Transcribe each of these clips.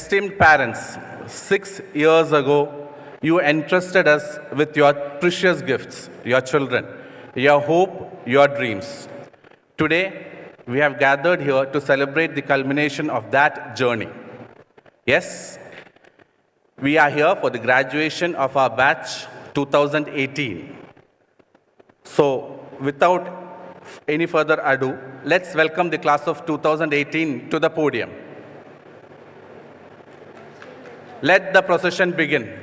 Esteemed parents, 6 years ago, you entrusted us with your precious gifts, your children, your hope, your dreams. Today, we have gathered here to celebrate the culmination of that journey. Yes, we are here for the graduation of our batch 2018. So, without any further ado, let's welcome the class of 2018 to the podium. Let the procession begin.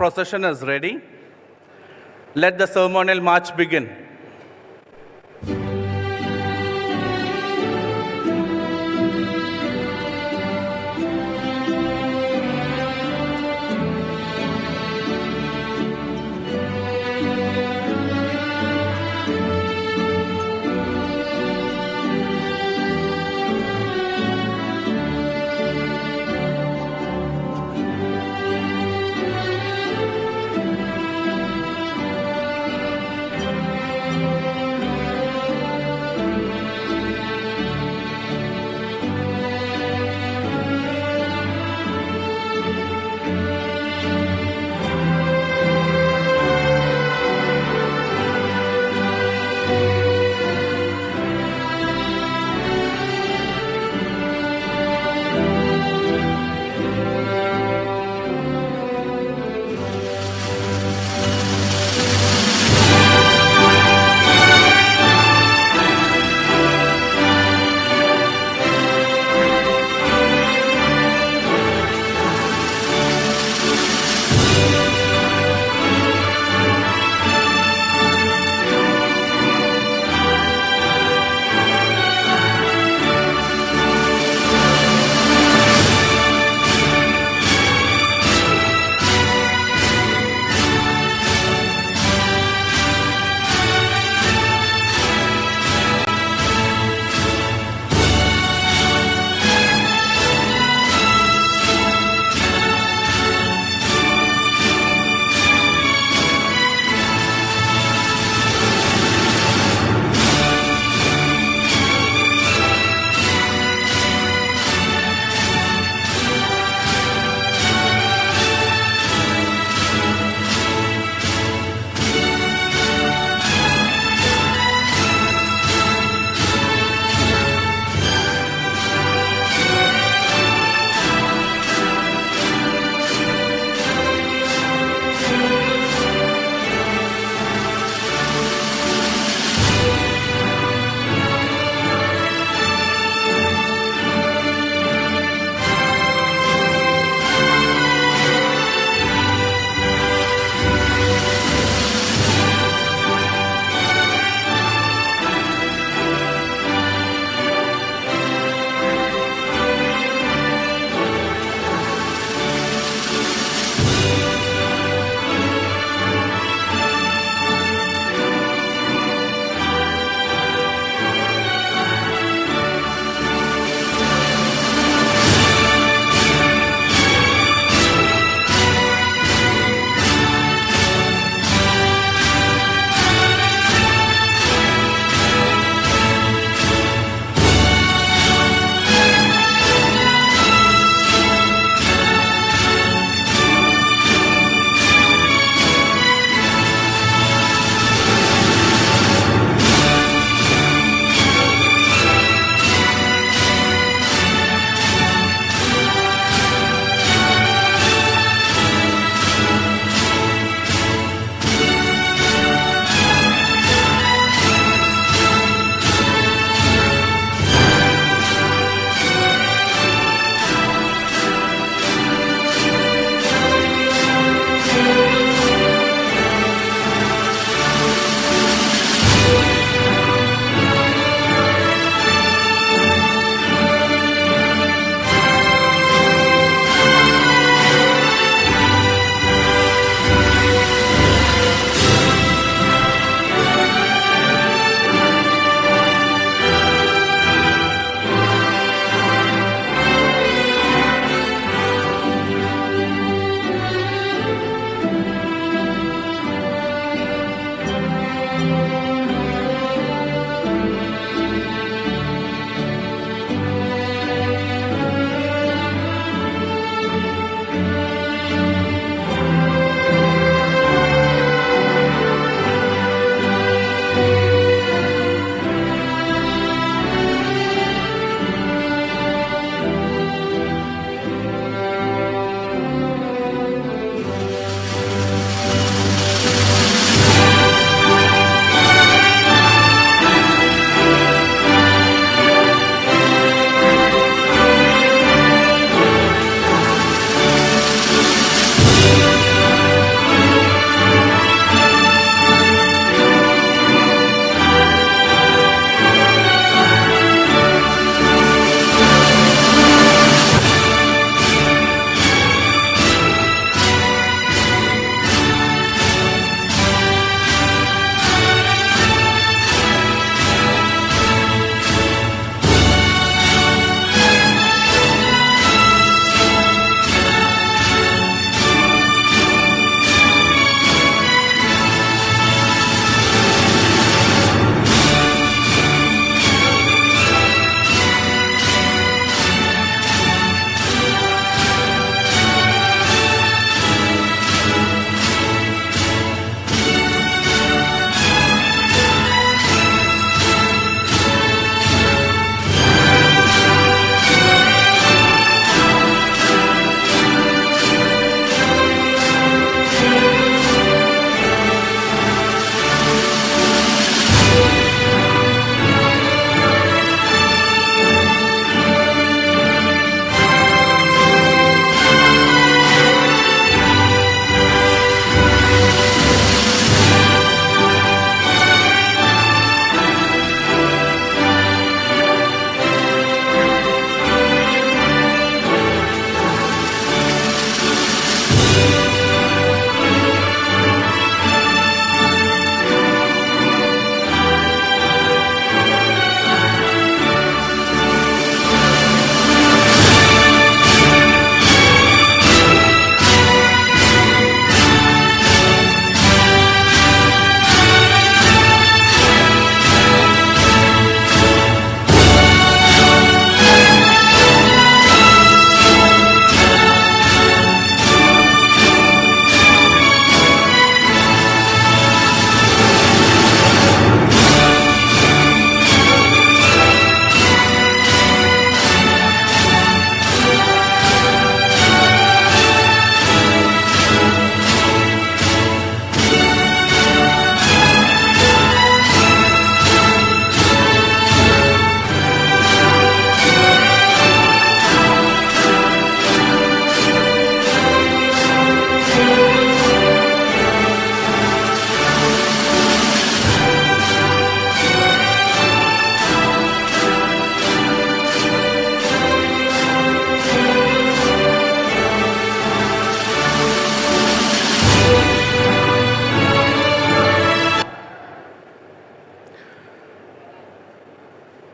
procession is ready. Let the ceremonial march begin.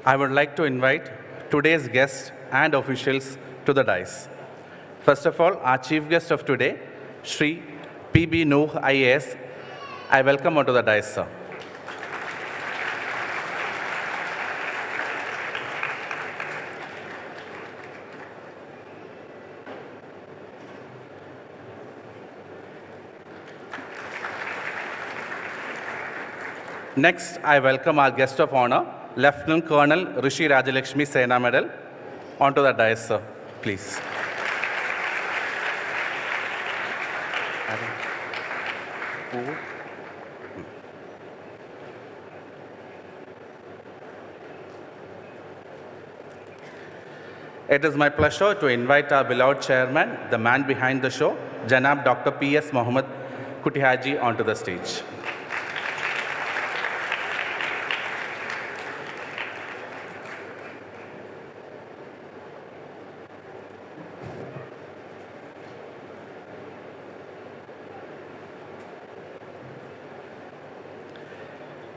I would like to invite today's guests and officials to the dais. First of all, our chief guest of today, Shri P.B. Noor IAS. I welcome onto the dais, sir. Next, I welcome our guest of honor, Lieutenant Colonel Rishi Rajalakshmi Sena Medal, onto the dais, sir, please. It is my pleasure to invite our beloved chairman, the man behind the show, Janab Dr. P.S. Mohammed Kutihaji, onto the stage.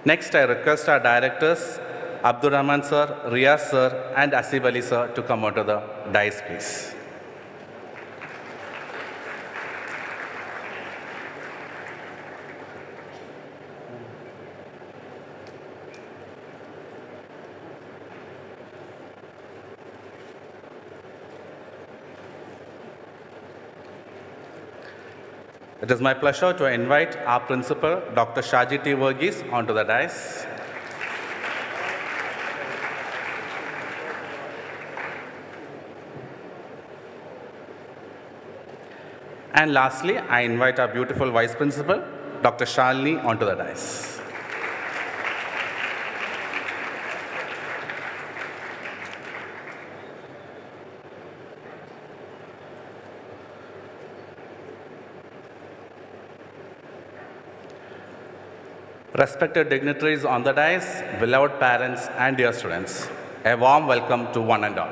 Next, I request our directors, Abdur Rahman sir, Riyaz sir, and Asif Ali sir to come onto the dais, please. It is my pleasure to invite our principal, Dr. Shaji T. Verghese, onto the dais. And lastly, I invite our beautiful vice principal, Dr. Shalini, onto the dais. Respected dignitaries on the dais, beloved parents, and dear students, a warm welcome to one and all.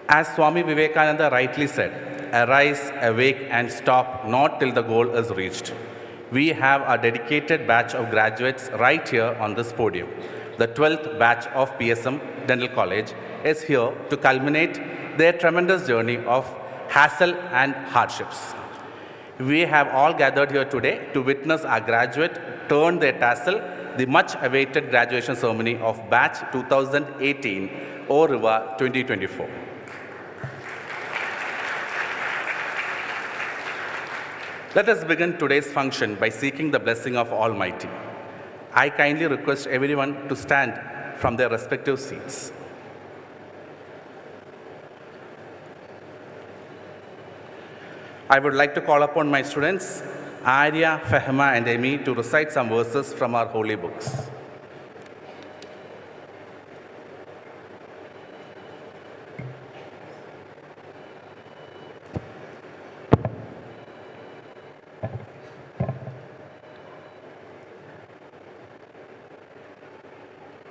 As Swami Vivekananda rightly said, arise, awake, and stop not till the goal is reached. We have a dedicated batch of graduates right here on this podium. The 12th batch of PSM Dental College is here to culminate their tremendous journey of hassle and hardships. We have all gathered here today to witness our graduate turn their tassel, the much-awaited graduation ceremony of Batch 2018 or Revoir 2024. Let us begin today's function by seeking the blessing of Almighty. I kindly request everyone to stand from their respective seats. I would like to call upon my students, Arya, Fahma, and Amy, to recite some verses from our holy books.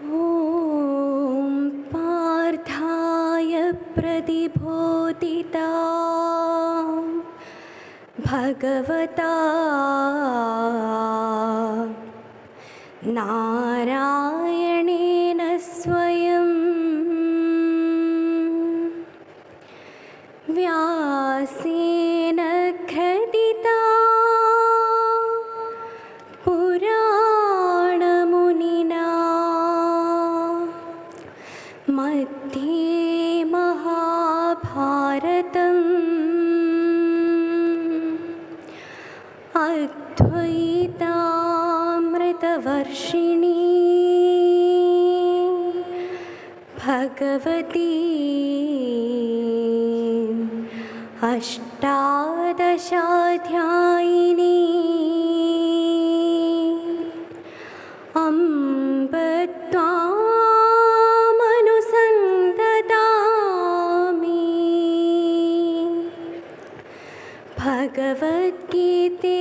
Om Parthaya Pradibhodita Bhagavata Narayanena Swayam Vyasena Khadita Purana Munina Madhye Mahabharatam Advaitaamritavarshini Bhagavati Ashtadashadhyayini Ambatvamanusandadami Bhagavad Gita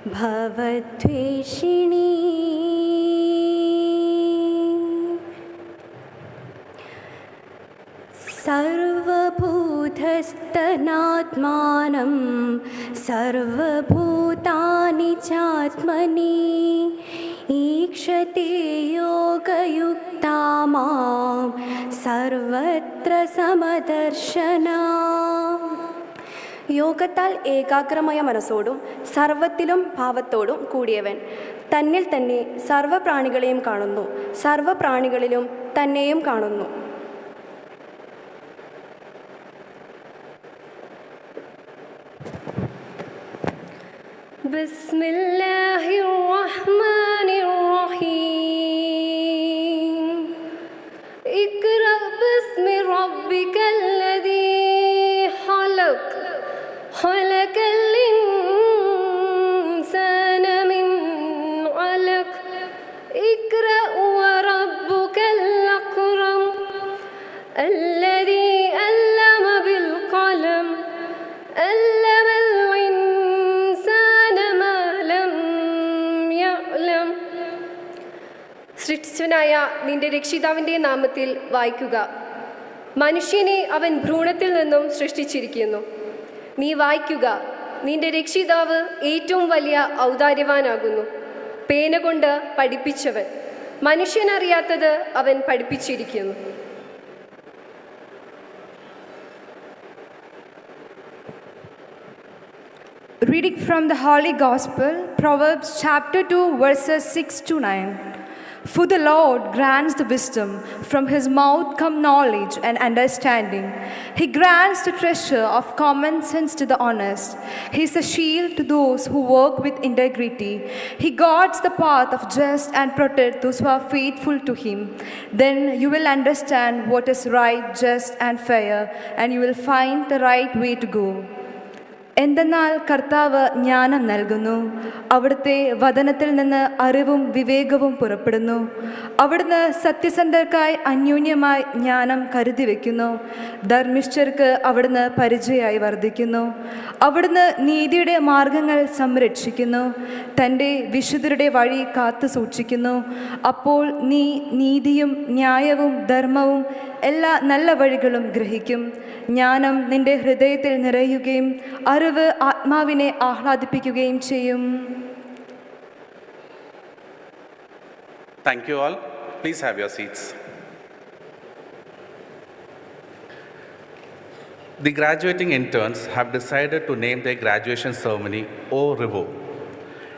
Bhavadveshini Sarvabhuta हृदयस्थनात्मानं सर्वभूतानि चात्मनि ईक्षते योगयुक्ता मां सर्वत्र समदर्शना. യോഗത്താൽ ഏകാഗ്രമായ മനസ്സോടും സർവത്തിലും ഭാവത്തോടും കൂടിയവൻ തന്നിൽ തന്നെ സർവ്വപ്രാണികളെയും കാണുന്നു, സർവ്വപ്രാണികളിലും തന്നെയും കാണുന്നു. ബിസ്മില്ലാഹിർ റഹ്മാനിർ റഹീം. ഇഖ്റ ബിസ്മി റബ്ബിക്കല്ലദീ ഖലഖ് خلق الإنسان من علق اقرأ وربك الأكرم الذي علم بالقلم علم الإنسان ما لم يعلم. സൃഷ്ടിച്ചവനായ നിന്റെ രക്ഷിതാവിൻ്റെ നാമത്തിൽ വായിക്കുക. മനുഷ്യനെ അവൻ ഭ്രൂണത്തിൽ നിന്നും സൃഷ്ടിച്ചിരിക്കുന്നു. നീ വായിക്കുക, നിന്റെ രക്ഷിതാവ് ഏറ്റവും വലിയ ഔദാര്യവാനാകുന്നു. പേന കൊണ്ട് പഠിപ്പിച്ചവൻ, മനുഷ്യനറിയാത്തത് അവൻ പഠിപ്പിച്ചിരിക്കുന്നു. Reading from the Holy Gospel, Proverbs chapter 2, verses 6 to 9. For the Lord grants the wisdom, from his mouth come knowledge and understanding. He grants the treasure of common sense to the honest. He is a shield to those who work with integrity. He guards the path of just and protects those who are faithful to him. Then you will understand what is right, just and fair, and you will find the right way to go. എന്തെന്നാൽ കർത്താവ് ജ്ഞാനം നൽകുന്നു, അവിടുത്തെ വദനത്തിൽ നിന്ന് അറിവും വിവേകവും പുറപ്പെടുന്നു. അവിടുന്ന് സത്യസന്ധർക്കായി അന്യോന്യമായി ജ്ഞാനം കരുതി വയ്ക്കുന്നു. ധർമ്മിഷ്ഠർക്ക് അവിടുന്ന് പരിചയമായി വർദ്ധിക്കുന്നു. അവിടുന്ന് നീതിയുടെ മാർഗങ്ങൾ സംരക്ഷിക്കുന്നു, തൻ്റെ വിശുദ്ധരുടെ വഴി കാത്തു സൂക്ഷിക്കുന്നു. അപ്പോൾ നീ നീതിയും ന്യായവും ധർമ്മവും എല്ലാ നല്ല വഴികളും ഗ്രഹിക്കും. ജ്ഞാനം നിന്റെ ഹൃദയത്തിൽ നിറയുകയും അറിവ് ആത്മാവിനെ ആഹ്ലാദിപ്പിക്കുകയും ചെയ്യും. Thank you all. Please have your seats. The graduating interns have decided to name their graduation ceremony Revoir.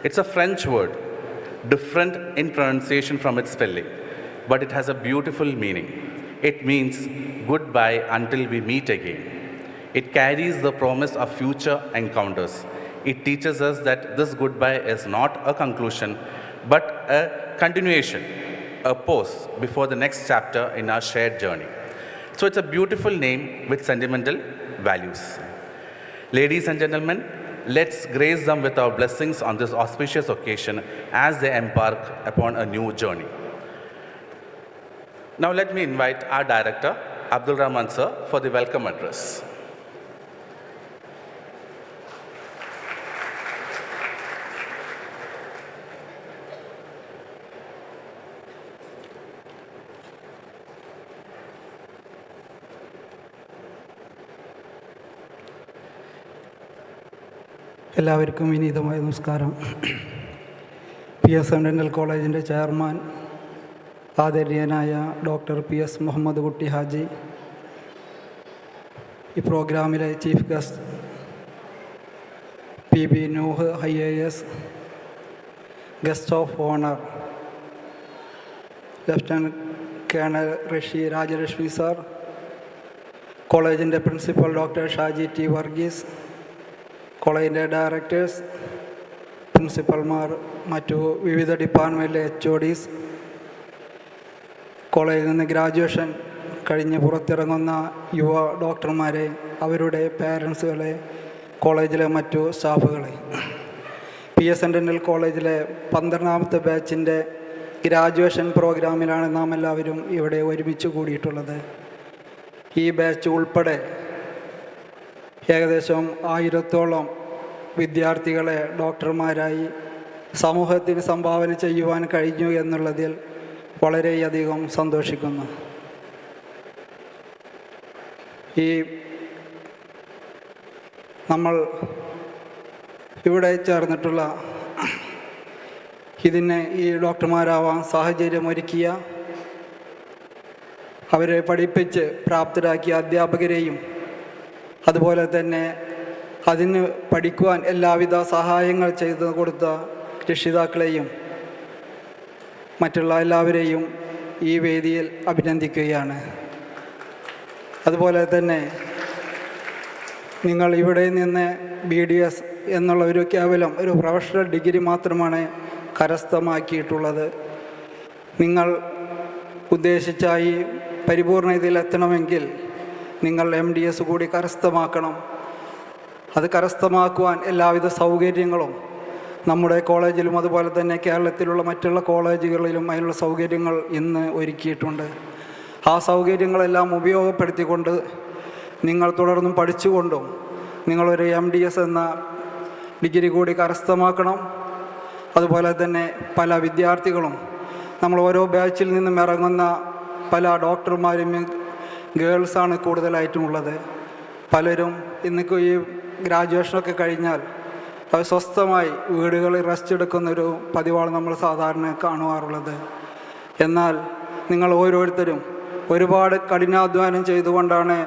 It's a French word, different in pronunciation from its spelling, but it has a beautiful meaning. It means goodbye until we meet again. It carries the promise of future encounters. It teaches us that this goodbye is not a conclusion, but a continuation, a pause before the next chapter in our shared journey. So it's a beautiful name with sentimental values. Ladies and gentlemen, let's grace them with our blessings on this auspicious occasion as they embark upon a new journey. Now let me invite our director, Abdul Rahman sir, for the welcome address. എല്ലാവർക്കും വിനീതമായ നമസ്കാരം. PSM dental കോളേജിൻ്റെ chairman ആദരണീയനായ doctor PS Muhammad Kutty Haji, ഈ പ്രോഗ്രാമിലെ chief guest PB Nooh IAS, guest of honour lieutenant colonel Rajalakshmi sir, കോളേജിൻ്റെ principal doctor Shaji T Varghese, കോളേജിൻ്റെ directors, പ്രിൻസിപ്പൽമാർ, മറ്റു വിവിധ ഡിപ്പാർട്ട്മെൻറ്റിലെ HODs, കോളേജിൽ നിന്ന് ഗ്രാജുവേഷൻ കഴിഞ്ഞ് പുറത്തിറങ്ങുന്ന യുവ ഡോക്ടർമാരെ, അവരുടെ പേരൻസുകളെ, കോളേജിലെ മറ്റു സ്റ്റാഫുകളെ, PSM ഡെൻ്റൽ കോളേജിലെ 12ാമത്തെ ബാച്ചിൻ്റെ ഗ്രാജുവേഷൻ പ്രോഗ്രാമിലാണ് നാം എല്ലാവരും ഇവിടെ ഒരുമിച്ച് കൂടിയിട്ടുള്ളത്. ഈ ബാച്ച് ഉൾപ്പെടെ ഏകദേശം 1000ഓളം വിദ്യാർത്ഥികളെ ഡോക്ടർമാരായി സമൂഹത്തിന് സംഭാവന ചെയ്യുവാൻ കഴിഞ്ഞു എന്നുള്ളതിൽ വളരെയധികം സന്തോഷിക്കുന്നു. ഈ നമ്മൾ ഇവിടെ ചേർന്നിട്ടുള്ള ഇതിന് ഈ ഡോക്ടർമാരാവാൻ സാഹചര്യമൊരുക്കിയ, അവരെ പഠിപ്പിച്ച് പ്രാപ്തരാക്കിയ അധ്യാപകരെയും അതുപോലെ തന്നെ അതിന് പഠിക്കുവാൻ എല്ലാവിധ സഹായങ്ങൾ ചെയ്തു കൊടുത്ത രക്ഷിതാക്കളെയും മറ്റുള്ള എല്ലാവരെയും ഈ വേദിയിൽ അഭിനന്ദിക്കുകയാണ്. അതുപോലെ തന്നെ നിങ്ങൾ ഇവിടെ നിന്ന് BDS എന്നുള്ള കേവലം ഒരു പ്രൊഫഷണൽ ഡിഗ്രി മാത്രമാണ് കരസ്ഥമാക്കിയിട്ടുള്ളത്. നിങ്ങൾ ഉദ്ദേശിച്ച ഈ പരിപൂർണതയിൽ എത്തണമെങ്കിൽ നിങ്ങൾ MDS കൂടി കരസ്ഥമാക്കണം. അത് കരസ്ഥമാക്കുവാൻ എല്ലാവിധ സൗകര്യങ്ങളും നമ്മുടെ കോളേജിലും അതുപോലെ തന്നെ കേരളത്തിലുള്ള മറ്റുള്ള കോളേജുകളിലും അതിനുള്ള സൗകര്യങ്ങൾ ഇന്ന് ഒരുക്കിയിട്ടുണ്ട്. ആ സൗകര്യങ്ങളെല്ലാം ഉപയോഗപ്പെടുത്തിക്കൊണ്ട് നിങ്ങൾ തുടർന്നും പഠിച്ചുകൊണ്ടും നിങ്ങളൊരു MDS എന്ന ഡിഗ്രി കൂടി കരസ്ഥമാക്കണം. അതുപോലെ തന്നെ പല വിദ്യാർത്ഥികളും നമ്മൾ ഓരോ ബാച്ചിൽ നിന്നും ഇറങ്ങുന്ന പല ഡോക്ടർമാരും ഗേൾസാണ് കൂടുതലായിട്ടുമുള്ളത്. പലരും ഇന്നൊക്കെ ഈ ഗ്രാജുവേഷനൊക്കെ കഴിഞ്ഞാൽ അവർ സ്വസ്ഥമായി വീടുകളിൽ റെസ്റ്റ് എടുക്കുന്നൊരു പതിവാണ് നമ്മൾ സാധാരണ കാണുവാറുള്ളത്. എന്നാൽ നിങ്ങൾ ഓരോരുത്തരും ഒരുപാട് കഠിനാധ്വാനം ചെയ്തുകൊണ്ടാണ്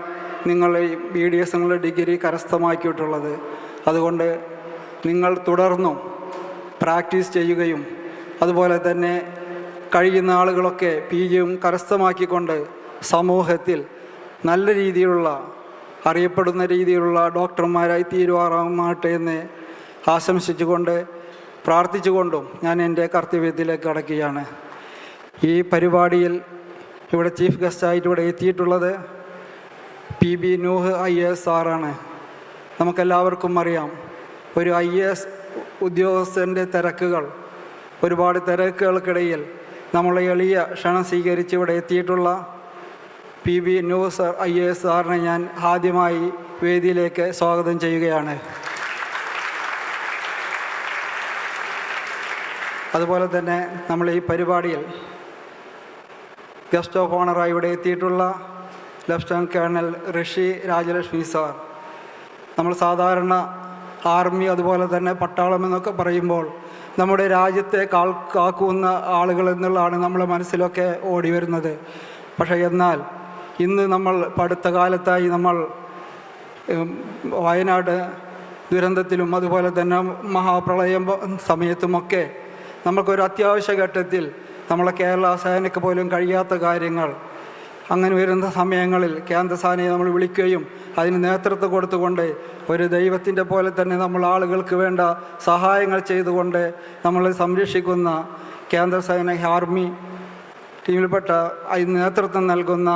നിങ്ങൾ ഈ BDS നിങ്ങളുടെ ഡിഗ്രി കരസ്ഥമാക്കിയിട്ടുള്ളത്. അതുകൊണ്ട് നിങ്ങൾ തുടർന്നും പ്രാക്ടീസ് ചെയ്യുകയും അതുപോലെ തന്നെ കഴിയുന്ന ആളുകളൊക്കെ PGയും കരസ്ഥമാക്കിക്കൊണ്ട് സമൂഹത്തിൽ നല്ല രീതിയിലുള്ള അറിയപ്പെടുന്ന രീതിയിലുള്ള ഡോക്ടർമാരായി തീരുവാറാകട്ടെ എന്ന് ആശംസിച്ചുകൊണ്ട് പ്രാർത്ഥിച്ചുകൊണ്ടും ഞാൻ എൻ്റെ കർത്തവ്യത്തിലേക്ക് കടക്കുകയാണ്. ഈ പരിപാടിയിൽ ഇവിടെ ചീഫ് ഗസ്റ്റായിട്ട് ഇവിടെ എത്തിയിട്ടുള്ളത് PB നൂഹ് IAS സാറാണ്. നമുക്കെല്ലാവർക്കും അറിയാം, ഒരു IAS ഉദ്യോഗസ്ഥൻ്റെ തിരക്കുകൾ, ഒരുപാട് തിരക്കുകൾക്കിടയിൽ നമ്മളെ എളിയ ക്ഷണം സ്വീകരിച്ച് ഇവിടെ എത്തിയിട്ടുള്ള PB നൂഹ് സർ IAS സാറിനെ ഞാൻ ആദ്യമായി വേദിയിലേക്ക് സ്വാഗതം ചെയ്യുകയാണ്. അതുപോലെ തന്നെ നമ്മൾ ഈ പരിപാടിയിൽ ഗസ്റ്റ് ഓഫ് ഓണറായി ഇവിടെ എത്തിയിട്ടുള്ള ലഫ്റ്റനൻറ്റ് കേണൽ ഋഷി രാജലക്ഷ്മി സാർ. നമ്മൾ സാധാരണ ആർമി അതുപോലെ തന്നെ പട്ടാളം എന്നൊക്കെ പറയുമ്പോൾ നമ്മുടെ രാജ്യത്തെ കാക്കുന്ന ആളുകൾ എന്നുള്ളതാണ് നമ്മളെ മനസ്സിലൊക്കെ ഓടി വരുന്നത്. പക്ഷേ എന്നാൽ ഇന്ന് നമ്മൾ അടുത്ത കാലത്തായി നമ്മൾ വയനാട് ദുരന്തത്തിലും അതുപോലെ തന്നെ മഹാപ്രളയം സമയത്തുമൊക്കെ നമുക്കൊരു അത്യാവശ്യ ഘട്ടത്തിൽ നമ്മളെ കേരള സേനയ്ക്ക് പോലും കഴിയാത്ത കാര്യങ്ങൾ, അങ്ങനെ വരുന്ന സമയങ്ങളിൽ കേന്ദ്ര സേനയെ നമ്മൾ വിളിക്കുകയും അതിന് നേതൃത്വം കൊടുത്തുകൊണ്ട് ഒരു ദൈവത്തിൻ്റെ പോലെ തന്നെ നമ്മൾ ആളുകൾക്ക് വേണ്ട സഹായങ്ങൾ ചെയ്തുകൊണ്ട് നമ്മളെ സംരക്ഷിക്കുന്ന കേന്ദ്ര സേന ആർമി ടീമിൽപ്പെട്ട അതിന് നേതൃത്വം നൽകുന്ന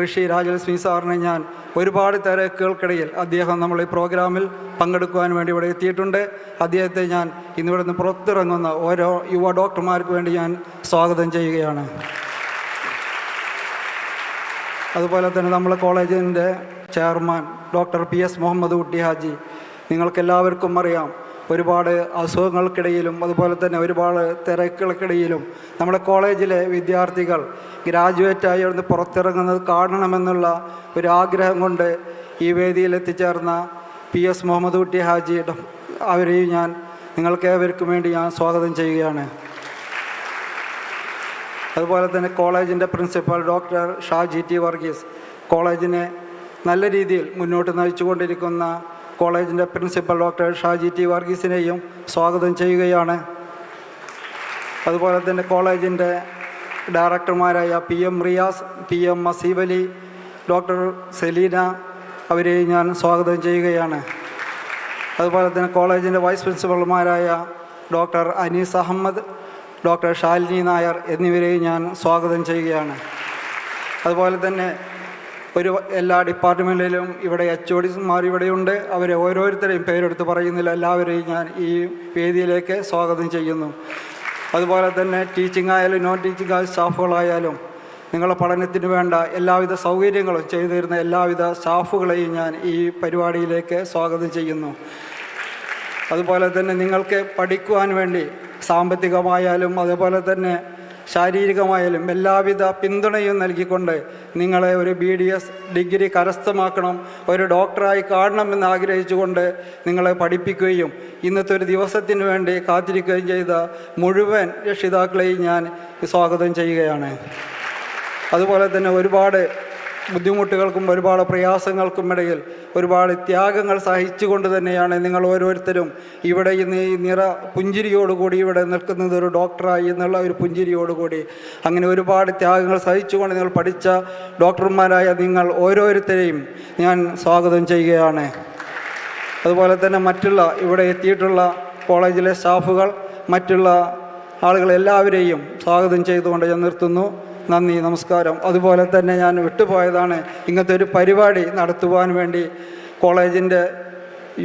ഋഷി രാജലക്ഷ്മി സാറിനെ ഞാൻ ഒരുപാട് തിരക്കുകൾക്കിടയിൽ അദ്ദേഹം നമ്മൾ ഈ പ്രോഗ്രാമിൽ പങ്കെടുക്കുവാൻ വേണ്ടി ഇവിടെ എത്തിയിട്ടുണ്ട്. അദ്ദേഹത്തെ ഞാൻ ഇന്നിവിടെ നിന്ന് പുറത്തിറങ്ങുന്ന ഓരോ യുവ ഡോക്ടർമാർക്ക് വേണ്ടി ഞാൻ സ്വാഗതം ചെയ്യുകയാണ്. അതുപോലെ തന്നെ നമ്മളെ കോളേജിൻ്റെ chairman doctor PS Muhammad Kutty Haji, നിങ്ങൾക്കെല്ലാവർക്കും അറിയാം, ഒരുപാട് അസുഖങ്ങൾക്കിടയിലും അതുപോലെ തന്നെ ഒരുപാട് തിരക്കുകൾക്കിടയിലും നമ്മുടെ കോളേജിലെ വിദ്യാർത്ഥികൾ ഗ്രാജുവേറ്റായി അവിടുന്ന് പുറത്തിറങ്ങുന്നത് കാണണമെന്നുള്ള ഒരു ആഗ്രഹം കൊണ്ട് ഈ വേദിയിൽ എത്തിച്ചേർന്ന PS മുഹമ്മദ് കുട്ടി ഹാജി അവരെയും ഞാൻ നിങ്ങൾക്കേവർക്കും വേണ്ടി ഞാൻ സ്വാഗതം ചെയ്യുകയാണ്. അതുപോലെ തന്നെ കോളേജിൻ്റെ principal doctor Shaji T Varghese, കോളേജിനെ നല്ല രീതിയിൽ മുന്നോട്ട് നയിച്ചുകൊണ്ടിരിക്കുന്ന കോളേജിൻ്റെ പ്രിൻസിപ്പൽ ഡോക്ടർ ഷാജി T വർഗീസിനെയും സ്വാഗതം ചെയ്യുകയാണ്. അതുപോലെ തന്നെ കോളേജിൻ്റെ ഡയറക്ടർമാരായ PM Riyas, PM Maseeb Ali, doctor Selina അവരെയും ഞാൻ സ്വാഗതം ചെയ്യുകയാണ്. അതുപോലെ തന്നെ കോളേജിൻ്റെ വൈസ് പ്രിൻസിപ്പൽമാരായ ഡോക്ടർ അനീസ് അഹമ്മദ്, ഡോക്ടർ ഷാലിനി നായർ എന്നിവരെയും ഞാൻ സ്വാഗതം ചെയ്യുകയാണ്. അതുപോലെ തന്നെ എല്ലാ ഡിപ്പാർട്ട്മെൻറ്റിലും ഇവിടെ HODമാർ ഇവിടെയുണ്ട്. അവരെ ഓരോരുത്തരെയും പേരെടുത്ത് പറയുന്നില്ല, എല്ലാവരെയും ഞാൻ ഈ വേദിയിലേക്ക് സ്വാഗതം ചെയ്യുന്നു. അതുപോലെ തന്നെ ടീച്ചിങ് ആയാലും നോൺ ടീച്ചിങ് ആയ സ്റ്റാഫുകളായാലും നിങ്ങളുടെ പഠനത്തിന് വേണ്ട എല്ലാവിധ സൗകര്യങ്ങളും ചെയ്തു തരുന്ന എല്ലാവിധ സ്റ്റാഫുകളെയും ഞാൻ ഈ പരിപാടിയിലേക്ക് സ്വാഗതം ചെയ്യുന്നു. അതുപോലെ തന്നെ നിങ്ങൾക്ക് പഠിക്കുവാൻ വേണ്ടി സാമ്പത്തികമായാലും അതുപോലെ തന്നെ ശാരീരികമായാലും എല്ലാവിധ പിന്തുണയും നൽകിക്കൊണ്ട് നിങ്ങളെ ഒരു BDS ഡിഗ്രി കരസ്ഥമാക്കണം, ഒരു ഡോക്ടറായി കാണണമെന്ന് ആഗ്രഹിച്ചുകൊണ്ട് നിങ്ങളെ പഠിപ്പിക്കുകയും ഇന്നത്തെ ഒരു ദിവസത്തിന് വേണ്ടി കാത്തിരിക്കുകയും ചെയ്ത മുഴുവൻ രക്ഷിതാക്കളെയും ഞാൻ സ്വാഗതം ചെയ്യുകയാണ്. അതുപോലെ തന്നെ ഒരുപാട് ബുദ്ധിമുട്ടുകൾക്കും ഒരുപാട് പ്രയാസങ്ങൾക്കും ഇടയിൽ ഒരുപാട് ത്യാഗങ്ങൾ സഹിച്ചുകൊണ്ട് തന്നെയാണ് നിങ്ങൾ ഓരോരുത്തരും ഇവിടെ ഇന്ന് ഈ പുഞ്ചിരിയോടുകൂടി ഇവിടെ നിൽക്കുന്നത്, ഒരു ഡോക്ടറായി എന്നുള്ള ഒരു പുഞ്ചിരിയോടുകൂടി. അങ്ങനെ ഒരുപാട് ത്യാഗങ്ങൾ സഹിച്ചുകൊണ്ട് നിങ്ങൾ പഠിച്ച ഡോക്ടർമാരായ നിങ്ങൾ ഓരോരുത്തരെയും ഞാൻ സ്വാഗതം ചെയ്യുകയാണ്. അതുപോലെ തന്നെ മറ്റുള്ള ഇവിടെ എത്തിയിട്ടുള്ള കോളേജിലെ സ്റ്റാഫുകൾ, മറ്റുള്ള ആളുകളെല്ലാവരെയും സ്വാഗതം ചെയ്തുകൊണ്ട് ഞാൻ നിർത്തുന്നു. നന്ദി, നമസ്കാരം. അതുപോലെ തന്നെ ഞാൻ വിട്ടുപോയതാണ്, ഇങ്ങനത്തെ ഒരു പരിപാടി നടത്തുവാൻ വേണ്ടി കോളേജിൻ്റെ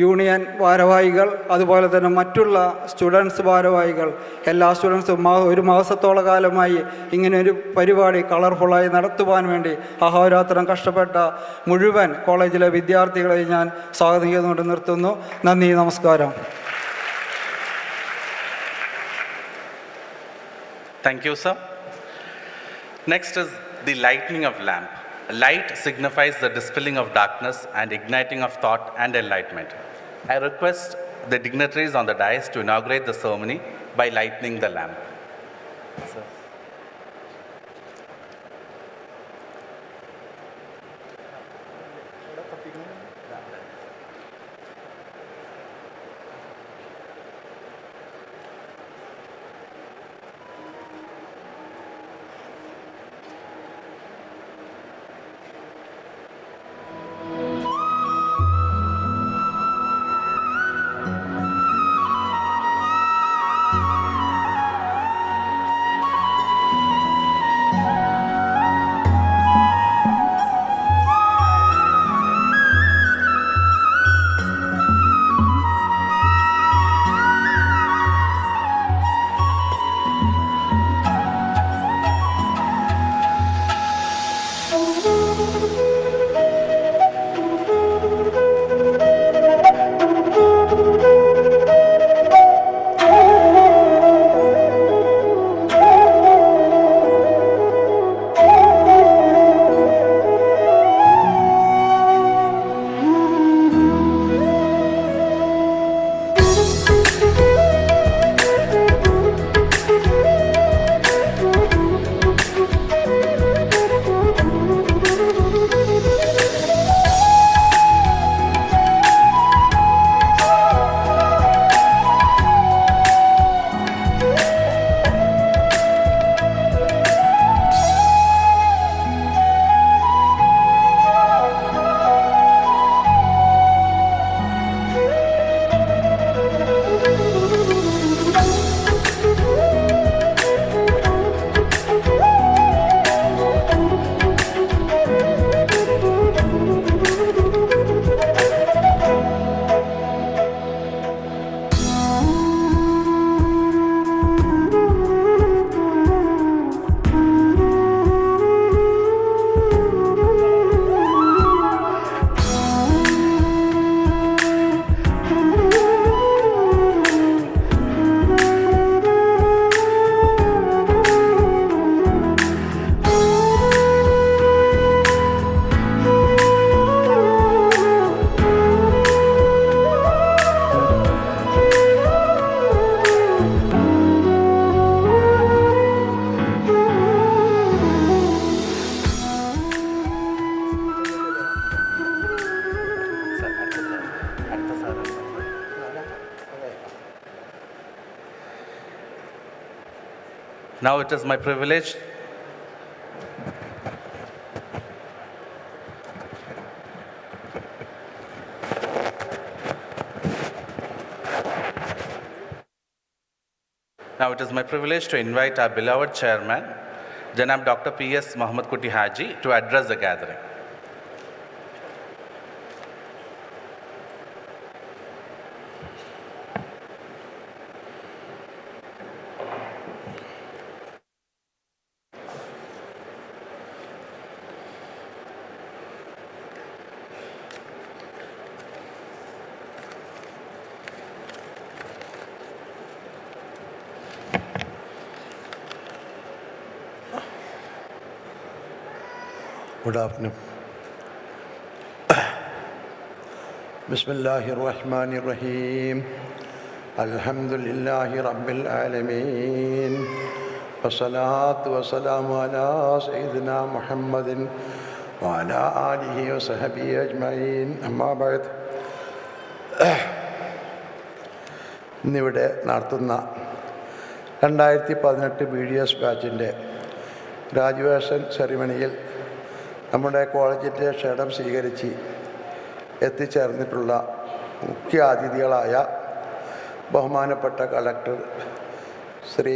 യൂണിയൻ ഭാരവാഹികൾ, അതുപോലെ തന്നെ മറ്റുള്ള സ്റ്റുഡൻസ് ഭാരവാഹികൾ, എല്ലാ സ്റ്റുഡൻസും ഒരു മാസത്തോളം കാലമായി ഇങ്ങനെയൊരു പരിപാടി കളർഫുള്ളായി നടത്തുവാൻ വേണ്ടി അഹോരാത്രം കഷ്ടപ്പെട്ട മുഴുവൻ കോളേജിലെ വിദ്യാർത്ഥികളെ ഞാൻ സ്വാഗതം ചെയ്തുകൊണ്ട് നിർത്തുന്നു. നന്ദി, നമസ്കാരം. Thank you, sir. Next is the lightning of lamp. Light signifies the dispelling of darkness and igniting of thought and enlightenment. I request the dignitaries on the dais to inaugurate the ceremony by lighting the lamp. Sir. Now it is my privilege to invite our beloved chairman, Janab Dr. P.S. Muhammad Kuti Haji, to address the gathering. Good afternoon. Bismillahir Rahmanir Rahim. Alhamdulillahi Rabbil Alameen. Wassalatu wassalamu ala Sayyidina Muhammadin wa ala alihi wa sahbihi ajma'in. Amma ba'd. ഇന്നിവിടെ നടത്തുന്ന 2018 BDS ബാച്ചിൻ്റെ graduation സെറിമണിയിൽ നമ്മുടെ കോളേജിൻ്റെ ക്ഷണം സ്വീകരിച്ച് എത്തിച്ചേർന്നിട്ടുള്ള മുഖ്യ അതിഥികളായ ബഹുമാനപ്പെട്ട collector Shri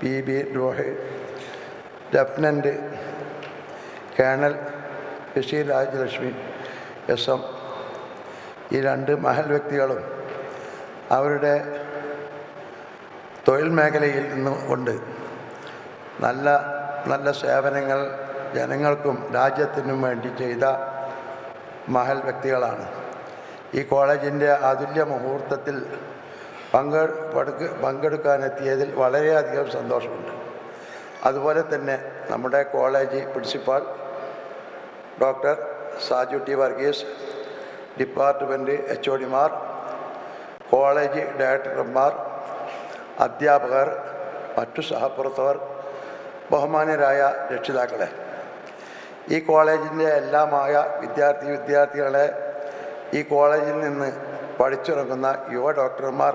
PB ദ്രോഹി, lieutenant colonel Basheer Rajalakshmi SM, ഈ രണ്ട് മഹൽ വ്യക്തികളും അവരുടെ തൊഴിൽ മേഖലയിൽ നിന്നുകൊണ്ട് നല്ല നല്ല സേവനങ്ങൾ ജനങ്ങൾക്കും രാജ്യത്തിനും വേണ്ടി ചെയ്ത മഹൽ വ്യക്തികളാണ്. ഈ കോളേജിൻ്റെ അതുല്യ മുഹൂർത്തത്തിൽ പങ്കെടുക്കാനെത്തിയതിൽ വളരെയധികം സന്തോഷമുണ്ട്. അതുപോലെ തന്നെ നമ്മുടെ college principal doctor Saju T Varghese, department HODമാർ, കോളേജ് ഡയറക്ടർമാർ, അധ്യാപകർ, മറ്റു സഹപ്രവർത്തകർ, ബഹുമാന്യരായ രക്ഷിതാക്കളെ, ഈ കോളേജിൻ്റെ എല്ലാമായ വിദ്യാർത്ഥികളെ, ഈ കോളേജിൽ നിന്ന് പഠിച്ചിറങ്ങുന്ന യുവ ഡോക്ടർമാർ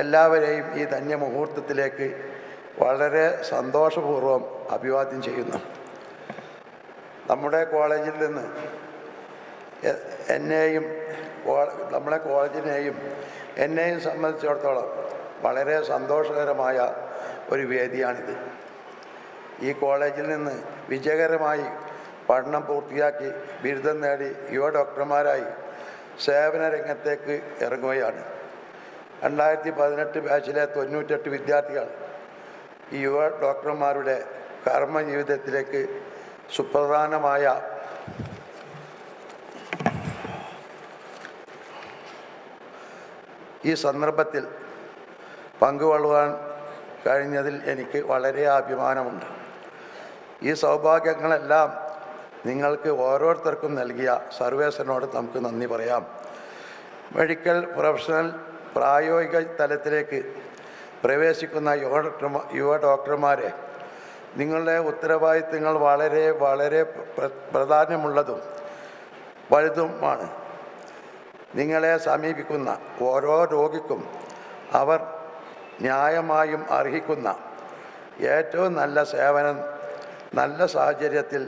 എല്ലാവരെയും ഈ ധന്യമുഹൂർത്തത്തിലേക്ക് വളരെ സന്തോഷപൂർവ്വം അഭിവാദ്യം ചെയ്യുന്നു. നമ്മുടെ കോളേജിൽ നിന്ന് നമ്മളെ കോളേജിനെയും എന്നെയും സംബന്ധിച്ചിടത്തോളം വളരെ സന്തോഷകരമായ ഒരു വേദിയാണിത്. ഈ കോളേജിൽ നിന്ന് വിജയകരമായി പഠനം പൂർത്തിയാക്കി ബിരുദം നേടി യുവ ഡോക്ടർമാരായി സേവന രംഗത്തേക്ക് ഇറങ്ങുകയാണ്. 2018 ബാച്ചിലെ 98 വിദ്യാർത്ഥികൾ ഈ യുവ ഡോക്ടർമാരുടെ കർമ്മജീവിതത്തിലേക്ക് സുപ്രധാനമായ ഈ സന്ദർഭത്തിൽ പങ്കുകൊള്ളുവാൻ കഴിഞ്ഞതിൽ എനിക്ക് വളരെ അഭിമാനമുണ്ട്. ഈ സൗഭാഗ്യങ്ങളെല്ലാം നിങ്ങൾക്ക് ഓരോരുത്തർക്കും നൽകിയ സർവേശ്വരനോട് നമുക്ക് നന്ദി പറയാം. മെഡിക്കൽ പ്രൊഫഷണൽ പ്രായോഗിക തലത്തിലേക്ക് പ്രവേശിക്കുന്ന യുവ ഡോക്ടർമാരെ, നിങ്ങളുടെ ഉത്തരവാദിത്തങ്ങൾ വളരെ വളരെ പ്രാധാന്യമുള്ളതും വലുതുമാണ്. നിങ്ങളെ സമീപിക്കുന്ന ഓരോ രോഗിക്കും അവർ ന്യായമായും അർഹിക്കുന്ന ഏറ്റവും നല്ല സേവനം നല്ല സാഹചര്യത്തിൽ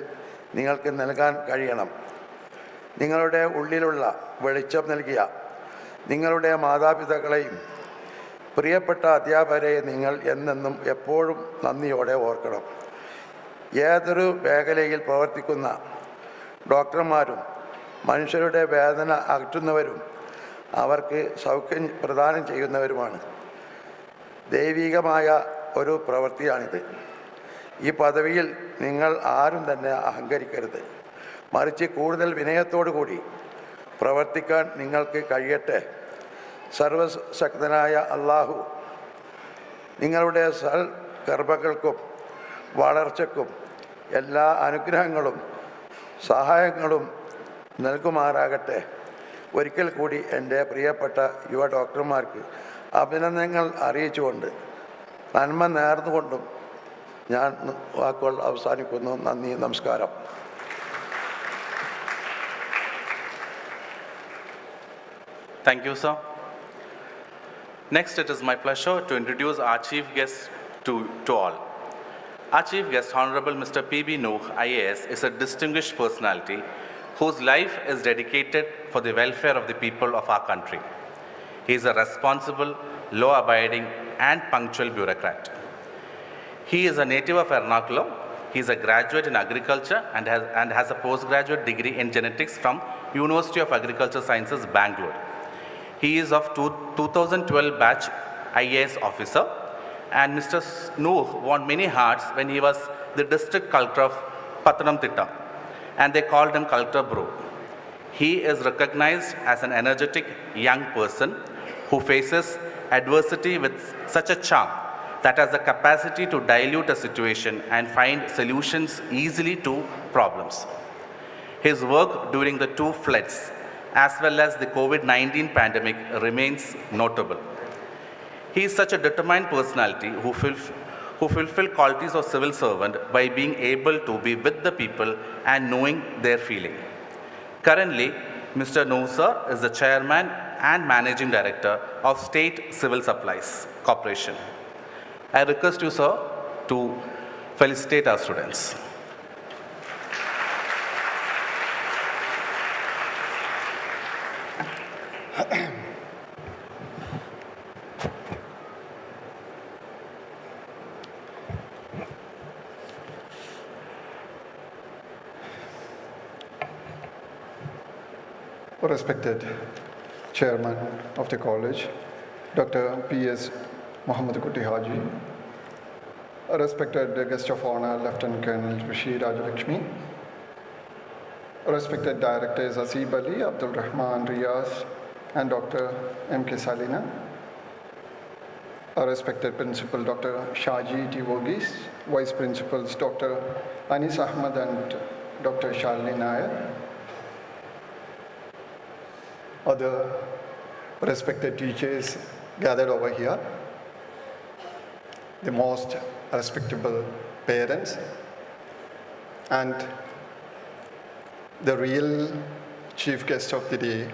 നിങ്ങൾക്ക് നൽകാൻ കഴിയണം. നിങ്ങളുടെ ഉള്ളിലുള്ള വെളിച്ചം നൽകിയ നിങ്ങളുടെ മാതാപിതാക്കളെയും പ്രിയപ്പെട്ട അധ്യാപകരെയും നിങ്ങൾ എന്നെന്നും എപ്പോഴും നന്ദിയോടെ ഓർക്കണം. ഏതൊരു മേഖലയിൽ പ്രവർത്തിക്കുന്ന ഡോക്ടർമാരും മനുഷ്യരുടെ വേദന അകറ്റുന്നവരും അവർക്ക് സൗഖ്യം പ്രദാനം ചെയ്യുന്നവരുമാണ്. ദൈവികമായ ഒരു പ്രവൃത്തിയാണിത്. ഈ പദവിയിൽ നിങ്ങൾ ആരും തന്നെ അഹങ്കരിക്കരുത്. മറിച്ച് കൂടുതൽ വിനയത്തോടു കൂടി പ്രവർത്തിക്കാൻ നിങ്ങൾക്ക് കഴിയട്ടെ. സർവശക്തനായ അല്ലാഹു നിങ്ങളുടെ കർമ്മങ്ങൾക്കും വളർച്ചയ്ക്കും എല്ലാ അനുഗ്രഹങ്ങളും സഹായങ്ങളും നൽകുമാറാകട്ടെ. ഒരിക്കൽ കൂടി എൻ്റെ പ്രിയപ്പെട്ട യുവ ഡോക്ടർമാർക്ക് അഭിനന്ദനങ്ങൾ അറിയിച്ചുകൊണ്ട് നന്മ നേർന്നുകൊണ്ടും ഞാൻ വാക്കുകൾ അവസാനിക്കുന്നു. നന്ദി, നമസ്കാരം. Thank you, sir. Next, it is my pleasure to introduce our chief guest to all. Our chief guest, Honorable Mr. PB Noor, IAS, is a distinguished personality whose life is dedicated for the welfare of the people of our country. He is a responsible, law-abiding, and punctual bureaucrat. He is a native of Ernakulam. He is a graduate in agriculture and has a postgraduate degree in genetics from University of Agriculture Sciences, Bangalore. He is of 2012 batch IAS officer, and Mr. Noor won many hearts when he was the district collector of Pathanamthitta, and they called him Collector Bro. He is recognized as an energetic young person who faces adversity with such a charm that has the capacity to dilute a situation and find solutions easily to problems. His work during the two floods as well as the COVID-19 pandemic remains notable. He is such a determined personality who fulfill qualities of civil servant by being able to be with the people and knowing their feeling. Currently, Mr. Noor is the chairman and managing director of State Civil Supplies Corporation. I request you, sir, to felicitate our students. Respected Chairman of the College, Dr. P.S. Muhammad Kuti Haji, respected Guest of Honor, Lieutenant Colonel Rishi Rajalakshmi, respected Directors Asib Ali, Abdul Rahman Riyaz, and Dr. M.K. Salina, respected Principal Dr. Shaji T. Vogis, Vice Principals Dr. Anis Ahmad and Dr. Shalini Nair, other respected teachers gathered over here, the most respectable parents, and the real chief guest of the day,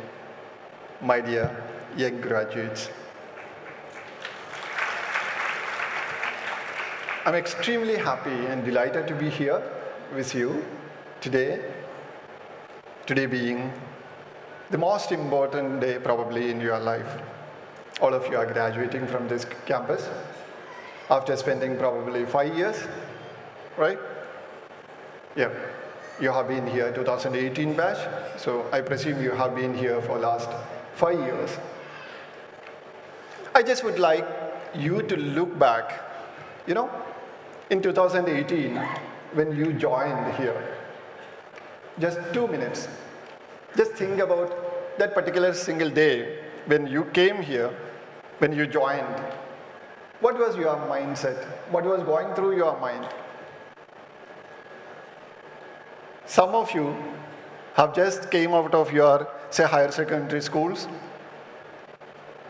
my dear young graduates. I'm extremely happy and delighted to be here with you today being the most important day probably in your life. All of you are graduating from this campus after spending probably 5 years, right? Yeah, you have been here 2018 batch, so I presume you have been here for last 5 years. I just would like you to look back, in 2018 when you joined here. Just 2 minutes. Just think about that particular single day when you came here, when you joined. What was your mindset? What was going through your mind? Some of you have just came out of your, say, higher secondary schools.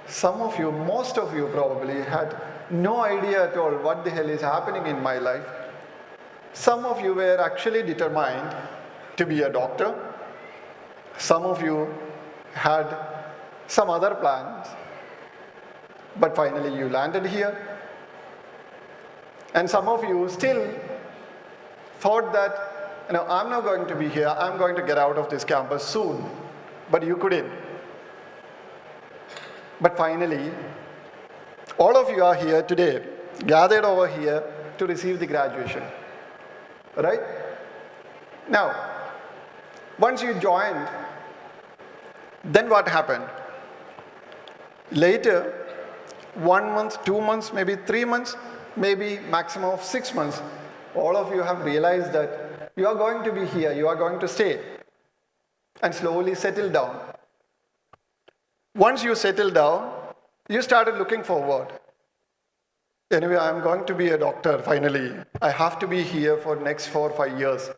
Some of you, most of you probably had no idea at all what the hell is happening in my life. Some of you were actually determined to be a doctor. Some of you had some other plans, but finally you landed here. And some of you still thought that, I'm not going to be here, I'm going to get out of this campus soon, but you couldn't. But finally, all of you are here today, gathered over here to receive the graduation, right? Now, once you joined, then what happened? Later, 1 month, 2 months, maybe 3 months, maybe maximum of 6 months, all of you have realized that you are going to be here, you are going to stay, and slowly settle down. Once you settle down, you started looking forward. Anyway, I'm going to be a doctor finally. I have to be here for next 4 or 5 years.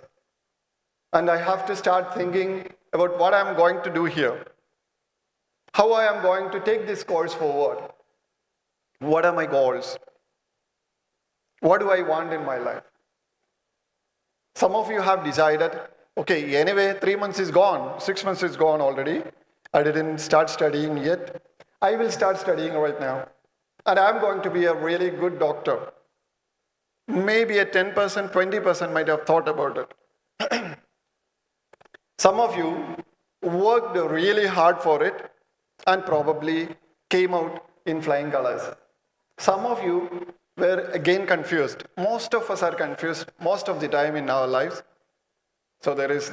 And I have to start thinking about what I'm going to do here. How I am going to take this course forward. What are my goals? What do I want in my life? Some of you have decided, okay, anyway, 3 months is gone, 6 months is gone already. I didn't start studying yet. I will start studying right now. And I'm going to be a really good doctor. Maybe a 10%, 20% might have thought about it. Some of you worked really hard for it and probably came out in flying colors. Some of you were again confused. Most of us are confused most of the time in our lives. So there is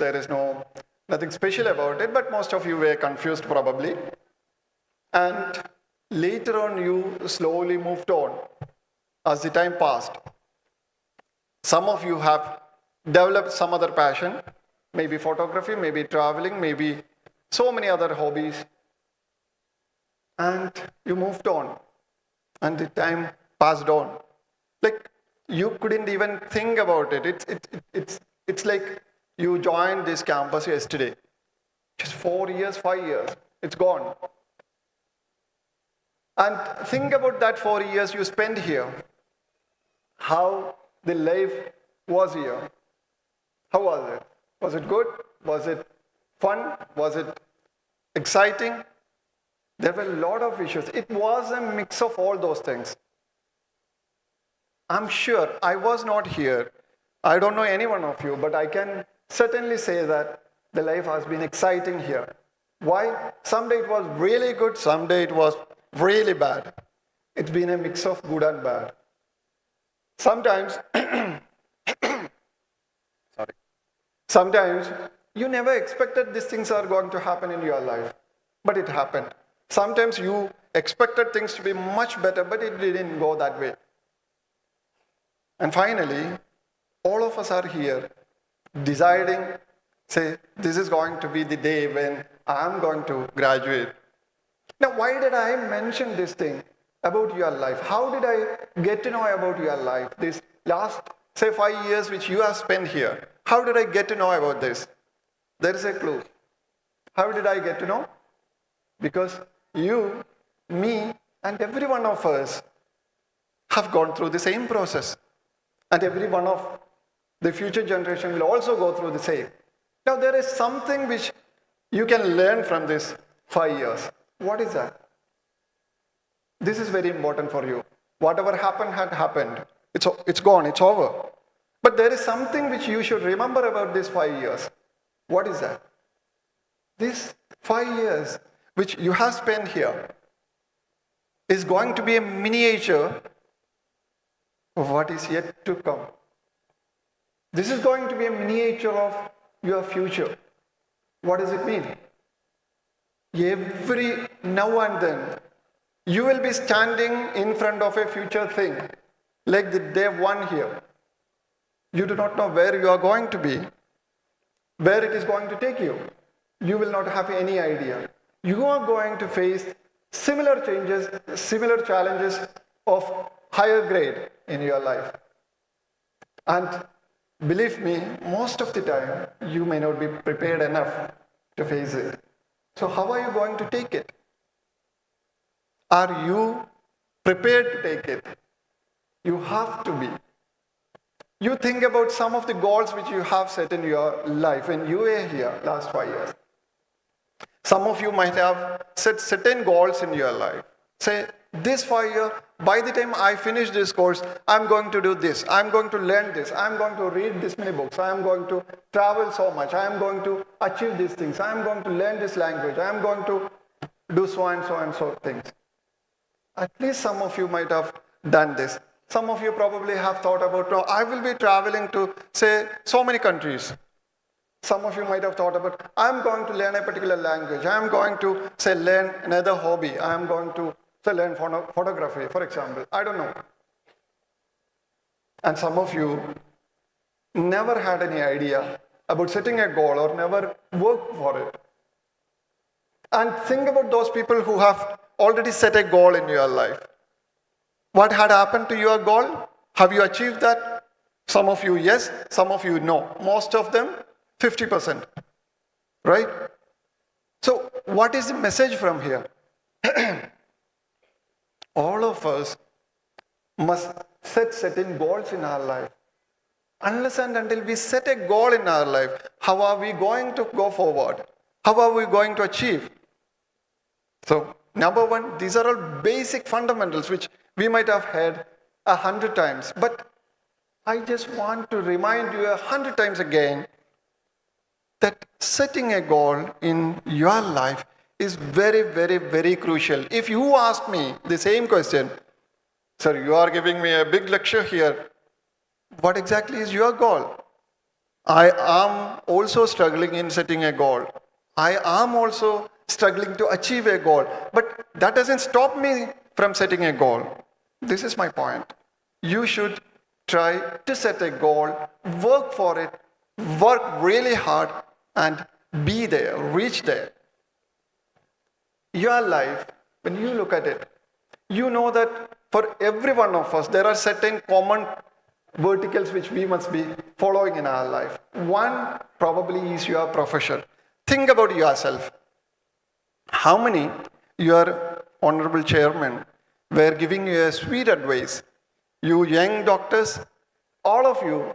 nothing special about it, but most of you were confused probably. And later on you slowly moved on as the time passed. Some of you have developed some other passion, maybe photography, maybe traveling, maybe so many other hobbies. And you moved on, and the time passed on. Like, you couldn't even think about it. It's like you joined this campus yesterday. Just 4 years, 5 years, it's gone. And think about that 4 years you spent here. How the life was here. How was it? Was it good? Was it fun? Was it exciting? There were a lot of issues. It was a mix of all those things. I'm sure I was not here. I don't know any one of you, but I can certainly say that the life has been exciting here. Why? Someday it was really good, someday it was really bad. It's been a mix of good and bad. Sometimes, sometimes you never expected these things are going to happen in your life, but it happened. Sometimes you expected things to be much better, but it didn't go that way. And finally, all of us are here deciding, say, this is going to be the day when I'm going to graduate. Now, why did I mention this thing about your life? How did I get to know about your life? This last, say, 5 years which you have spent here. How did I get to know about this? There is a clue. How did I get to know? Because you, me, and every one of us have gone through the same process. And every one of the future generation will also go through the same. Now, there is something which you can learn from this 5 years. What is that? This is very important for you. Whatever happened had happened. It's gone, it's over. But there is something which you should remember about these 5 years. What is that? These 5 years which you have spent here is going to be a miniature of what is yet to come. This is going to be a miniature of your future. What does it mean? Every now and then, you will be standing in front of a future thing, like the day one here. You do not know where you are going to be, where it is going to take you. You will not have any idea. You are going to face similar changes, similar challenges of higher grade in your life. And believe me, most of the time, you may not be prepared enough to face it. So how are you going to take it? Are you prepared to take it? You have to be. You think about some of the goals which you have set in your life when you were here last 5 years. Some of you might have set certain goals in your life. Say, this 5 year, by the time I finish this course, I'm going to do this. I'm going to learn this. I'm going to read this many books. I'm going to travel so much. I'm going to achieve these things. I'm going to learn this language. I'm going to do so and so things. At least some of you might have done this. Some of you probably have thought about, no, I will be traveling to, say, so many countries. Some of you might have thought about, I'm going to learn a particular language. I'm going to, say, learn another hobby. I'm going to, say, learn photography, for example. I don't know. And some of you never had any idea about setting a goal or never worked for it. And think about those people who have already set a goal in your life. What had happened to your goal? Have you achieved that? Some of you, yes. Some of you, no. Most of them, 50%. Right? So, what is the message from here? All of us must set certain goals in our life. Unless and until we set a goal in our life, how are we going to go forward? How are we going to achieve? So, number one, these are all basic fundamentals which we might have heard 100 times. But I just want to remind you 100 times again that setting a goal in your life is very, very, very crucial. If you ask me the same question, sir, you are giving me a big lecture here. What exactly is your goal? I am also struggling in setting a goal. I am also struggling to achieve a goal. But that doesn't stop me from setting a goal. This is my point. You should try to set a goal, work for it, work really hard, and be there, reach there. Your life, when you look at it, you know that For every one of us, there are certain common verticals which we must be following in our life. One probably is your profession. Think about yourself. How many your honorable chairman were giving you a sweet advice? You young doctors, all of you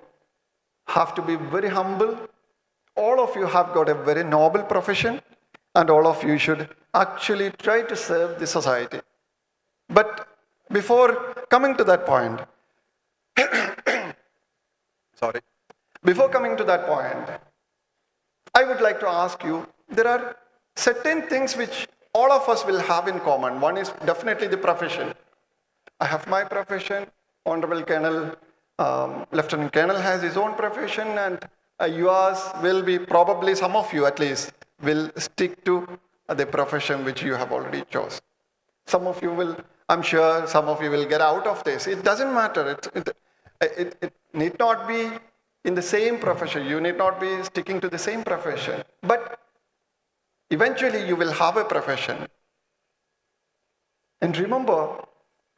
have to be very humble. All of you have got a very noble profession, and all of you should actually try to serve the society. But before coming to that point, before coming to that point, I would like to ask you, there are certain things which all of us will have in common. One is definitely the profession. I have my profession, Honorable Colonel, Lieutenant Colonel has his own profession, and yours will be, probably some of you at least, will stick to the profession which you have already chosen. Some of you will, I'm sure some of you will get out of this. It doesn't matter. It need not be in the same profession. You need not be sticking to the same profession. But eventually you will have a profession. And remember,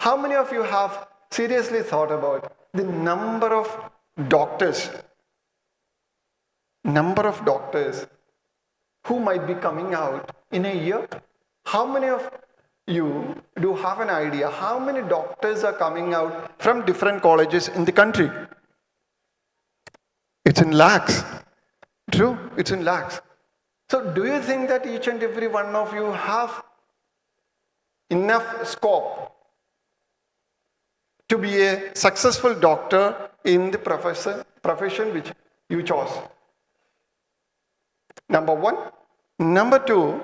how many of you have seriously thought about the number of doctors who might be coming out in a year? How many of you do have an idea how many doctors are coming out from different colleges in the country? It's in lakhs. True, it's in lakhs. So do you think that each and every one of you have enough scope to be a successful doctor in the profession which you chose? Number one. Number two,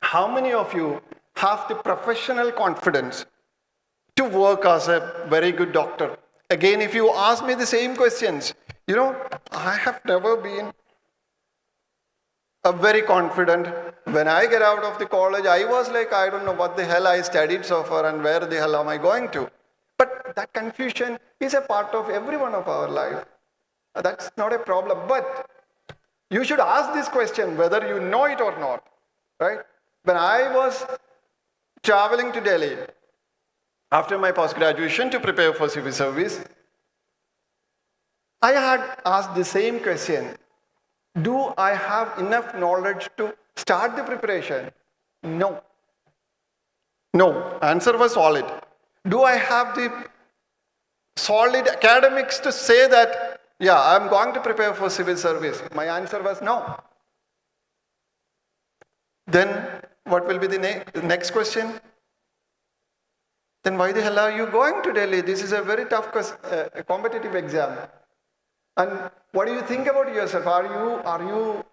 how many of you have the professional confidence to work as a very good doctor? Again, if you ask me the same questions, I have never been very confident. When I get out of the college, I was like, I don't know what the hell I studied so far and where the hell am I going to? But that confusion is a part of every one of our life. That's not a problem. But you should ask this question whether you know it or not, right? When I was traveling to Delhi after my post-graduation to prepare for civil service, I had asked the same question. Do I have enough knowledge to start the preparation? No. No. Answer was solid. Do I have the solid academics to say that, yeah, I'm going to prepare for civil service? My answer was no. Then what will be the next question? Then why the hell are you going to Delhi? This is a very tough competitive exam. And what do you think about yourself? Are you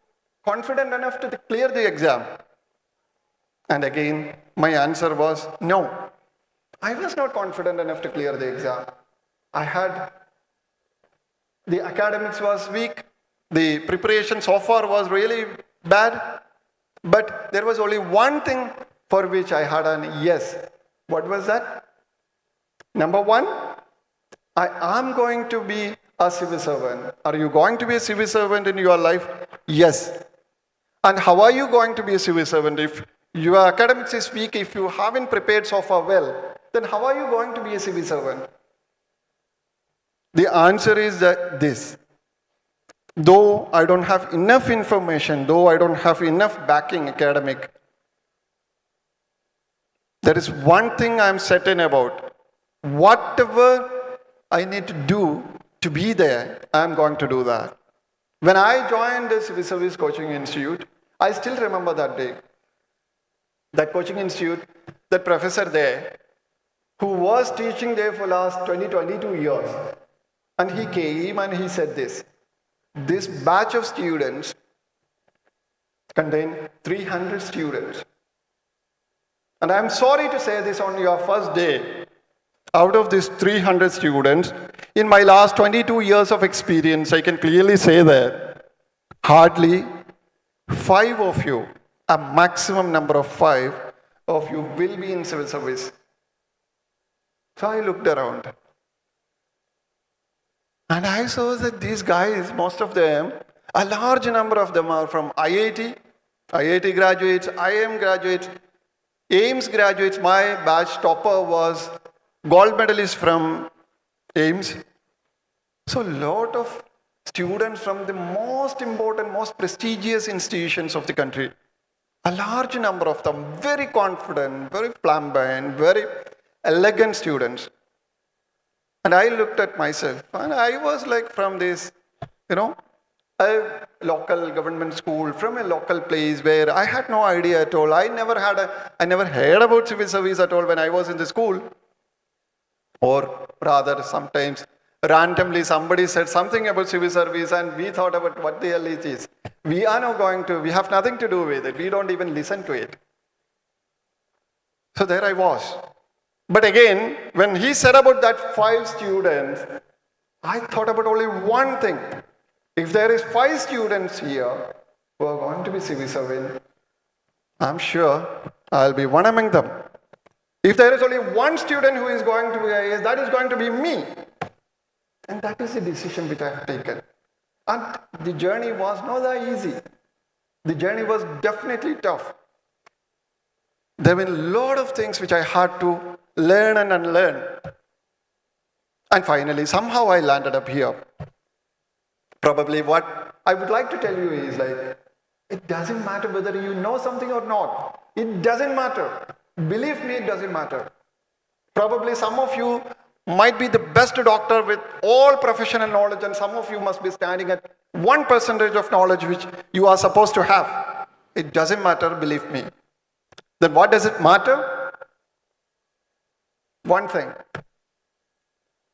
confident enough to clear the exam? And again, my answer was no. I was not confident enough to clear the exam. The academics was weak. The preparation so far was really bad. But there was only one thing for which I had an yes. What was that? Number one, I am going to be a civil servant. Are you going to be a civil servant in your life? Yes. And how are you going to be a civil servant? If your academics is weak, if you haven't prepared so far well, then how are you going to be a civil servant? The answer is that this. Though I don't have enough information, though I don't have enough backing academic, there is one thing I'm certain about. Whatever I need to do to be there, I'm going to do that. When I joined the Civil Service Coaching Institute, I still remember that day. That coaching institute, that professor there, who was teaching there for last 22 years. And he came and he said this batch of students contain 300 students. And I'm sorry to say this on your first day. Out of these 300 students, in my last 22 years of experience, I can clearly say that hardly 5 of you, a maximum number of 5 of you will be in civil service. So I looked around. And I saw that these guys, most of them, a large number of them are from IIT graduates, IIM graduates, AIMS graduates. My batch topper was gold medalist from Ames. So lot of students from the most important, most prestigious institutions of the country. A large number of them, very confident, very flamboyant, very elegant students. And I looked at myself and I was like from this, a local government school, from a local place where I had no idea at all. I never heard about civil service at all when I was in the school. Or rather, sometimes randomly somebody said something about civil service and we thought about what the hell it is. We have nothing to do with it. We don't even listen to it. So there I was. But again, when he said about that 5 students, I thought about only one thing. If there is 5 students here who are going to be civil servant, I'm sure I'll be one among them. If there is only one student who is going to be IAS, that is going to be me. And that is the decision which I have taken. And the journey was not that easy. The journey was definitely tough. There were a lot of things which I had to learn and unlearn. And finally, somehow I landed up here. Probably what I would like to tell you is it doesn't matter whether you know something or not. It doesn't matter. Believe me, it doesn't matter. Probably some of you might be the best doctor with all professional knowledge, and some of you must be standing at 1% of knowledge which you are supposed to have. It doesn't matter, believe me. Then what does it matter? One thing.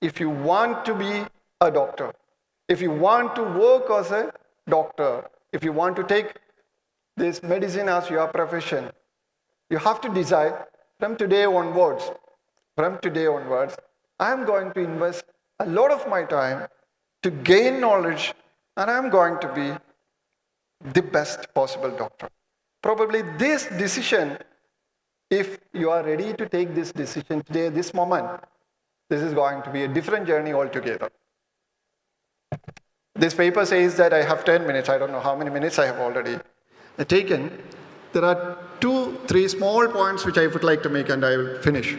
If you want to be a doctor, if you want to work as a doctor, if you want to take this medicine as your profession, you have to decide from today onwards, I am going to invest a lot of my time to gain knowledge, and I am going to be the best possible doctor. Probably this decision, if you are ready to take this decision today, this moment, this is going to be a different journey altogether. This paper says that I have 10 minutes. I don't know how many minutes I have already taken. There are 2-3 small points which I would like to make, and I will finish.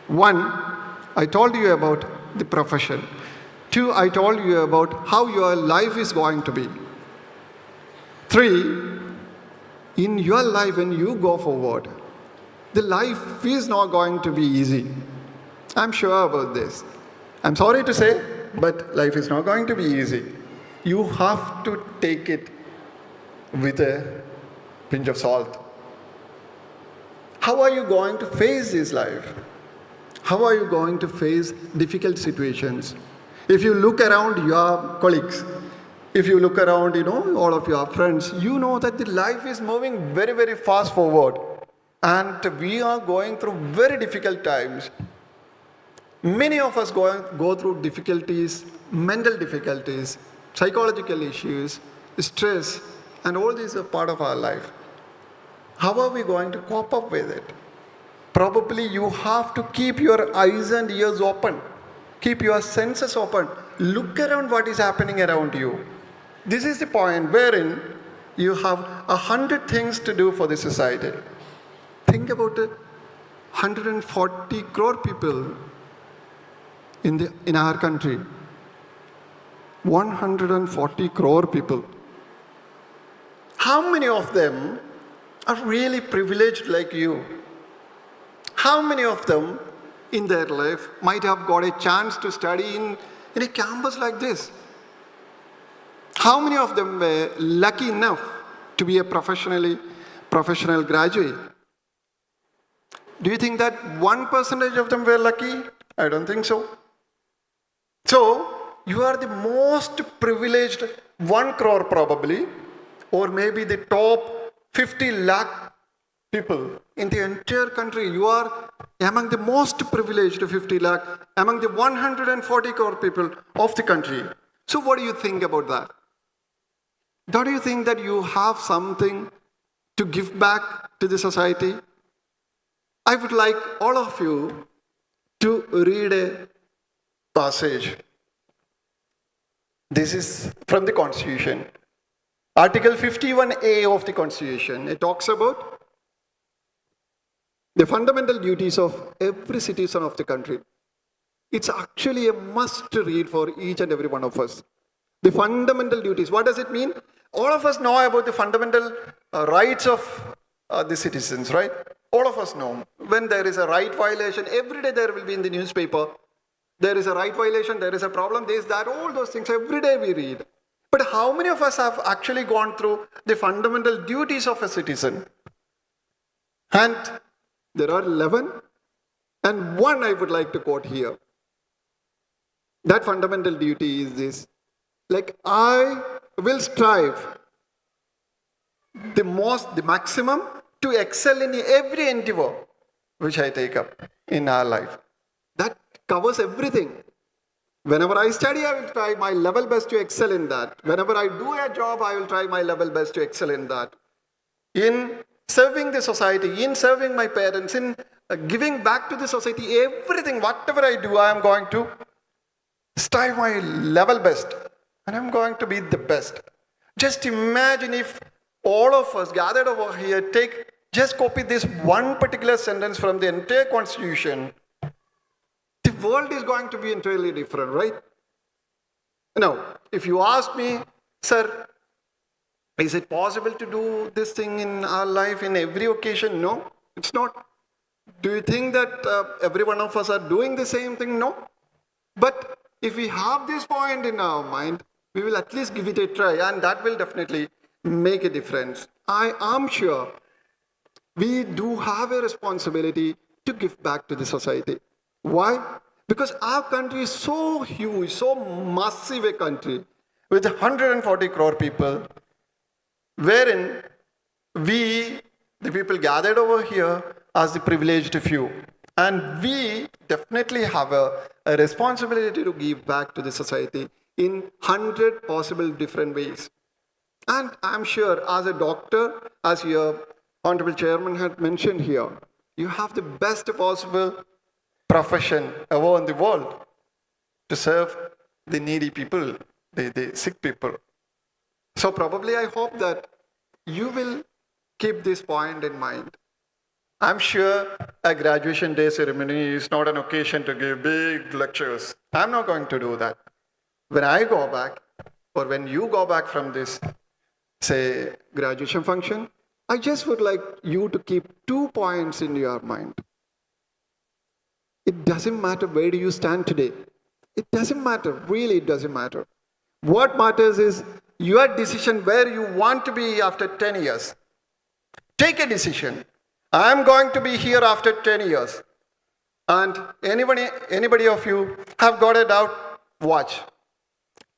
1, I told you about the profession. 2, I told you about how your life is going to be. 3, in your life when you go forward, the life is not going to be easy. I'm sure about this. I'm sorry to say, but life is not going to be easy. You have to take it with a pinch of salt. How are you going to face this life? How are you going to face difficult situations? If you look around your colleagues, if you look around, all of your friends, you know that the life is moving very, very fast forward. And we are going through very difficult times. Many of us go through difficulties, mental difficulties, psychological issues, stress, and all these are part of our life. How are we going to cope up with it? Probably you have to keep your eyes and ears open. Keep your senses open. Look around what is happening around you. This is the point wherein you have 100 things to do for the society. Think about it. 140 crore people in our country. 140 crore people. How many of them are really privileged like you? How many of them in their life might have got a chance to study in a campus like this? How many of them were lucky enough to be a professional graduate? Do you think that 1% of them were lucky? I don't think so. So, you are the most privileged 1 crore probably, or maybe the top 50 lakh people in the entire country. You are among the most privileged 50 lakh, among the 140 crore people of the country. So what do you think about that? Don't you think that you have something to give back to the society? I would like all of you to read a passage. This is from the Constitution. Article 51A of the Constitution. It talks about the fundamental duties of every citizen of the country. It's actually a must to read for each and every one of us. The fundamental duties. What does it mean? All of us know about the fundamental rights of the citizens, right? All of us know. When there is a right violation, every day there will be in the newspaper, there is a right violation, there is a problem, there is that, all those things, every day we read. But how many of us have actually gone through the fundamental duties of a citizen? And there are 11, and one I would like to quote here. That fundamental duty is this: like, I will strive the maximum to excel in every endeavor which I take up in our life. That covers everything. Whenever I study, I will try my level best to excel in that. Whenever I do a job, I will try my level best to excel in that. In serving the society, in serving my parents, in giving back to the society, everything, whatever I do, I am going to strive my level best. And I'm going to be the best. Just imagine if all of us gathered over here just copy this one particular sentence from the entire Constitution. The world is going to be entirely different, right? Now, if you ask me, sir, is it possible to do this thing in our life in every occasion? No, it's not. Do you think that every one of us are doing the same thing? No. But if we have this point in our mind, we will at least give it a try, and that will definitely make a difference. I am sure we do have a responsibility to give back to the society. Why? Because our country is so huge, so massive a country with 140 crore people, wherein we, the people gathered over here, as the privileged few. And we definitely have a responsibility to give back to the society in 100 possible different ways. And I'm sure as a doctor, as your Honorable Chairman had mentioned here, you have the best possible profession ever in the world to serve the needy people, the sick people. So probably I hope that you will keep this point in mind. I'm sure a graduation day ceremony is not an occasion to give big lectures. I'm not going to do that. When I go back, or when you go back from this, say, graduation function, I just would like you to keep 2 points in your mind. It doesn't matter where do you stand today. It doesn't matter, really it doesn't matter. What matters is your decision where you want to be after 10 years. Take a decision. I'm going to be here after 10 years. And anybody of you have got a doubt, watch.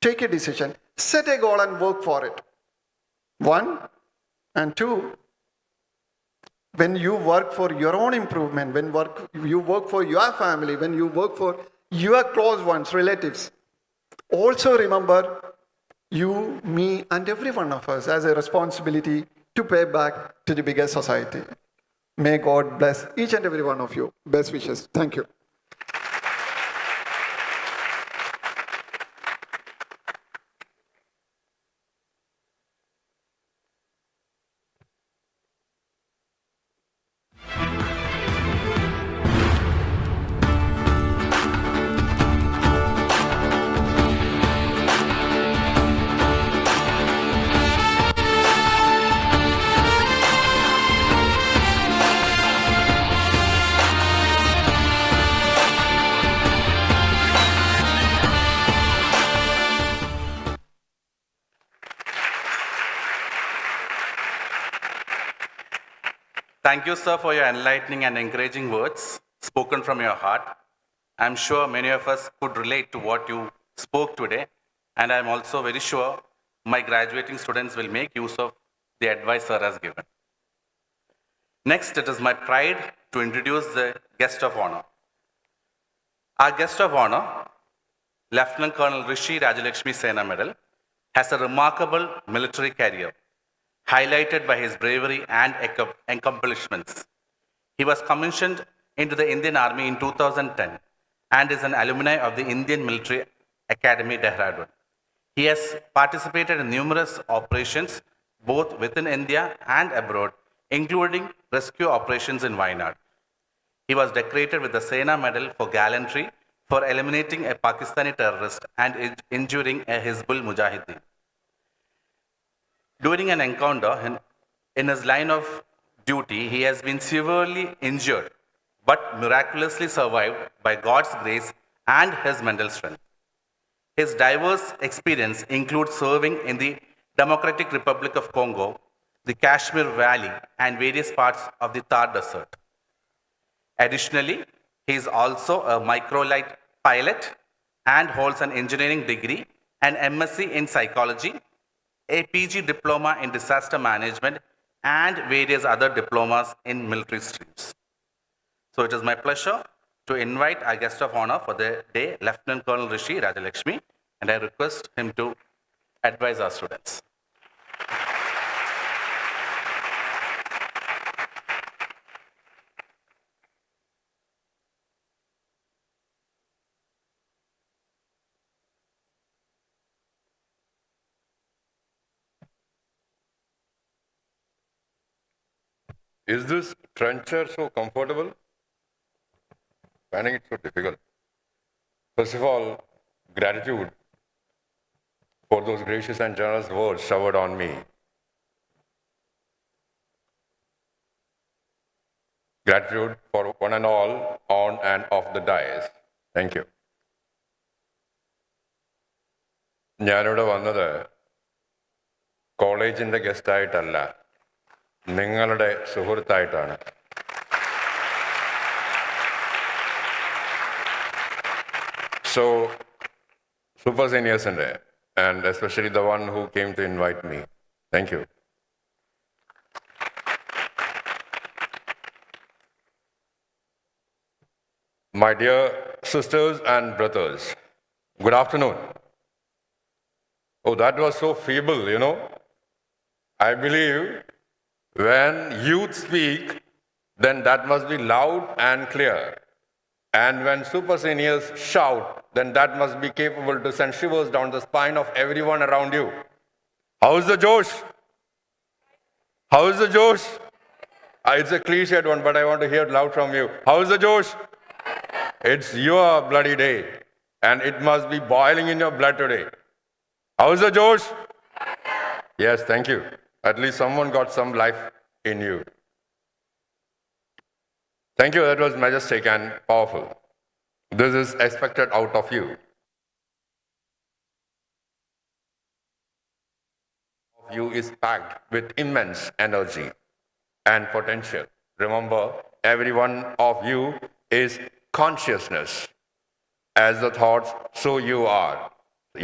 Take a decision. Set a goal and work for it. 1, and 2, when you work for your own improvement, when you work for your family, when you work for your close ones, relatives, also remember you, me, and every one of us has a responsibility to pay back to the bigger society. May God bless each and every one of you. Best wishes. Thank you. Thank you, sir, for your enlightening and encouraging words spoken from your heart. I'm sure many of us could relate to what you spoke today, and I'm also very sure my graduating students will make use of the advice sir has given. Next, it is my pride to introduce the guest of honor. Our guest of honor, Lieutenant Colonel Rishi Rajalakshmi Sena Medal, has a remarkable military career, highlighted by his bravery and accomplishments. He was commissioned into the Indian Army in 2010 and is an alumni of the Indian Military Academy, Dehradun. He has participated in numerous operations both within India and abroad, including rescue operations in Wayanad. He was decorated with the Sena Medal for gallantry for eliminating a Pakistani terrorist and injuring a Hizbul Mujahideen. During an encounter in his line of duty, he has been severely injured but miraculously survived by God's grace and his mental strength. His diverse experience includes serving in the Democratic Republic of Congo, the Kashmir Valley, and various parts of the Thar Desert. Additionally, he is also a microlight pilot and holds an engineering degree, an MSc in psychology, a PG diploma in disaster management, and various other diplomas in military streams. So it is my pleasure to invite our guest of honor for the day, Lieutenant Colonel Rishi Rajalakshmi, and I request him to advise our students. Is this trencher so comfortable? Finding it so difficult. First of all, gratitude for those gracious and generous words showered on me. Gratitude for one and all on and off the dais. Thank you. ഞാനിവിടെ വന്നത് കോളേജിൻ്റെ ഗസ്റ്റായിട്ടല്ല, നിങ്ങളുടെ സുഹൃത്തായിട്ടാണ്. So, super seniors in there, and especially the one who came to invite me. Thank you. My dear sisters and brothers, good afternoon. Oh, that was so feeble, you know. I believe when youth speak, then that must be loud and clear. And when super seniors shout, then that must be capable to send shivers down the spine of everyone around you. How's the Josh? How's the Josh? It's a cliched one, but I want to hear it loud from you. How's the Josh? It's your bloody day, and it must be boiling in your blood today. How's the Josh? Yes, thank you. At least someone got some life in you. Thank you, that was majestic and powerful. This is expected out of you. You is packed with immense energy and potential. Remember, every one of you is consciousness. As the thoughts, so you are.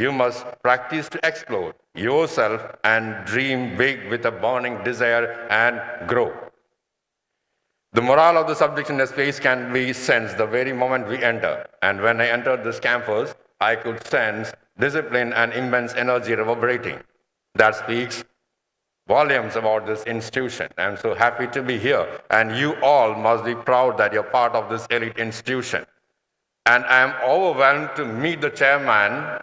You must practice to explore yourself and dream big with a burning desire and grow. The morale of the subject in the space can be sensed the very moment we enter. And when I entered this campus, I could sense discipline and immense energy reverberating. That speaks volumes about this institution. I'm so happy to be here, and you all must be proud that you're part of this elite institution. And I'm overwhelmed to meet the chairman.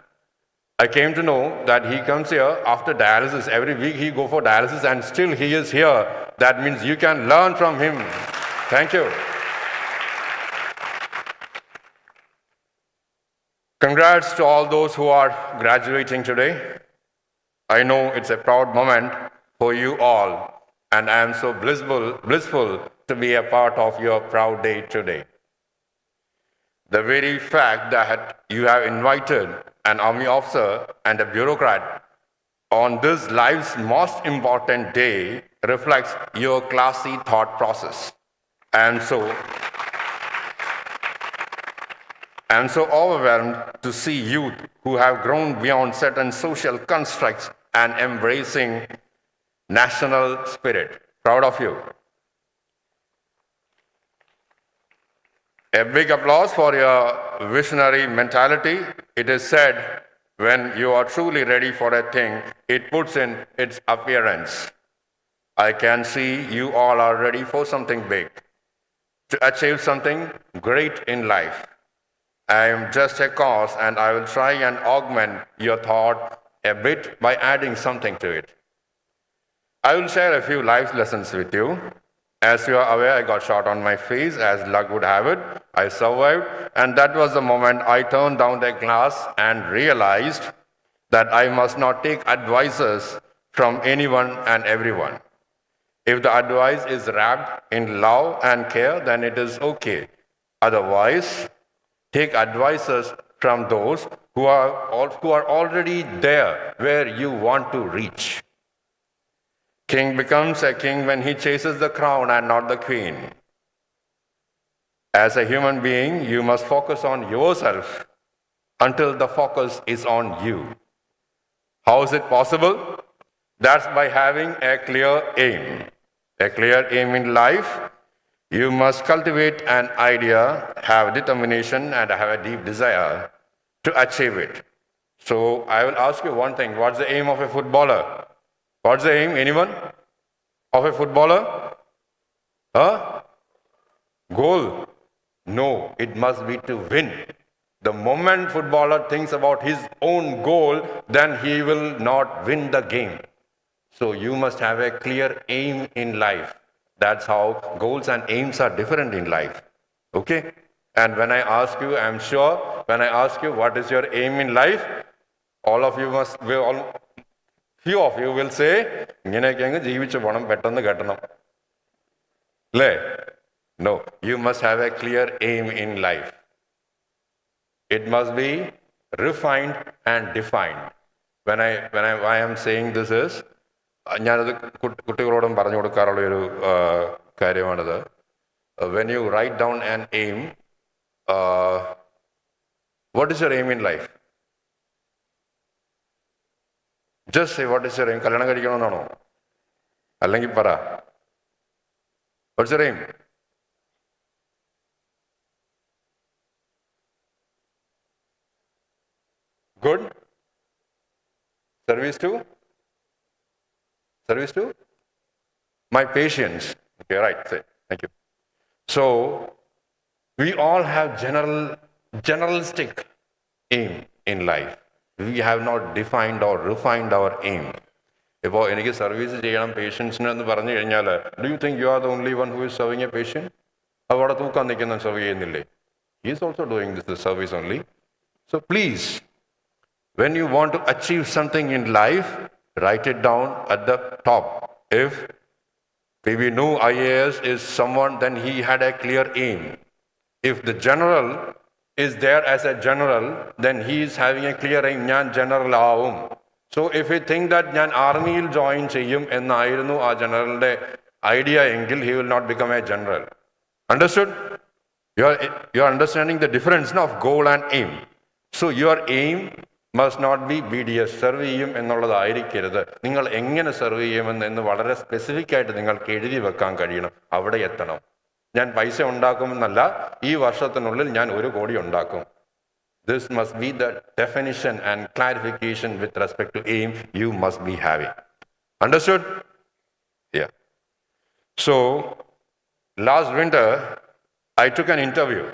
I came to know that he comes here after dialysis. Every week he goes for dialysis, and still he is here. That means you can learn from him. Thank you. Congrats to all those who are graduating today. I know it's a proud moment for you all, and I am so blissful to be a part of your proud day today. The very fact that you have invited an army officer and a bureaucrat on this life's most important day reflects your classy thought process. I'm so overwhelmed to see youth who have grown beyond certain social constructs and embracing national spirit. Proud of you. A big applause for your visionary mentality. It is said, when you are truly ready for a thing, it puts in its appearance. I can see you all are ready for something big, to achieve something great in life. I am just a cause, and I will try and augment your thought a bit by adding something to it. I will share a few life lessons with you. As you are aware, I got shot on my face. As luck would have it, I survived. And that was the moment I turned down the glass and realized that I must not take advices from anyone and everyone. If the advice is wrapped in love and care, then it is okay. Otherwise, take advices from those who are already there where you want to reach. King becomes a king when he chases the crown and not the queen. As a human being, you must focus on yourself until the focus is on you. How is it possible? That's by having a clear aim. A clear aim in life, you must cultivate an idea, have determination, and have a deep desire to achieve it. So I will ask you one thing. What's the aim of a footballer? What's the aim? Anyone? Of a footballer? Goal? No, it must be to win. The moment footballer thinks about his own goal, then he will not win the game. So you must have a clear aim in life. That's how goals and aims are different in life. Okay? And when I ask you, I'm sure, when I ask you what is your aim in life, all of you few of you will say, "ഇങ്ങനെയൊക്കെ അങ്ങ് ജീവിച്ചു പോണം, പെട്ടെന്ന് കെട്ടണം." No, you must have a clear aim in life. It must be refined and defined. Why I'm saying this is, ഞാനത് കുട്ടികളോടും പറഞ്ഞു കൊടുക്കാറുള്ള ഒരു കാര്യമാണിത്. When you write down an aim, what is your aim in life? Just say, what is your aim? കല്യാണം കഴിക്കണമെന്നാണോ? അല്ലെങ്കിൽ പറ. What's your aim? Good? Service to? Service to? My patients. Okay, right. Say. Thank you. So, we all have generalistic aim in life. We have not defined or refined our aim. ഇപ്പോൾ എനിക്ക് service ചെയ്യണം പേഷ്യൻസിന് എന്ന് പറഞ്ഞു കഴിഞ്ഞാൽ, do you think you are the only one who is serving A patient? അവിടെ തൂക്കാൻ നിൽക്കുന്ന സർവ് ചെയ്യുന്നില്ലേ? He is also doing this service only. So please, when you want to achieve something in life, write it down at the top. If PV Nu IAS is someone, then he had a clear aim. If the general is there as a general, then he is having a clear aim. Njan general aavum. So if you think that Njan army will join cheyum ennayirunnu aa generalde idea engil, he will not become a general. Understood? You are understanding the difference of goal and aim. So your aim must not be BDS, serve ചെയ്യും എന്നുള്ളതായിരിക്കരുത്. നിങ്ങൾ എങ്ങനെ serve ചെയ്യുമെന്ന് വളരെ specific ആയിട്ട് നിങ്ങൾക്ക് എഴുതി വെക്കാൻ കഴിയണം. അവിടെ എത്തണം. ഞാൻ പൈസ ഉണ്ടാക്കുമെന്നല്ല, ഈ വർഷത്തിനുള്ളിൽ ഞാൻ 1 കോടി ഉണ്ടാക്കും. This must be the definition and clarification with respect to aim you must be having. Understood? Yeah. So, last winter, I took an interview.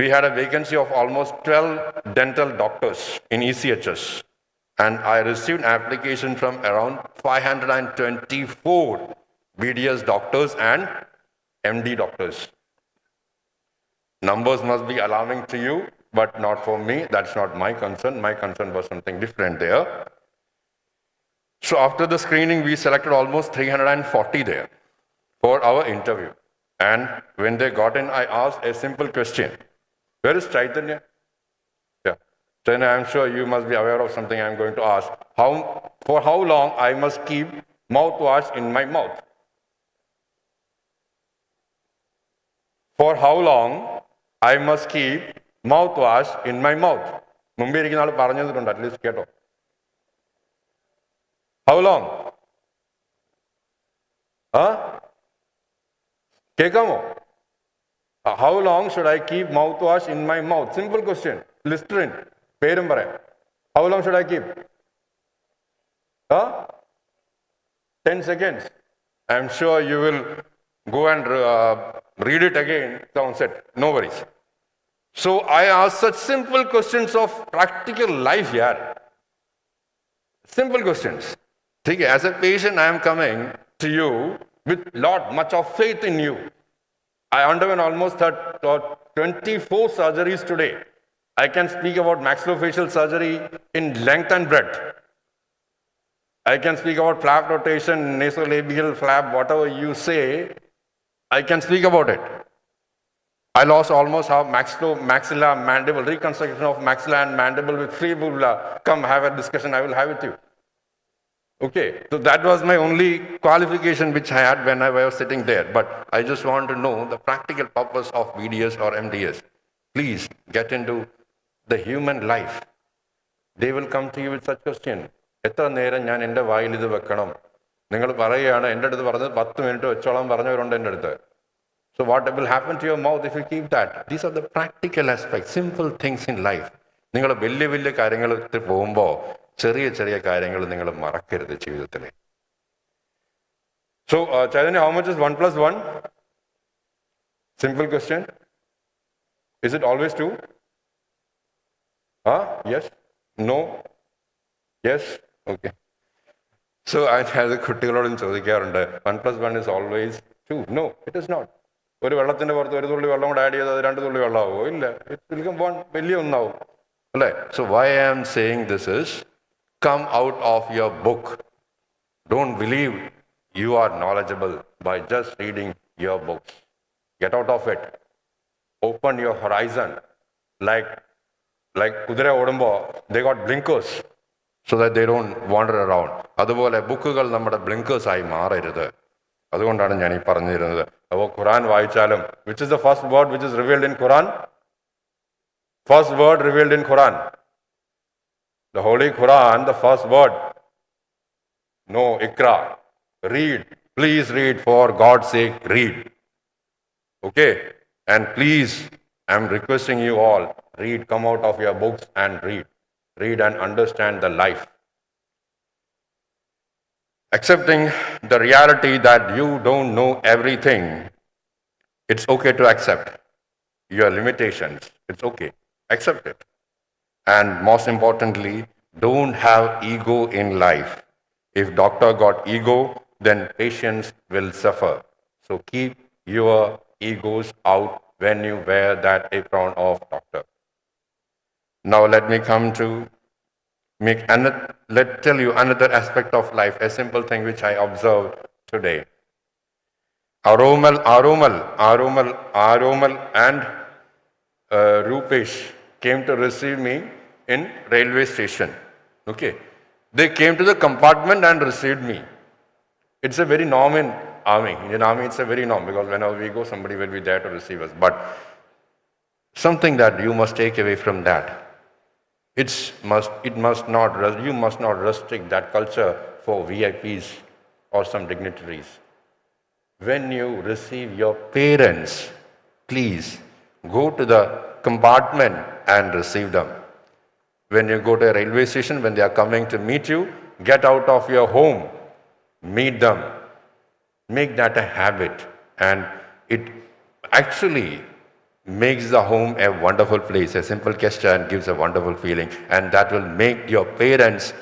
We had a vacancy of almost 12 dental doctors in ECHS, and I received application from around 524 BDS doctors and MD doctors. Numbers must be alarming to you, but not for me. That's not my concern. My concern was something different there. So after the screening, we selected almost 340 there for our interview. And when they got in, I asked a simple question. Where is Chaitanya? Yeah. Chaitanya, I'm sure you must be aware of something I'm going to ask. For how long I must keep mouthwash in my mouth? For how long I must keep mouthwash in my mouth? മുമ്പേ ഇരിക്കുന്ന ആൾ പറഞ്ഞിട്ടുണ്ട്, at least കേട്ടോ. How long? കേൾക്കാമോ? How long should I keep mouthwash in my mouth? Simple question. Listerine. പേരും പറയാം. How long should I keep? 10 seconds. I'm sure you will go and read it again. Sound set. No worries. So I ask such simple questions of practical life here. Simple questions. As a patient, I am coming to you with much of faith in you. I underwent almost 24 surgeries today. I can speak about maxillofacial surgery in length and breadth. I can speak about flap rotation, nasolabial flap, whatever you say, I can speak about it. I lost almost half maxilla, mandible, reconstruction of maxilla and mandible with fibula. Come have a discussion, I will have with you. Okay, so that was my only qualification which I had when I was sitting there. But I just want to know the practical purpose of BDS or MDS. Please get into the human life. They will come to you with such question. എത്ര നേരം ഞാൻ എൻ്റെ വായിൽ ഇത് വെക്കണം? നിങ്ങൾ പറയുകയാണ് എൻ്റെ അടുത്ത് പറഞ്ഞത് 10 മിനിറ്റ് വെച്ചോളം പറഞ്ഞവരുണ്ട് എൻ്റെ അടുത്ത്. So what will happen to your mouth if you keep that? These are the practical aspects, simple things in life. നിങ്ങൾ വലിയ വലിയ കാര്യങ്ങളിൽ പോകുമ്പോൾ ചെറിയ ചെറിയ കാര്യങ്ങൾ നിങ്ങൾ മറക്കരുത് ജീവിതത്തിൽ. So Chaitanya, how much is 1 plus 1? Simple question. Is it always 2? Yes? No? Yes? Okay. So I have കുട്ടികളോടും ചോദിക്കാറുണ്ട് 1 plus 1 is always 2. No, it is not. ഒരു വെള്ളത്തിന്റെ പുറത്ത് ഒരു തുള്ളി വെള്ളം കൂടെ ആഡ് ചെയ്ത് അത് 2 തുള്ളി വെള്ളമാവോ? ഇല്ല. It will become 1 വലിയ ഒന്നാവും അല്ലേ? So why I am saying this is, come out of your book. Don't believe you are knowledgeable by just reading your books. Get out of it. Open your horizon. Like കുതിര ഓടുമ്പോൾ they got blinkers so that they don't wander around. അതുപോലെ ബുക്കുകൾ നമ്മുടെ ബ്ലിങ്കേഴ്സ് ആയി മാറരുത്. അതുകൊണ്ടാണ് ഞാൻ ഈ പറഞ്ഞിരുന്നത്. അപ്പോൾ ഖുറാൻ വായിച്ചാലും, which is the first word which is revealed in Quran? First word revealed in Quran. The Holy Quran, the first word. No, Ikra. Read. Please read. For God's sake, read. Okay? And please, I'm requesting you all, read, come out of your books and read. Read and understand the life. Accepting the reality that you don't know everything, it's okay to accept your limitations. It's okay. Accept it. And most importantly, don't have ego in life. If doctor got ego, then patients will suffer. So keep your egos out when you wear that apron of doctor. Now let me come to tell you another aspect of life, a simple thing which I observed today. Aromal and Rupesh came to receive me in railway station. Okay. They came to the compartment and received me. It's a very norm in army. In army, it's a very norm because whenever we go, somebody will be there to receive us. But something that you must take away from that. You must not restrict that culture for VIPs or some dignitaries. When you receive your parents, please go to the compartment and receive them. When you go to a railway station, when they are coming to meet you, get out of your home, meet them. Make that a habit, and it actually makes the home a wonderful place. A simple gesture and gives a wonderful feeling, and that will make your parents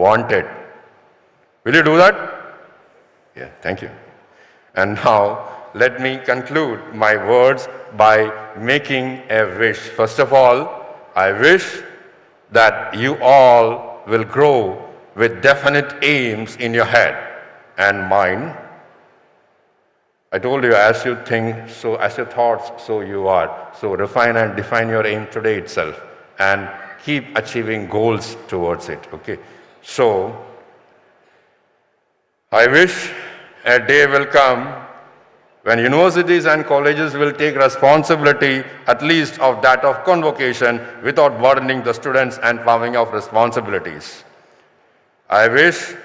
want it. Will you do that? Yeah, thank you. And now let me conclude my words by making a wish. First of all, I wish that you all will grow with definite aims in your head and mind. I told you, as you think, so as your thoughts, so you are. So refine and define your aim today itself and keep achieving goals towards it. Okay. So I wish a day will come when universities and colleges will take responsibility, at least of that of convocation, without burdening the students and farming of responsibilities. I wish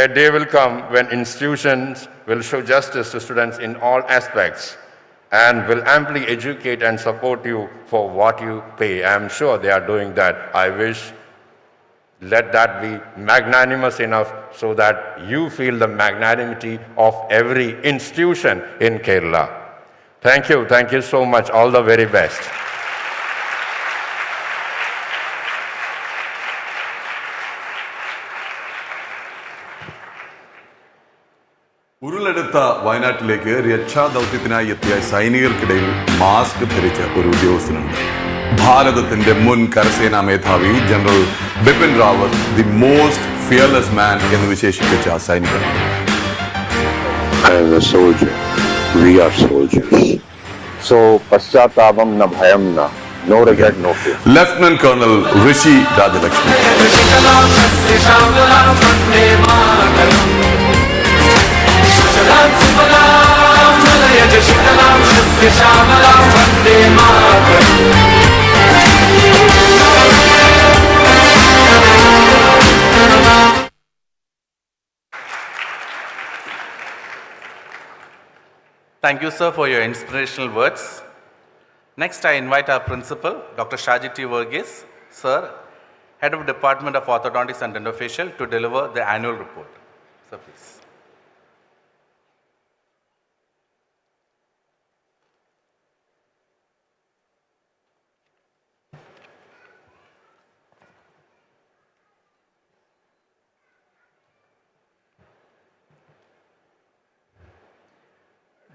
a day will come when institutions will show justice to students in all aspects and will amply educate and support you for what you pay. I am sure they are doing that. I wish, let that be magnanimous enough so that you feel the magnanimity of every institution in Kerala. Thank you so much. All the very best. ഉരുളെടുത്ത വയനാട്ടിലേക്ക് രക്ഷാദൗത്യത്തിനായി എത്തിയ സൈനികർക്കിടയിൽ mask ധരിച്ച ഒരു ഉദ്യോഗസ്ഥനുണ്ട്. ഭാരതത്തിന്റെ മുൻ കരസേനാ മേധാവി general Bipin Rawat the most fearless man എന്ന് വിശേഷിപ്പിച്ച സൈനികൻ. I am a soldier. We are soldiers. So, paschatapam na bhayam na. No regret, no fear. Lieutenant colonel Rishi Rajalakshmi. Thank you, sir, for your inspirational words. Next, I invite our principal, Dr. Shajit T. Varghese, sir, Head of Department of Orthodontics and Dentofacial, to deliver the annual report. Sir, please.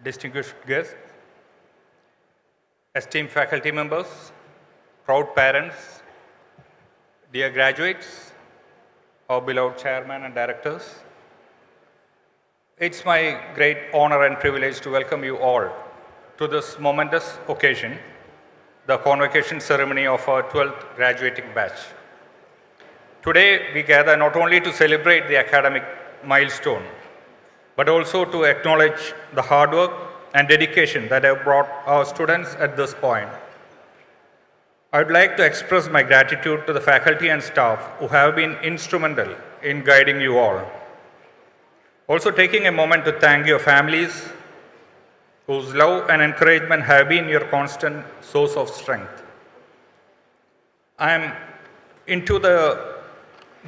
Distinguished guests, esteemed faculty members, proud parents, dear graduates, our beloved chairman and directors, it's my great honor and privilege to welcome you all to this momentous occasion, the convocation ceremony of our 12th graduating batch. Today, we gather not only to celebrate the academic milestone, but also to acknowledge the hard work and dedication that have brought our students at this point. I would like to express my gratitude to the faculty and staff who have been instrumental in guiding you all. Also taking a moment to thank your families whose love and encouragement have been your constant source of strength. I am into the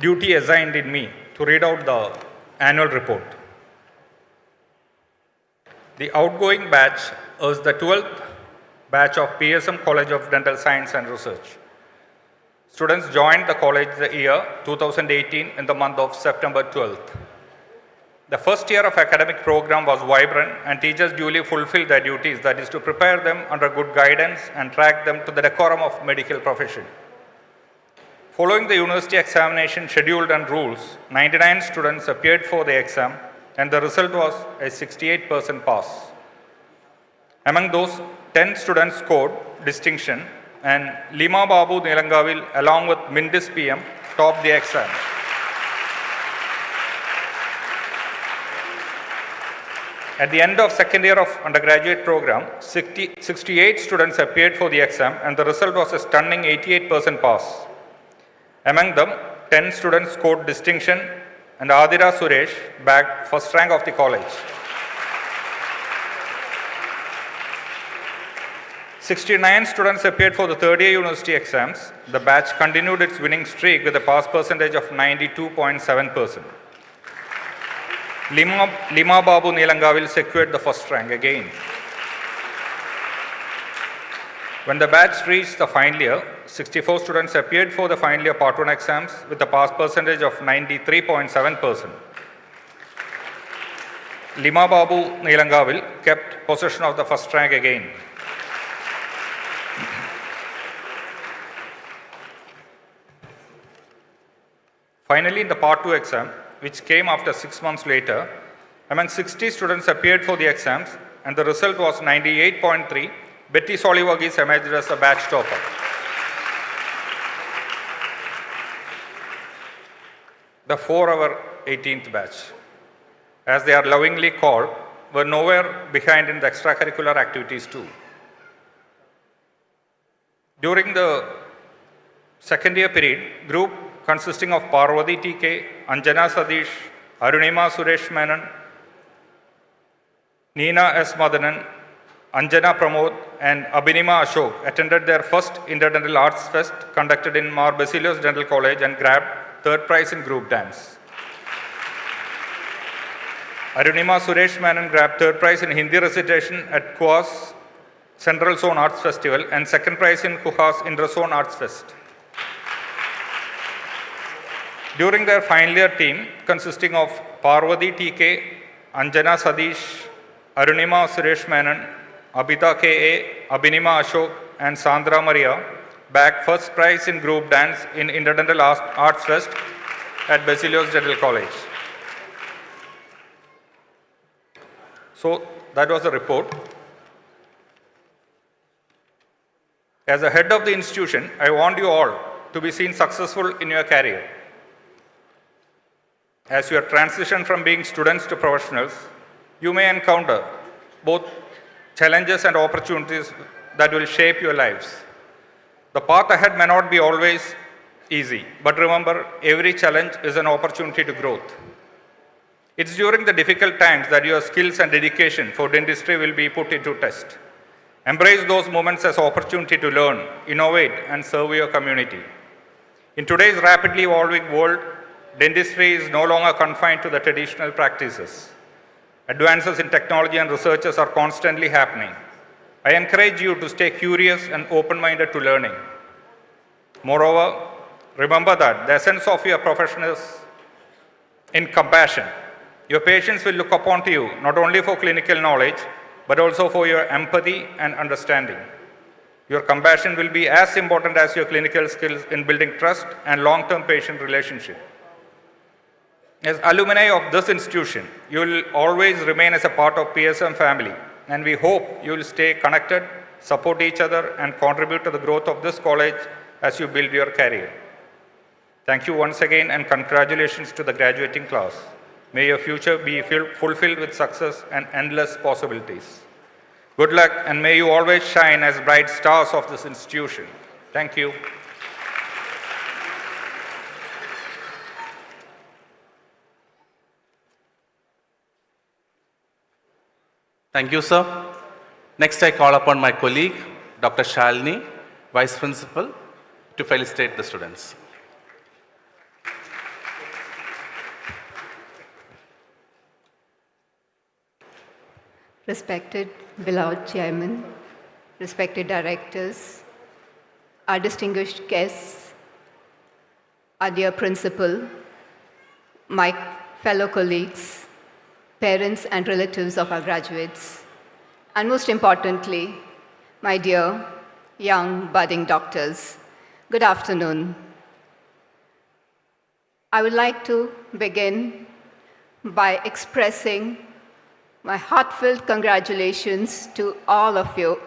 duty assigned in me to read out the annual report. The outgoing batch is the 12th batch of PSM College of Dental Science and Research. Students joined the college the year 2018 in the month of September 12th. The first year of academic program was vibrant and teachers duly fulfilled their duties, that is to prepare them under good guidance and track them to the decorum of medical profession. Following the university examination scheduled and rules, 99 students appeared for the exam and the result was a 68% pass. Among those, 10 students scored distinction and Lima Babu Nilangavil along with Mindis PM topped the exam. At the end of second year of undergraduate program, 68 students appeared for the exam and the result was a stunning 88% pass. Among them, 10 students scored distinction and Adira Suresh bagged first rank of the college. 69 students appeared for the third year university exams. The batch continued its winning streak with a pass percentage of 92.7%. Lima Babu Nilangavil secured the first rank again. When the batch reached the final year, 64 students appeared for the final year Part 1 exams with a pass percentage of 93.7%. Lima Babu Nilangavil kept possession of the first rank again. Finally, in the Part 2 exam, which came after 6 months later, among 60 students appeared for the exams and the result was 98.3. Betty Soliwagis emerged as a batch topper. The 4-hour 18th batch, as they are lovingly called, were nowhere behind in the extracurricular activities too. During the second year period, group consisting of Parvati TK, Anjana Sadish, Arunima Suresh Menon, Neena S. Madanan, Anjana Pramod and Abhinima Ashok attended their first Interdental Arts Fest conducted in Mar Basilios Dental College and grabbed third prize in group dance. Arunima Suresh Menon grabbed third prize in Hindi recitation at Kua's Central Zone Arts Festival and second prize in Kuha's Inter-Zone Arts Fest. During their final year team consisting of Parvati TK, Anjana Sadish, Arunima Suresh Menon, Abhita K.A., Abhinima Ashok, and Sandra Maria bagged first prize in group dance in Interdental Arts Fest at Basilios Dental College. So that was the report. As the head of the institution, I want you all to be seen successful in your career. As you transition from being students to professionals, you may encounter both challenges and opportunities that will shape your lives. The path ahead may not be always easy, but remember, every challenge is an opportunity to growth. It's during the difficult times that your skills and dedication for dentistry will be put into test. Embrace those moments as opportunity to learn, innovate, and serve your community. In today's rapidly evolving world, dentistry is no longer confined to the traditional practices. Advances in technology and researches are constantly happening. I encourage you to stay curious and open-minded to learning. Moreover, remember that the essence of your profession is in compassion. Your patients will look upon to you not only for clinical knowledge, but also for your empathy and understanding. Your compassion will be as important as your clinical skills in building trust and long-term patient relationship. As alumni of this institution, you will always remain as a part of PSM family, and we hope you will stay connected, support each other, and contribute to the growth of this college as you build your career. Thank you once again, and congratulations to the graduating class. May your future be fulfilled with success and endless possibilities. Good luck, and may you always shine as bright stars of this institution. Thank you. Thank you, sir. Next, I call upon my colleague, Dr. Shalini, Vice Principal, to felicitate the students. Respected beloved Chairman, respected directors, our distinguished guests, our dear Principal, my fellow colleagues, parents and relatives of our graduates, and most importantly, my dear young budding doctors, good afternoon. I would like to begin by expressing my heartfelt congratulations to all of you.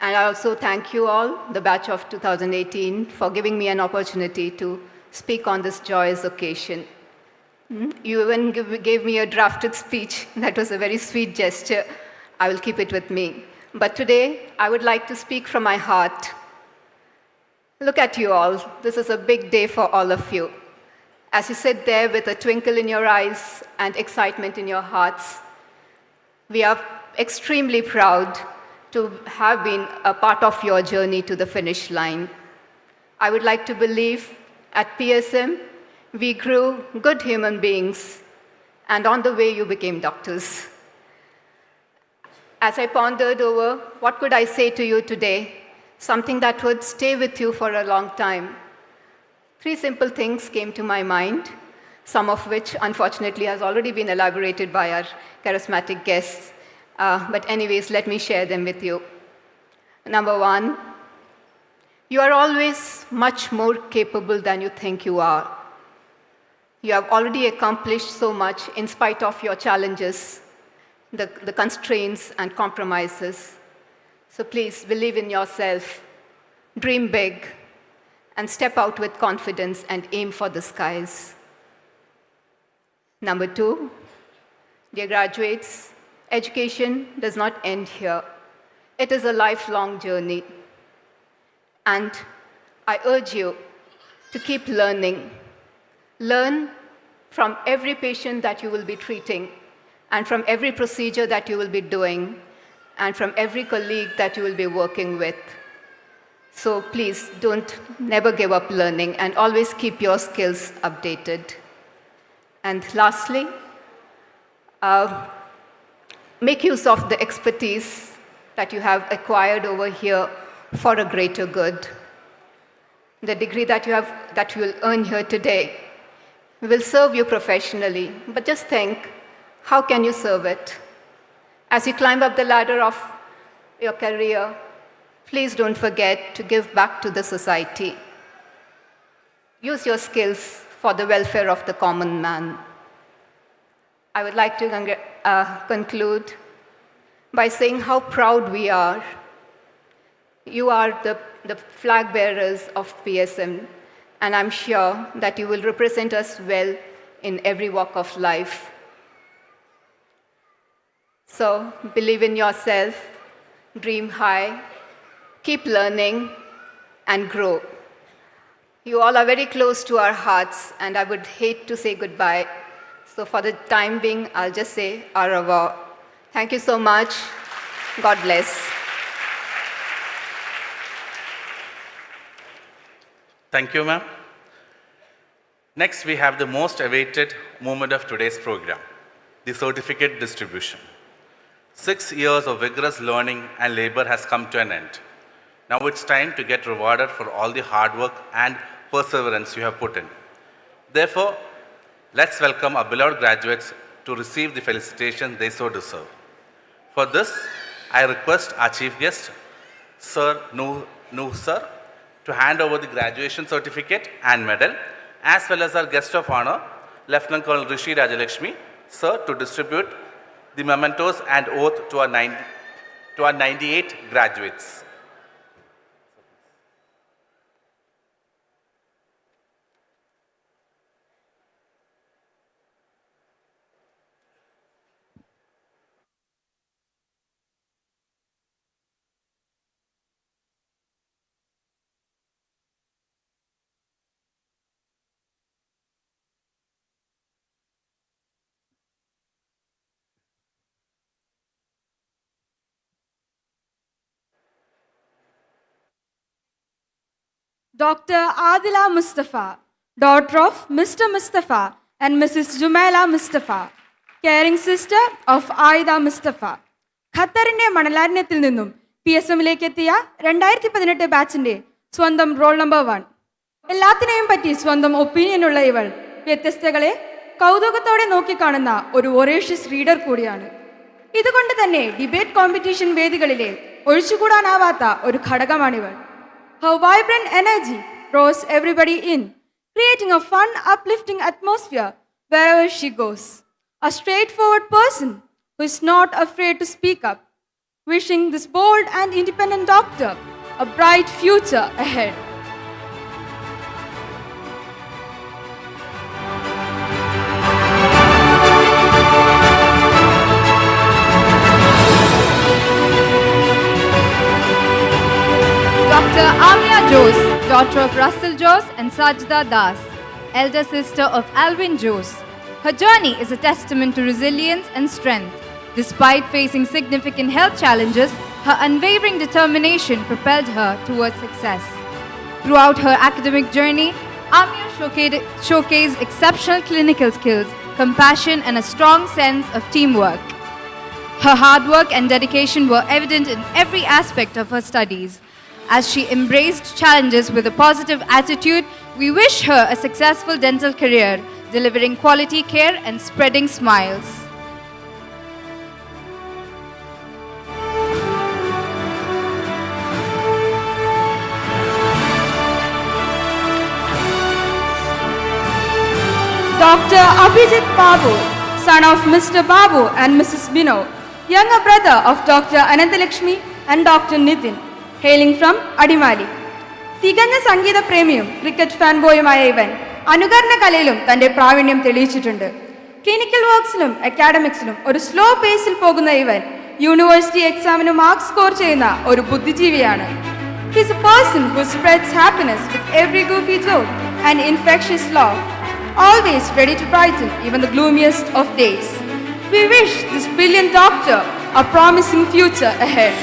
And I also thank you all, the batch of 2018, for giving me an opportunity to speak on this joyous occasion. You even gave me a drafted speech. That was a very sweet gesture. I will keep it with me. But today, I would like to speak from my heart. Look at you all. This is a big day for all of you. As you sit there with a twinkle in your eyes and excitement in your hearts, we are extremely proud to have been a part of your journey to the finish line. I would like to believe at PSM, we grew good human beings, and on the way you became doctors. As I pondered over what could I say to you today, something that would stay with you for a long time, 3 simple things came to my mind, some of which unfortunately has already been elaborated by our charismatic guests. But anyways, let me share them with you. Number 1, you are always much more capable than you think you are. You have already accomplished so much in spite of your challenges, the constraints and compromises. So please believe in yourself, dream big, and step out with confidence and aim for the skies. Number 2, dear graduates, education does not end here. It is a lifelong journey. And I urge you to keep learning. Learn from every patient that you will be treating, and from every procedure that you will be doing, and from every colleague that you will be working with. So please never give up learning, and always keep your skills updated. And lastly, make use of the expertise that you have acquired over here for a greater good. The degree that you will earn here today will serve you professionally, but just think how can you serve it? As you climb up the ladder of your career, please don't forget to give back to the society. Use your skills for the welfare of the common man. I would like to conclude by saying how proud we are. You are the flag bearers of PSM, and I'm sure that you will represent us well in every walk of life. So believe in yourself, dream high, keep learning, and grow. You all are very close to our hearts, and I would hate to say goodbye. So for the time being, I'll just say au revoir. Thank you so much. God bless. Thank you, ma'am. Next, we have the most awaited moment of today's program, the certificate distribution. 6 years of vigorous learning and labor has come to an end. Now it's time to get rewarded for all the hard work and perseverance you have put in. Therefore, let's welcome our beloved graduates to receive the felicitation they so deserve. For this, I request our chief guest, Sir Nuh Sir, to hand over the graduation certificate and medal, as well as our guest of honor, Lieutenant Colonel Rishi Rajalakshmi, Sir, to distribute the mementos and oath to our 98 graduates. Dr. Adila Mustafa, daughter of Mr. Mustafa and Mrs. Jumaila Mustafa, caring sister of Aida Mustafa. ഖത്തറിന്റെ മണലാരണ്യത്തിൽ നിന്നും PSMലേക്ക് എത്തിയ 2018 ബാച്ചിന്റെ സ്വന്തം roll number 1. എല്ലാത്തിനെയും പറ്റി സ്വന്തം ഒപ്പീനിയനുള്ള ഇവൾ വ്യത്യസ്തകളെ കൗതുകത്തോടെ നോക്കിക്കാണുന്ന ഒരു വൊറേഷ്യസ് റീഡർ കൂടിയാണ്. ഇതുകൊണ്ട് തന്നെ ഡിബേറ്റ് കോമ്പറ്റീഷൻ വേദികളിലെ ഒഴിച്ചുകൂടാനാവാത്ത ഒരു ഘടകമാണിവൾ. Her vibrant energy draws everybody in, creating a fun, uplifting atmosphere wherever she goes. A straightforward person who is not afraid to speak up, wishing this bold and independent doctor a bright future ahead. Dr. Amia Jose, daughter of Russell Jose and Sajda Das, elder sister of Alvin Jose. Her journey is a testament to resilience and strength. Despite facing significant health challenges, her unwavering determination propelled her towards success. Throughout her academic journey, Amia showcased exceptional clinical skills, compassion, and a strong sense of teamwork. Her hard work and dedication were evident in every aspect of her studies. As she embraced challenges with a positive attitude, we wish her a successful dental career, delivering quality care and spreading smiles. Dr. Abhijit Babu, son of Mr. Babu and Mrs. Bino, younger brother of Dr. Anantalakshmi and Dr. Nitin, hailing from Adimali. തികഞ്ഞ സംഗീത പ്രേമിയും cricket fan ബോയുമായ ഇവൻ അനുകരണ കലയിലും തന്റെ പ്രാവീണ്യം തെളിയിച്ചിട്ടുണ്ട്. Clinical വർക്ക്സിലും അക്കാഡമിക്സിലും ഒരു slow പേസിൽ പോകുന്ന ഇവൻ university എക്സാമിന് mark score ചെയ്യുന്ന ഒരു ബുദ്ധിജീവിയാണ്. He is a person who spreads happiness with every goofy joke and infectious laugh, always ready to brighten even the gloomiest of days. We wish this brilliant doctor a promising future ahead.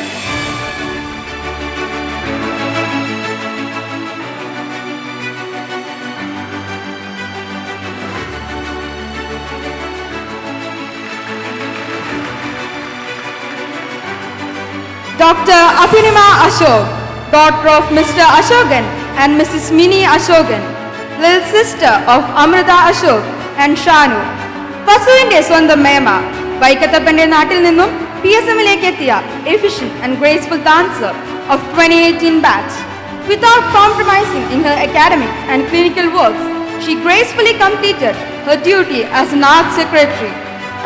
Dr. Apurima Ashok, daughter of Mr. Ashokan and Mrs. Mini Ashokan, little sister of Amrita Ashok and Shanu, വസുവിന്റെ സ്വന്തം മേമ, വൈക്കത്തപ്പന്റെ നാട്ടിൽ നിന്നും PSMലേക്ക് എത്തിയ efficient and graceful dancer of 2018 batch. Without compromising in her academics and clinical works, she gracefully completed her duty as an art secretary.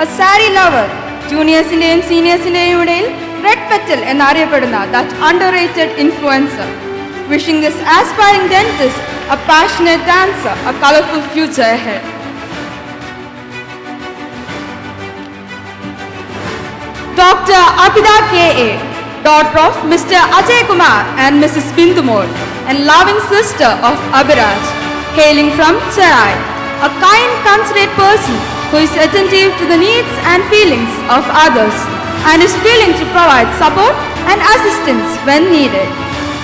A sari lover, juniorസിന്റെയും seniorസിന്റെയും ഇടയിൽ Red Petal എന്നറിയപ്പെടുന്ന that underrated influencer. Wishing this aspiring dentist, a passionate dancer, a colorful future ahead. Dr. Apida K.A., daughter of Mr. Ajay Kumar and Mrs. Bindumor, and loving sister of Abhiraj, hailing from Chennai, a kind, considerate person who is attentive to the needs and feelings of others and is willing to provide support and assistance when needed.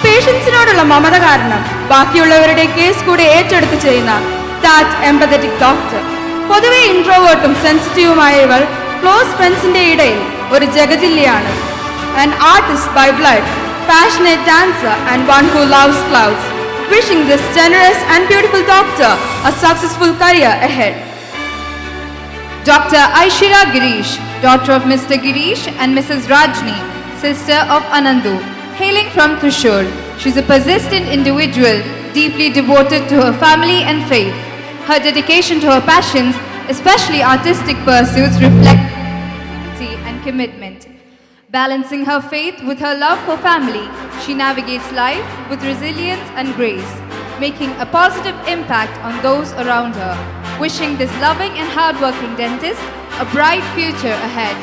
പേഷ്യൻസിനോടുള്ള Mamata കാരണം ബാക്കിയുള്ളവരുടെ case കൂടെ ഏറ്റെടുത്ത് ചെയ്യുന്ന that empathetic doctor. പൊതുവെ ഇൻട്രോവേർട്ടും സെൻസിറ്റീവുമായ ഇവൾ close ഫ്രണ്ട്സിന്റെ ഇടയിൽ ഒരു ജഗജില്ലയാണ്. An artist by blood, passionate dancer and one who loves clouds. Wishing this generous and beautiful doctor a successful career ahead. Dr. Aishira Girish, daughter of Mr. Girish and Mrs. Rajni, sister of Anandu, hailing from Thrissur. She's a persistent individual, deeply devoted to her family and faith. Her dedication to her passions, especially artistic pursuits, reflects creativity and commitment. Balancing her faith with her love for family, she navigates life with resilience and grace, making a positive impact on those around her. Wishing this loving and hardworking dentist a bright future ahead.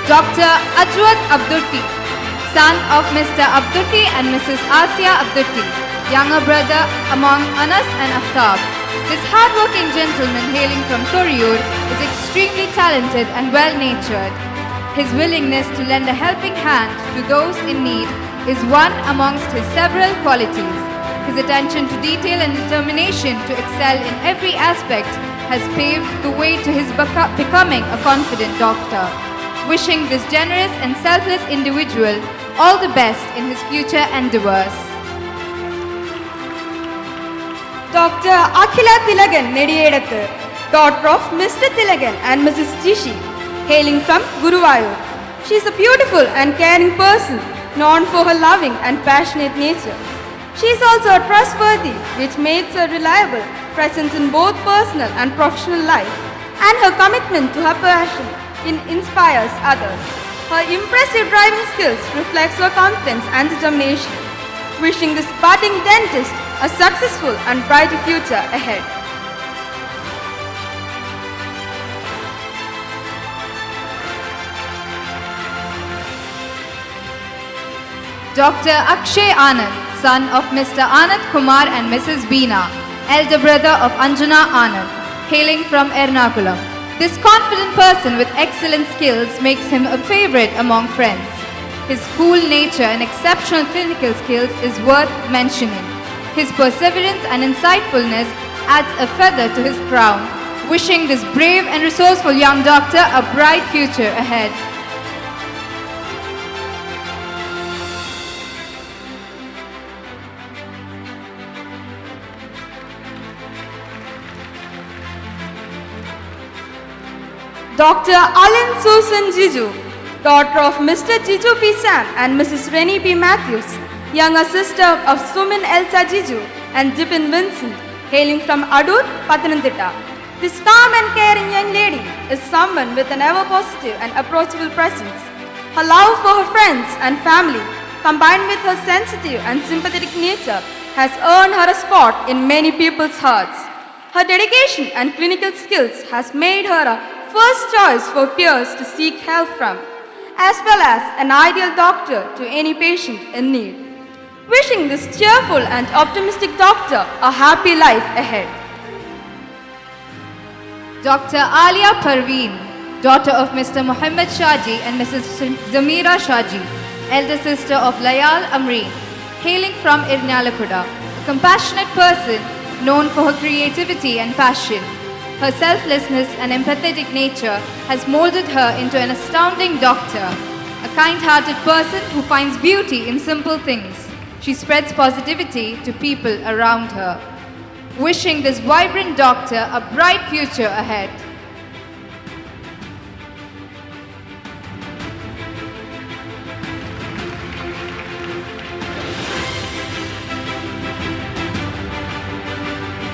Dr. Ajwat Abdurti, son of Mr. Abdurti and Mrs. Asya Abdurti, younger brother among Anas and Aftab. This hardworking gentleman hailing from Thoriyur is extremely talented and well-natured. His willingness to lend a helping hand to those in need is one amongst his several qualities. His attention to detail and determination to excel in every aspect has paved the way to his becoming a confident doctor. Wishing this generous and selfless individual all the best in his future endeavors. Dr. Akhila Tilagan Nediyedathu, daughter of Mr. Tilagan and Mrs. Jishi, hailing from Guruvayur. She is a beautiful and caring person, known for her loving and passionate nature. She is also trustworthy, which makes her reliable presence in both personal and professional life, and her commitment to her passion inspires others. Her impressive driving skills reflects her confidence and determination. Wishing this budding dentist a successful and brighter future ahead. Dr. Akshay Anand, son of Mr. Anand Kumar and Mrs. Beena, elder brother of Anjana Anand, hailing from Ernakulam. This confident person with excellent skills makes him a favorite among friends. His cool nature and exceptional clinical skills is worth mentioning. His perseverance and insightfulness adds a feather to his crown. Wishing this brave and resourceful young doctor a bright future ahead. Dr. Alan Susan Jiju, daughter of Mr. Jiju P. Sam and Mrs. Rennie P. Matthews, younger sister of Sumin Elsa Jiju and Dipin Vincent, hailing from Adur, Pathanamthitta. This calm and caring young lady is someone with an ever-positive and approachable presence. Her love for her friends and family, combined with her sensitive and sympathetic nature, has earned her a spot in many people's hearts. Her dedication and clinical skills has made her a first choice for peers to seek help from, as well as an ideal doctor to any patient in need. Wishing this cheerful and optimistic doctor a happy life ahead. Dr. Alia Parveen, daughter of Mr. Muhammad Shaji and Mrs. Zamira Shaji, elder sister of Layal Amreen, hailing from Irnalakuda, a compassionate person known for her creativity and passion. Her selflessness and empathetic nature has molded her into an astounding doctor, a kind-hearted person who finds beauty in simple things. she spreads positivity to people around her. Wishing this vibrant doctor a bright future ahead.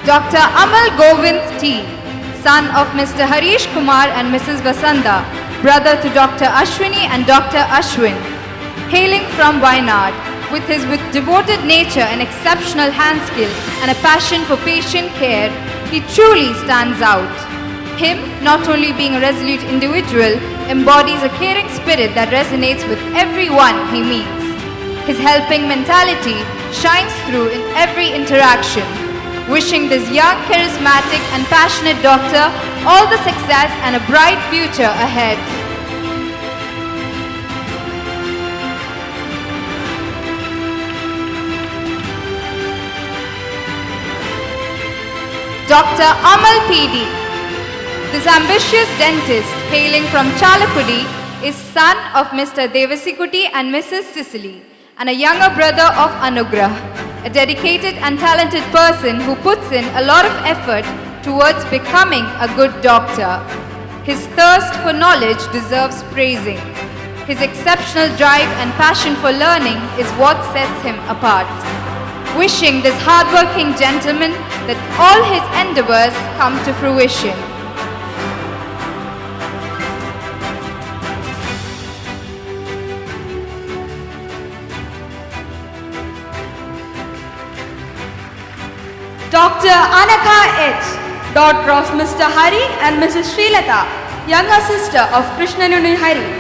Dr. Amal Govind T, son of Mr. Harish Kumar and Mrs. Vasanta, brother to Dr. Ashwini and Dr. Ashwin, hailing from Wayanad. With his devoted nature and exceptional hand skill and a passion for patient care, he truly stands out. Him, not only being a resolute individual, embodies a caring spirit that resonates with everyone he meets. His helping mentality shines through in every interaction. Wishing this young, charismatic and passionate doctor all the success and a bright future ahead. Dr. Amal PD. This ambitious dentist, hailing from Chalapudi, is son of Mr. Devasikuti and Mrs. Sicily, and a younger brother of Anugrah, a dedicated and talented person who puts in a lot of effort towards becoming a good doctor. His thirst for knowledge deserves praising. His exceptional drive and passion for learning is what sets him apart. Wishing this hardworking gentleman that all his endeavors come to fruition. Dr. Anaka H, daughter of Mr. Hari and Mrs. Srilata, younger sister of Krishnanuni Hari,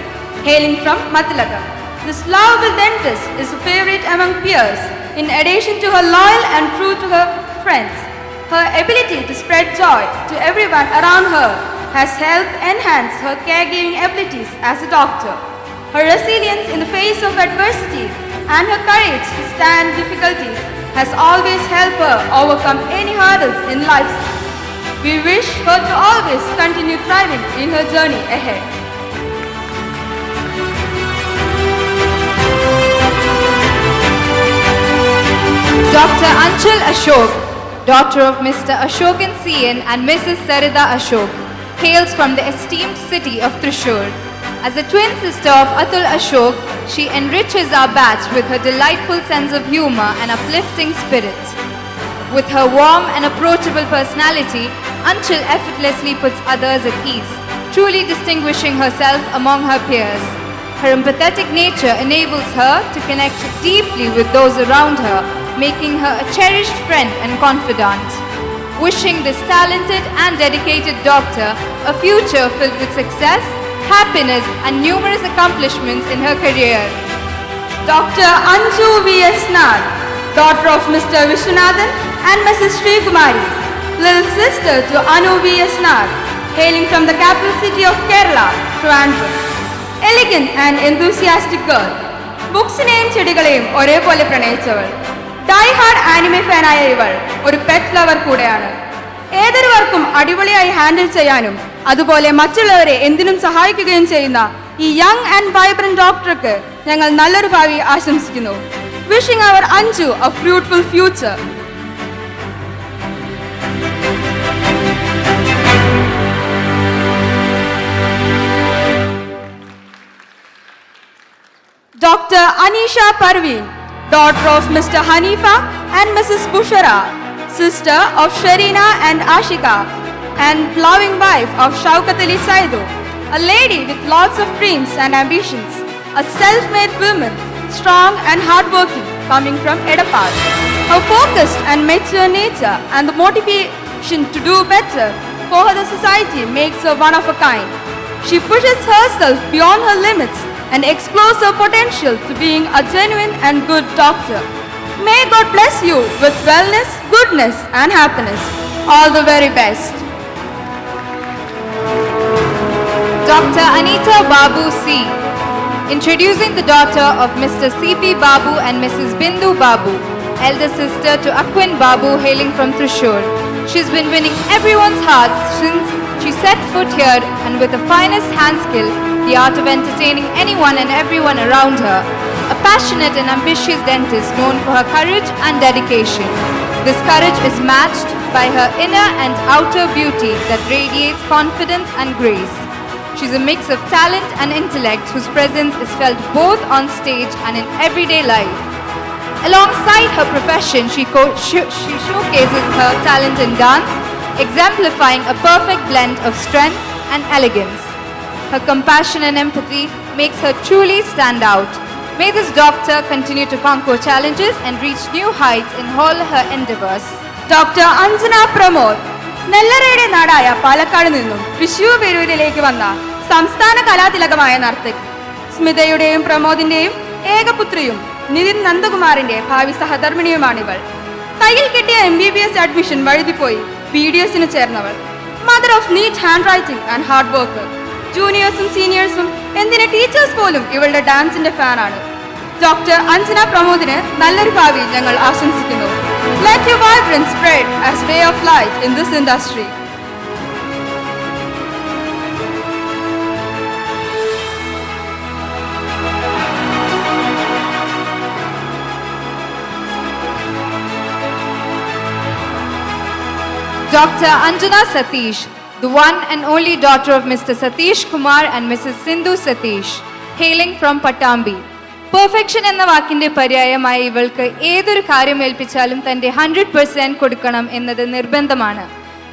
hailing from Matilaka. This lovable dentist is a favorite among peers. In addition to her loyal and true to her friends, her ability to spread joy to everyone around her has helped enhance her caregiving abilities as a doctor. Her resilience in the face of adversity and her courage to stand difficulties has always helped her overcome any hurdles in life. We wish her to always continue thriving in her journey ahead. Dr. Anchal Ashok, daughter of Mr. Ashokan CN and Mrs. Sarida Ashok, hails from the esteemed city of Thrissur. As a twin sister of Atul Ashok, she enriches our batch with her delightful sense of humor and uplifting spirit. With her warm and approachable personality, Anchal effortlessly puts others at ease, truly distinguishing herself among her peers. Her empathetic nature enables her to connect deeply with those around her, making her a cherished friend and confidant. Wishing this talented and dedicated doctor a future filled with success, happiness and numerous accomplishments in her career. Dr. Anju V.S. Nath, daughter of Mr. Vishwanathan and Mrs. Sri Kumari, little sister to Anu V.S. Nath, hailing from the capital city of Kerala, Trivandrum. Elegant and enthusiastic girl, ബുക്സിനെയും ചെടികളെയും ഒരേപോലെ പ്രണയിച്ചവൾ. Die hard anime ഫാനായ ഇവൾ ഒരു pet lover കൂടെയാണ്. ഏതൊരു വർക്കും അടിപൊളിയായി handle ചെയ്യാനും അതുപോലെ മറ്റുള്ളവരെ എന്തിനും സഹായിക്കുകയും ചെയ്യുന്ന ഈ യങ് ആൻഡ് വൈബ്രന്റ് ഡോക്ടർക്ക് ഞങ്ങൾ നല്ലൊരു ഭാവി ആശംസിക്കുന്നു. Wishing our Anju a fruitful future. Dr. Anisha Parveen, daughter of Mr. Hanifa and Mrs. Bushara, sister of Sharina and Ashika, and loving wife of Shaukat Ali Saidu, a lady with lots of dreams and ambitions, a self-made woman, strong and hardworking, coming from Edapar. Her focused and mature nature and the motivation to do better for the society makes her one of a kind. She pushes herself beyond her limits and explores her potential to being a genuine and good doctor. May God bless you with wellness, goodness and happiness. All the very best. Dr. Anita Babu C. Introducing the daughter of Mr. C.P. Babu and Mrs. Bindu Babu, elder sister to Akwin Babu hailing from Thrissur. She's been winning everyone's hearts since she set foot here, and with the finest hand skill, the art of entertaining anyone and everyone around her, a passionate and ambitious dentist known for her courage and dedication. This courage is matched by her inner and outer beauty that radiates confidence and grace. She's a mix of talent and intellect whose presence is felt both on stage and in everyday life. Alongside her profession, she showcases her talent in dance, exemplifying a perfect blend of strength and elegance. Her compassion and empathy makes her truly stand out. May this doctor continue to conquer challenges and reach new heights in all her endeavors. Doctor Anjana Pramod നെല്ലറയുടെ നാടായ പാലക്കാട് നിന്നും തൃശൂർ പേരൂരിലേക്ക് വന്ന സംസ്ഥാന കലാതിലകമായ നർത്തകി. സ്മിതയുടെയും പ്രമോദിന്റെയും ഏകപുത്രിയും നിതിൻ നന്ദകുമാറിന്റെ ഭാവി സഹധർമ്മിണിയുമാണിവൾ. കയ്യിൽ കിട്ടിയ MBBS admission വഴുതിപ്പോയി BDSന് ചേർന്നവൾ. Mother of neat handwriting and hard work. ജൂനിയേഴ്സും സീനിയേഴ്സും എന്തിന് ടീച്ചേഴ്സ് പോലും ഇവളുടെ ഡാൻസിന്റെ ഫാനാണ്. ഡോക്ടർ അഞ്ജന പ്രമോദിന് നല്ലൊരു ഭാവി ഞങ്ങൾ ആശംസിക്കുന്നു. Let your vibrance spread as ray of light in this industry. Dr. Anjana Satish, the one and only daughter of Mr. Satish Kumar and Mrs. Sindhu Satish, hailing from Pattambi. Perfection എന്ന വാക്കിൻ്റെ പര്യായമായി ഇവൾക്ക് ഏതൊരു കാര്യം ഏൽപ്പിച്ചാലും തൻ്റെ 100% കൊടുക്കണം എന്നത് നിർബന്ധമാണ്.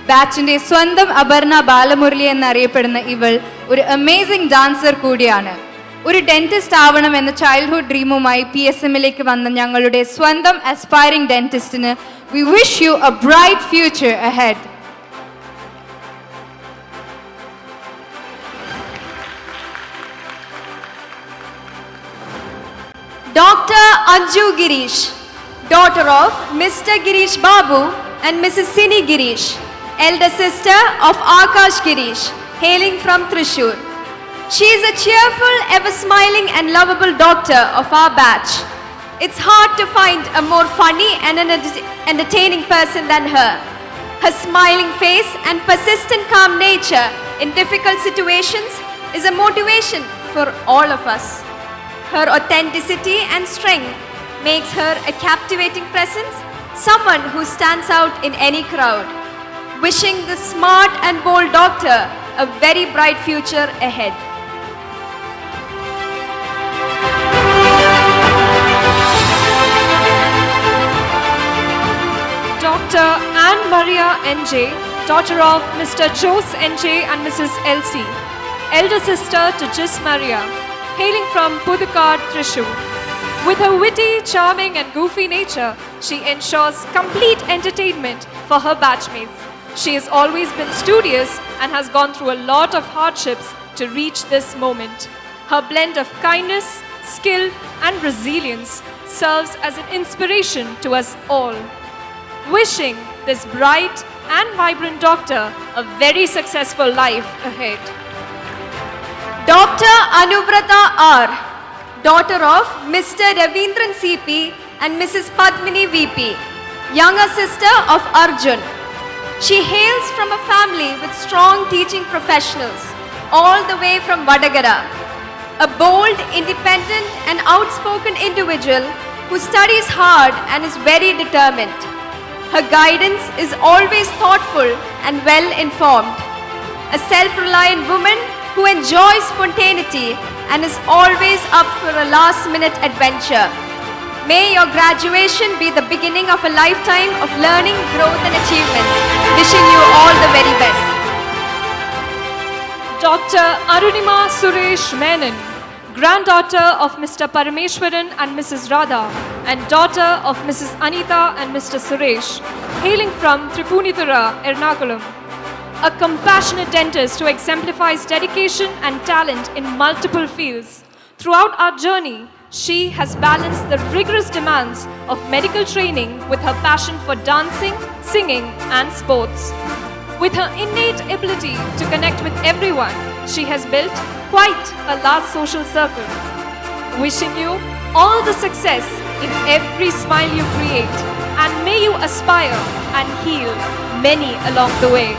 ബാച്ചിൻ്റെ സ്വന്തം അപർണ ബാലമുരളി എന്നറിയപ്പെടുന്ന ഇവൾ ഒരു അമേസിംഗ് ഡാൻസർ കൂടിയാണ്. ഒരു ഡെന്റിസ്റ്റ് ആവണം എന്ന ചൈൽഡ്ഹുഡ് ഡ്രീമുമായി PSMലേക്ക് വന്ന ഞങ്ങളുടെ സ്വന്തം aspiring ഡെന്റിസ്റ്റിന് we wish you a bright future ahead. Dr. Anju Girish, daughter of Mr. Girish Babu and Mrs. Sini Girish, elder sister of Akash Girish, hailing from Thrissur. She is a cheerful, ever-smiling and lovable doctor of our batch. It's hard to find a more funny and entertaining person than her. Her smiling face and persistent calm nature in difficult situations is a motivation for all of us. Her authenticity and strength makes her a captivating presence, someone who stands out in any crowd. Wishing the smart and bold doctor a very bright future ahead. Dr. Anne Maria NJ, daughter of Mr. Jose NJ and Mrs. LC, elder sister to Jis Maria, hailing from Pudukkad, Thrissur. With her witty, charming and goofy nature, she ensures complete entertainment for her batchmates. She has always been studious and has gone through a lot of hardships to reach this moment. Her blend of kindness, skill and resilience serves as an inspiration to us all. Wishing this bright and vibrant doctor a very successful life ahead. Dr. Anuvrata R, daughter of Mr. Ravindran CP and Mrs. Padmini VP, younger sister of Arjun. She hails from a family with strong teaching professionals, all the way from Vadagara. A bold, independent and outspoken individual who studies hard and is very determined. Her guidance is always thoughtful and well informed. A self-reliant woman who enjoys spontaneity and is always up for a last-minute adventure. May your graduation be the beginning of a lifetime of learning, growth and achievements. Wishing you all the very best. Dr. Arunima Suresh Menon, granddaughter of Mr. Parameshwaran and Mrs. Radha, and daughter of Mrs. Anita and Mr. Suresh, hailing from Tripunithura, Ernakulam. A compassionate dentist who exemplifies dedication and talent in multiple fields. Throughout our journey, she has balanced the rigorous demands of medical training with her passion for dancing, singing, and sports. With her innate ability to connect with everyone, she has built quite a large social circle. Wishing you all the success in every smile you create, and may you aspire and heal many along the way.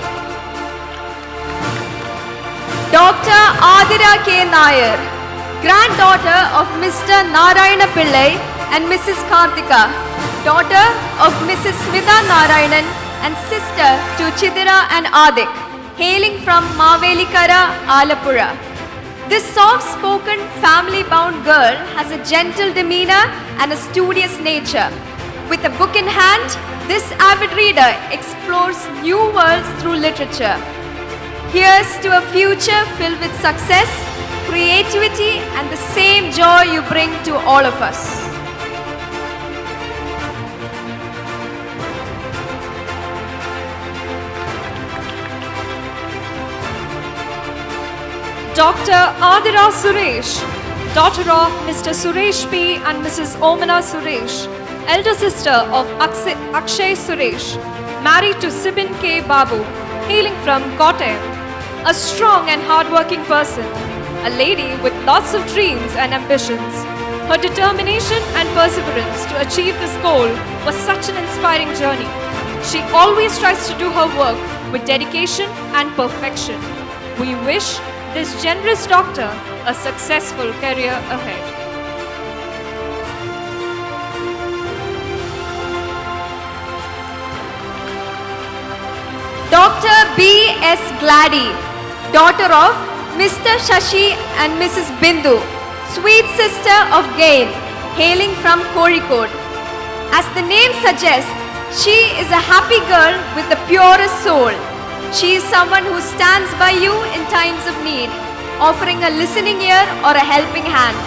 Dr. Adira K. Nair, granddaughter of Mr. Narayana Pillai and Mrs. Karthika, daughter of Mrs. Smita Narayanan and sister to Chidira and Adik, hailing from Mavelikara, Alapura. This soft-spoken, family-bound girl has a gentle demeanor and a studious nature. With a book in hand, this avid reader explores new worlds through literature. Here's to a future filled with success, creativity, and the same joy you bring to all of us. Dr. Adira Suresh, daughter of Mr. Suresh P. and Mrs. Omana Suresh, elder sister of Akshay Suresh, married to Sibin K. Babu, hailing from Kottayam. A strong and hardworking person, a lady with lots of dreams and ambitions. Her determination and perseverance to achieve this goal was such an inspiring journey. She always tries to do her work with dedication and perfection. We wish this generous doctor a successful career ahead. Dr. B.S. Glady, daughter of Mr. Shashi and Mrs. Bindu, sweet sister of Gain, hailing from Kozhikode. As the name suggests, she is a happy girl with the purest soul. She is someone who stands by you in times of need, offering a listening ear or a helping hand.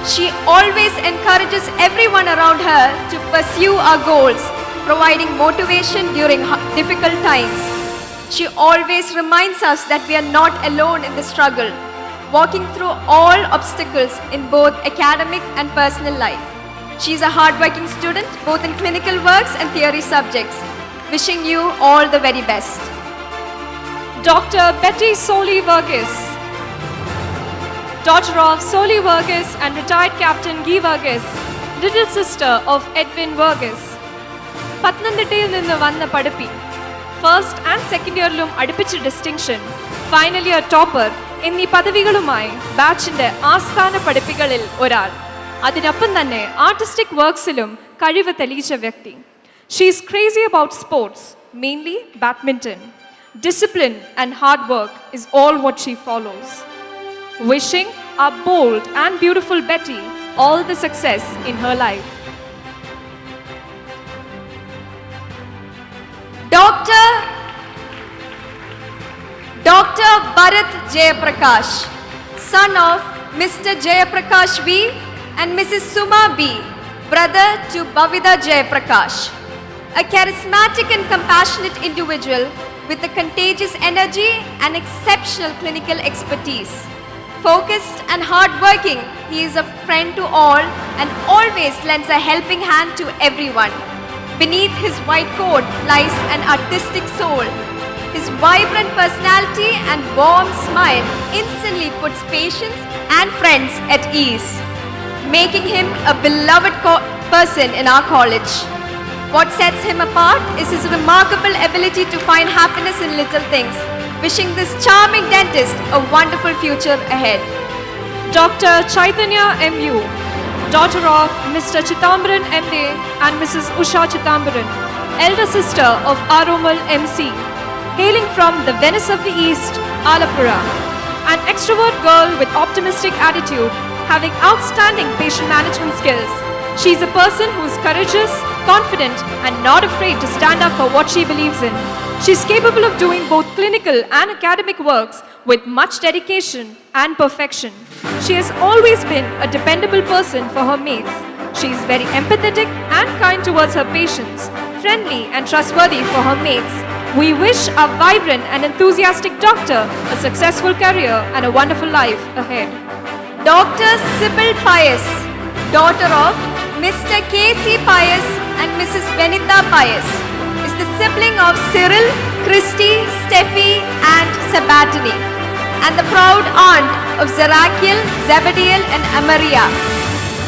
She always encourages everyone around her to pursue our goals, providing motivation during difficult times. She always reminds us that we are not alone in the struggle, walking through all obstacles in both academic and personal life. She is a hardworking student, both in clinical works and theory subjects. Wishing you all the very best. Dr. Betty Soli Varghese, daughter of Soli Varghese and retired Captain Guy Varghese, little sister of Edwin Varghese. പത്തനംതിട്ടയിൽ നിന്ന് വന്ന പഠിപ്പി, first and second ഇയറിലും അടുപ്പിച്ച distinction, final year topper എന്നീ പദവികളുമായി ബാച്ചിന്റെ ആസ്ഥാന പഠിപ്പികളിൽ ഒരാൾ. അതിനൊപ്പം തന്നെ ആർട്ടിസ്റ്റിക് വർക്ക്സിലും കഴിവ് തെളിയിച്ച വ്യക്തി. She is crazy about sports, mainly badminton. Discipline and hard work is all what she follows. Wishing our bold and beautiful Betty all the success in her life. Dr. Bharat Jayaprakash, son of Mr. Jayaprakash B. and Mrs. Suma B., brother to Bhavida Jayaprakash. A charismatic and compassionate individual with a contagious energy and exceptional clinical expertise. Focused and hardworking, he is a friend to all and always lends a helping hand to everyone. Beneath his white coat lies an artistic soul. His vibrant personality and warm smile instantly puts patients and friends at ease, making him a beloved person in our college. What sets him apart is his remarkable ability to find happiness in little things. Wishing this charming dentist a wonderful future ahead. Dr. Chaitanya M.U., daughter of Mr. Chithambaran M.A. and Mrs. Usha Chithambaran, elder sister of Aromal M.C., hailing from the Venice of the East, Alapura. An extrovert girl with optimistic attitude, having outstanding patient management skills. She is a person who is courageous, confident, and not afraid to stand up for what she believes in. She is capable of doing both clinical and academic works with much dedication and perfection. She has always been a dependable person for her mates. She is very empathetic and kind towards her patients, friendly and trustworthy for her mates. We wish our vibrant and enthusiastic doctor a successful career and a wonderful life ahead. Dr. Sybil Pius, daughter of Mr. K.C. Pius and Mrs. Benita Pius, is the sibling of Cyril, Christy, Steffi and Sabatini, and the proud aunt of Zerakiel, Zebediel and Amaria,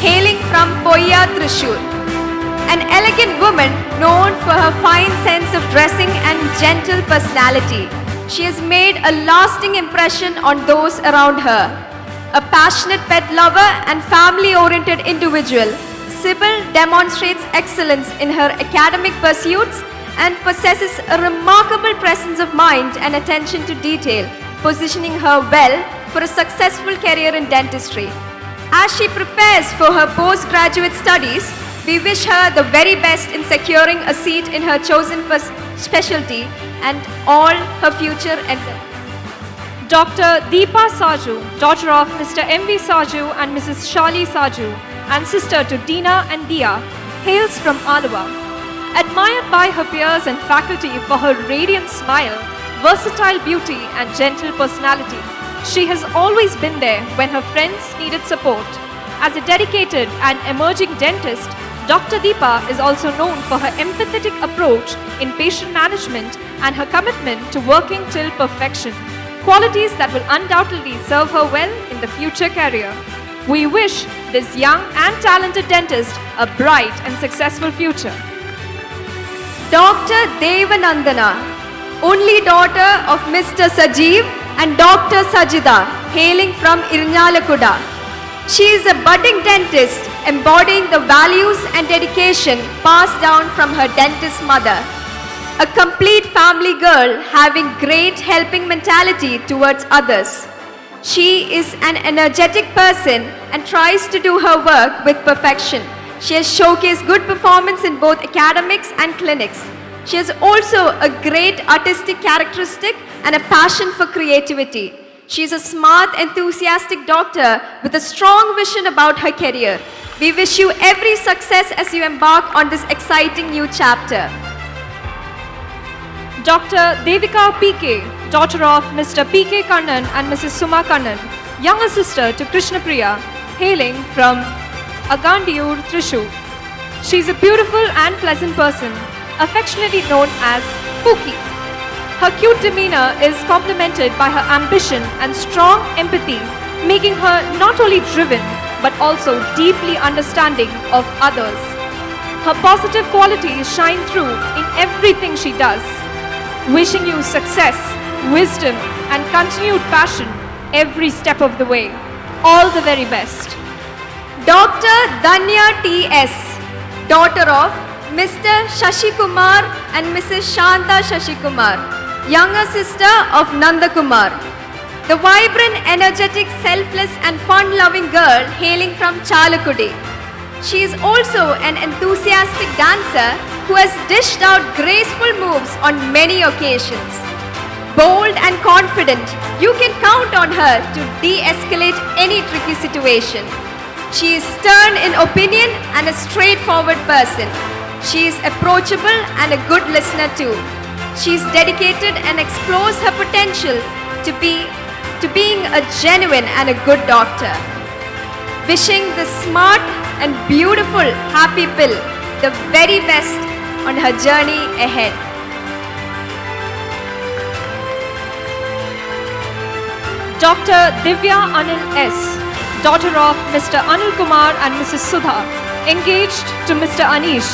hailing from Poya, Trishur. An elegant woman known for her fine sense of dressing and gentle personality, she has made a lasting impression on those around her. a passionate pet lover and family-oriented individual, Sybil demonstrates excellence in her academic pursuits and possesses a remarkable presence of mind and attention to detail, positioning her well for a successful career in dentistry. As she prepares for her postgraduate studies, we wish her the very best in securing a seat in her chosen specialty and all her future endeavors. Dr. Deepa Saju, daughter of Mr. M.V. Saju and Mrs. Shali Saju, and sister to Dina and Dia, hails from Alua. Admired by her peers and faculty for her radiant smile, versatile beauty and gentle personality, she has always been there when her friends needed support. As a dedicated and emerging dentist, Dr. Deepa is also known for her empathetic approach in patient management and her commitment to working till perfection, qualities that will undoubtedly serve her well in the future career. We wish this young and talented dentist a bright and successful future. Dr. Devanandana, only daughter of Mr. Sajeev and Dr. Sajida, hailing from Irnyalakuda. She is a budding dentist embodying the values and dedication passed down from her dentist mother. A complete family girl having great helping mentality towards others. She is an energetic person and tries to do her work with perfection. She has showcased good performance in both academics and clinics. She has also a great artistic characteristic and a passion for creativity. She is a smart, enthusiastic doctor with a strong vision about her career. We wish you every success as you embark on this exciting new chapter. Dr. Devika P.K., daughter of Mr. P.K. Kannan and Mrs. Suma Kannan, younger sister to Krishna Priya, hailing from Agandiur, Thrissur. She is a beautiful and pleasant person, affectionately known as Pookie. Her cute demeanor is complemented by her ambition and strong empathy, making her not only driven but also deeply understanding of others. Her positive qualities shine through in everything she does. Wishing you success, wisdom, and continued passion every step of the way. All the very best. Dr. Danya T.S., daughter of Mr. Shashikumar and Mrs. Shanta Shashikumar, younger sister of Nandakumar. The vibrant, energetic, selfless and fun-loving girl hailing from Chalakudi. She is also an enthusiastic dancer who has dished out graceful moves on many occasions. Bold and confident, you can count on her to de-escalate any tricky situation. She is stern in opinion and a straightforward person. She is approachable and a good listener too. She is dedicated and explores her potential to being a genuine and a good doctor. Wishing the smart and beautiful Happy Pill the very best on her journey ahead. Dr. Divya Anil S., daughter of Mr. Anil Kumar and Mrs. Sudha, engaged to Mr. Anish,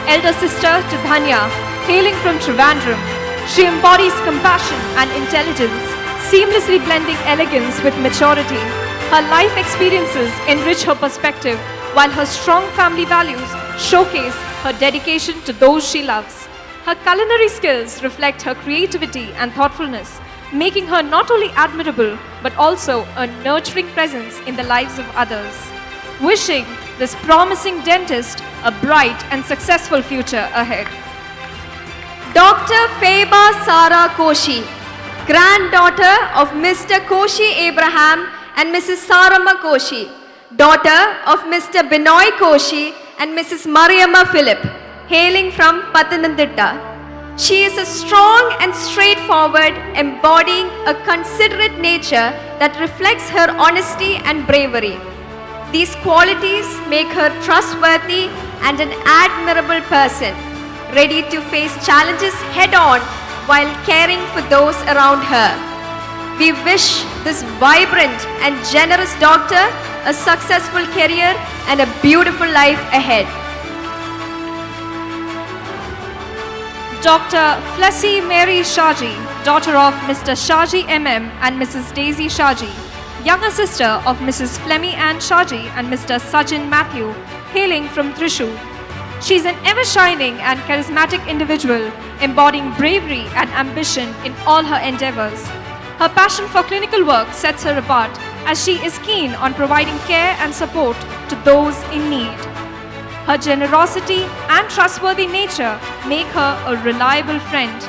elder sister to Dhanya, hailing from Trivandrum. She embodies compassion and intelligence, seamlessly blending elegance with maturity. Her life experiences enrich her perspective, while her strong family values showcase her dedication to those she loves. Her culinary skills reflect her creativity and thoughtfulness, making her not only admirable but also a nurturing presence in the lives of others. Wishing this promising dentist a bright and successful future ahead. Dr. Feba Sara Koshi, granddaughter of Mr. Koshi Abraham and Mrs. Sarama Koshi, daughter of Mr. Binoy Koshi and Mrs. Mariamma Philip, hailing from Pathanamthitta. She is a strong and straightforward, embodying a considerate nature that reflects her honesty and bravery. These qualities make her trustworthy and an admirable person, ready to face challenges head-on while caring for those around her. We wish this vibrant and generous doctor a successful career and a beautiful life ahead. Dr. Flessy Mary Shaji, daughter of Mr. Shaji MM and Mrs. Daisy Shaji, younger sister of Mrs. Flemmy Ann Shaji and Mr. Sajin Matthew, hailing from Thrissur. She's an ever-shining and charismatic individual, embodying bravery and ambition in all her endeavors. Her passion for clinical work sets her apart, as she is keen on providing care and support to those in need. Her generosity and trustworthy nature make her a reliable friend,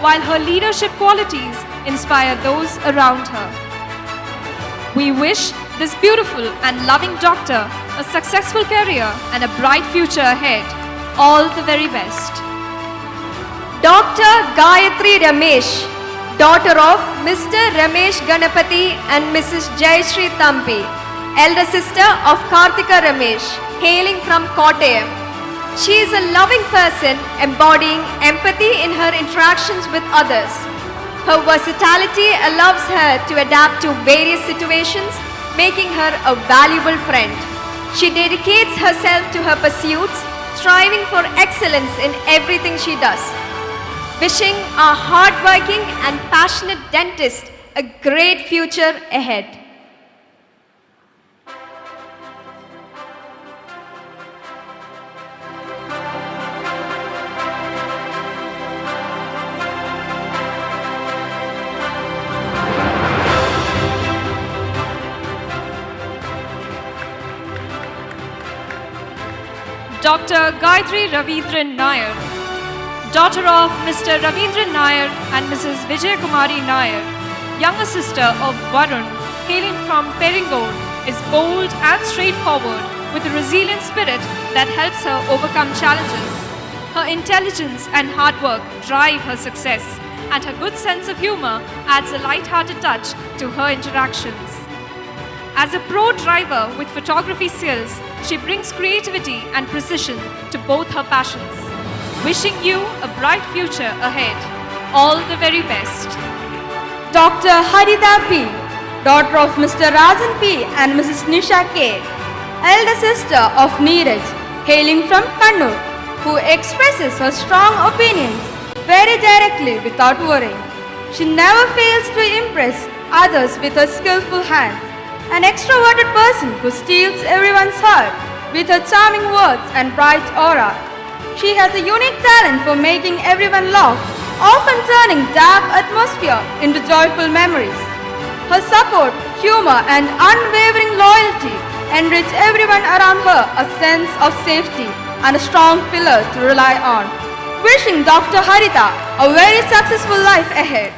while her leadership qualities inspire those around her. We wish this beautiful and loving doctor a successful career and a bright future ahead. All the very best. Dr. Gayatri Ramesh, daughter of Mr. Ramesh Ganapati and Mrs. Jayashree Thampi, elder sister of Karthika Ramesh, hailing from Kottayam. She is a loving person, embodying empathy in her interactions with others. Her versatility allows her to adapt to various situations, making her a valuable friend. She dedicates herself to her pursuits, striving for excellence in everything she does. Wishing our hardworking and passionate dentist a great future ahead. Dr. Gayatri Ravindran Nair, daughter of Mr. Ravindran Nair and Mrs. Vijay Kumari Nair, younger sister of Varun, hailing from Perringore, is bold and straightforward with a resilient spirit that helps her overcome challenges. Her intelligence and hard work drive her success, and her good sense of humor adds a light-hearted touch to her interactions. As a pro driver with photography skills, she brings creativity and precision to both her passions. Wishing you a bright future ahead. All the very best. Dr. Harita P., daughter of Mr. Rajan P. and Mrs. Nisha K., elder sister of Neeraj, hailing from Kannur, who expresses her strong opinions very directly without worrying. She never fails to impress others with her skillful hands. An extroverted person who steals everyone's heart with her charming words and bright aura. She has a unique talent for making everyone laugh, often turning dark atmosphere into joyful memories. Her support, humor and unwavering loyalty enrich everyone around her a sense of safety and a strong pillar to rely on. Wishing Dr. Harita a very successful life ahead.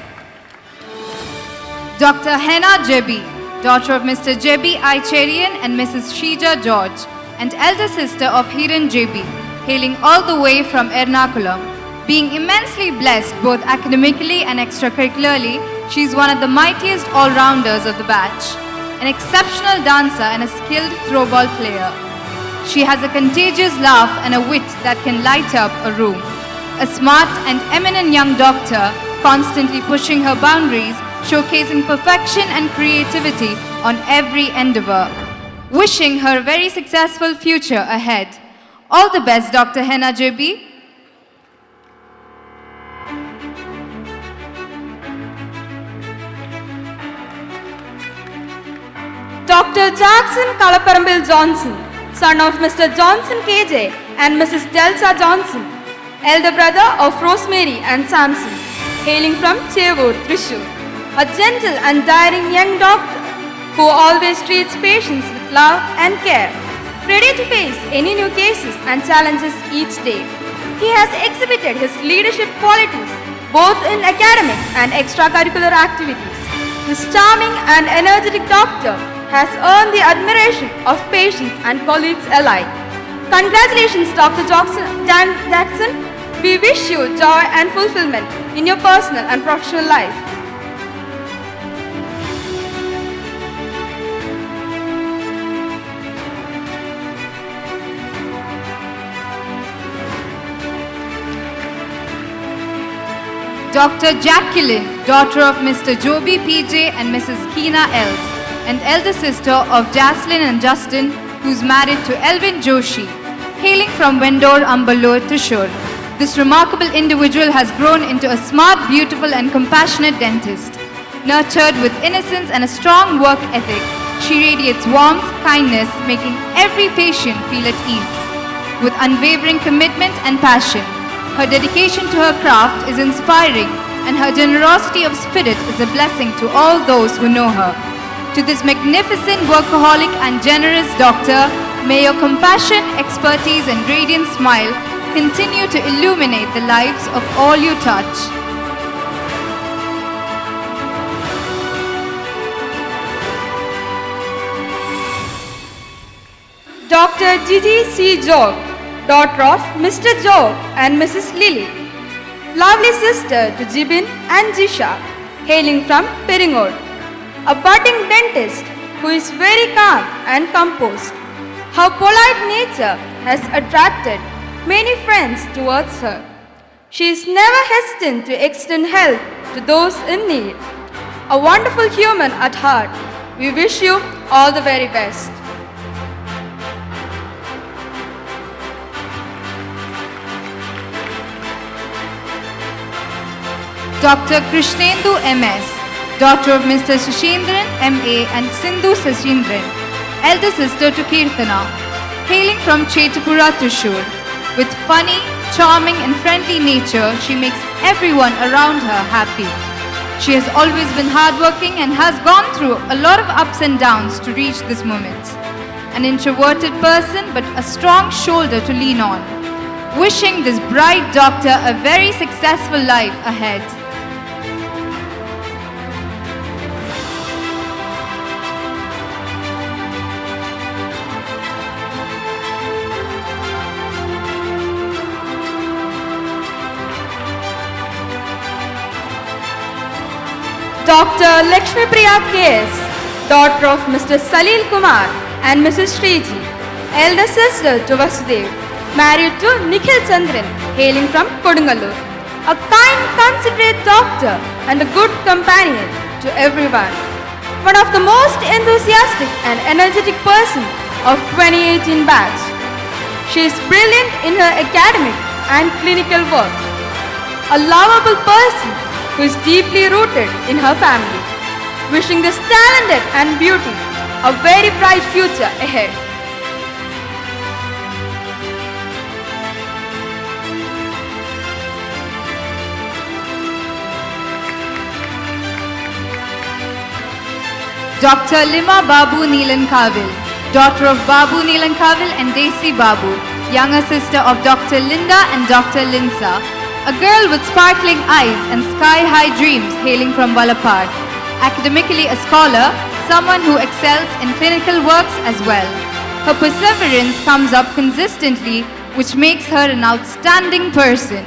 Dr. Henna Jebi, daughter of Mr. Jebi Aicherian and Mrs. Sheija George, and elder sister of Hiran Jebi, hailing all the way from Ernakulam. Being immensely blessed both academically and extracurricularly, she is one of the mightiest all-rounders of the batch, an exceptional dancer and a skilled throwball player. She has a contagious laugh and a wit that can light up a room. A smart and eminent young doctor, constantly pushing her boundaries, showcasing perfection and creativity on every endeavor. Wishing her a very successful future ahead. All the best, Dr. Henna JB. Dr. Jackson Kalaparambil Johnson, son of Mr. Johnson KJ and Mrs. Delsa Johnson, elder brother of Rosemary and Samson, hailing from Chevur, Thrissur. A gentle and daring young doctor who always treats patients with love and care, ready to face any new cases and challenges each day. He has exhibited his leadership qualities both in academics and extracurricular activities. This charming and energetic doctor has earned the admiration of patients and colleagues alike. Congratulations, Dr. Jackson. We wish you joy and fulfillment in your personal and professional life. Dr. Jacqueline, daughter of Mr. Joby PJ and Mrs. Keena Els, and elder sister of Jaslyn and Justin, who's married to Elvin Joshi, hailing from Vendor, Ambalur, Thrissur. This remarkable individual has grown into a smart, beautiful and compassionate dentist. Nurtured with innocence and a strong work ethic, she radiates warmth, kindness, making every patient feel at ease. With unwavering commitment and passion, her dedication to her craft is inspiring, and her generosity of spirit is a blessing to all those who know her. To this magnificent workaholic and generous doctor, may your compassion, expertise, and radiant smile continue to illuminate the lives of all you touch. Dr. Gigi C. Jog, daughter of Mr. Jog and Mrs. Lily. Lovely sister to Jibin and Jisha, hailing from Peringod. A budding dentist who is very calm and composed. Her polite nature has attracted many friends towards her. She is never hesitant to extend help to those in need. A wonderful human at heart. We wish you all the very best. Dr. Krishnendu MS, daughter of Mr. Shishindran MA and Sindhu Sashindran, elder sister to Kirtana, hailing from Chetapura, Trishur. With funny, charming and friendly nature, she makes everyone around her happy. She has always been hardworking and has gone through a lot of ups and downs to reach this moment. An introverted person but a strong shoulder to lean on. Wishing this bright doctor a very successful life ahead. Dr. Lakshmi Priya K.S., daughter of Mr. Salil Kumar and Mrs. Shriji, elder sister to Vasudev, married to Nikhil Chandran, hailing from Kodungalur. A kind, considerate doctor and a good companion to everyone. One of the most enthusiastic and energetic person of 2018 batch. She is brilliant in her academic and clinical work. A lovable person who is deeply rooted in her family, wishing this talented and beauty a very bright future ahead. Dr. Lima Babu Neelan Kavil, daughter of Babu Neelan Kavil and Desi Babu, younger sister of Dr. Linda and Dr. Linsa, a girl with sparkling eyes and sky-high dreams hailing from Valapad. Academically a scholar, someone who excels in clinical works as well. Her perseverance comes up consistently, which makes her an outstanding person.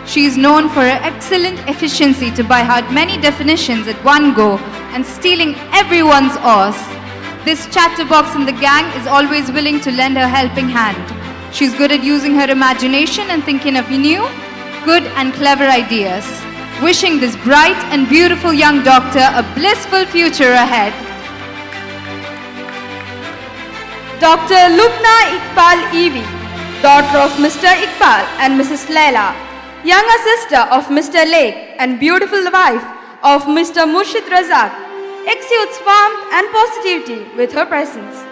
She is known for her excellent efficiency to by heart many definitions at one go and stealing everyone's awes. This chatterbox in the gang is always willing to lend her helping hand. She's good at using her imagination and thinking of new, good and clever ideas. Wishing this bright and beautiful young doctor a blissful future ahead. Dr. Lubna Iqbal Evi, daughter of Mr. Iqbal and Mrs. Laila, younger sister of Mr. Lake and beautiful wife of Mr. Murshid Razak, exudes warmth and positivity with her presence.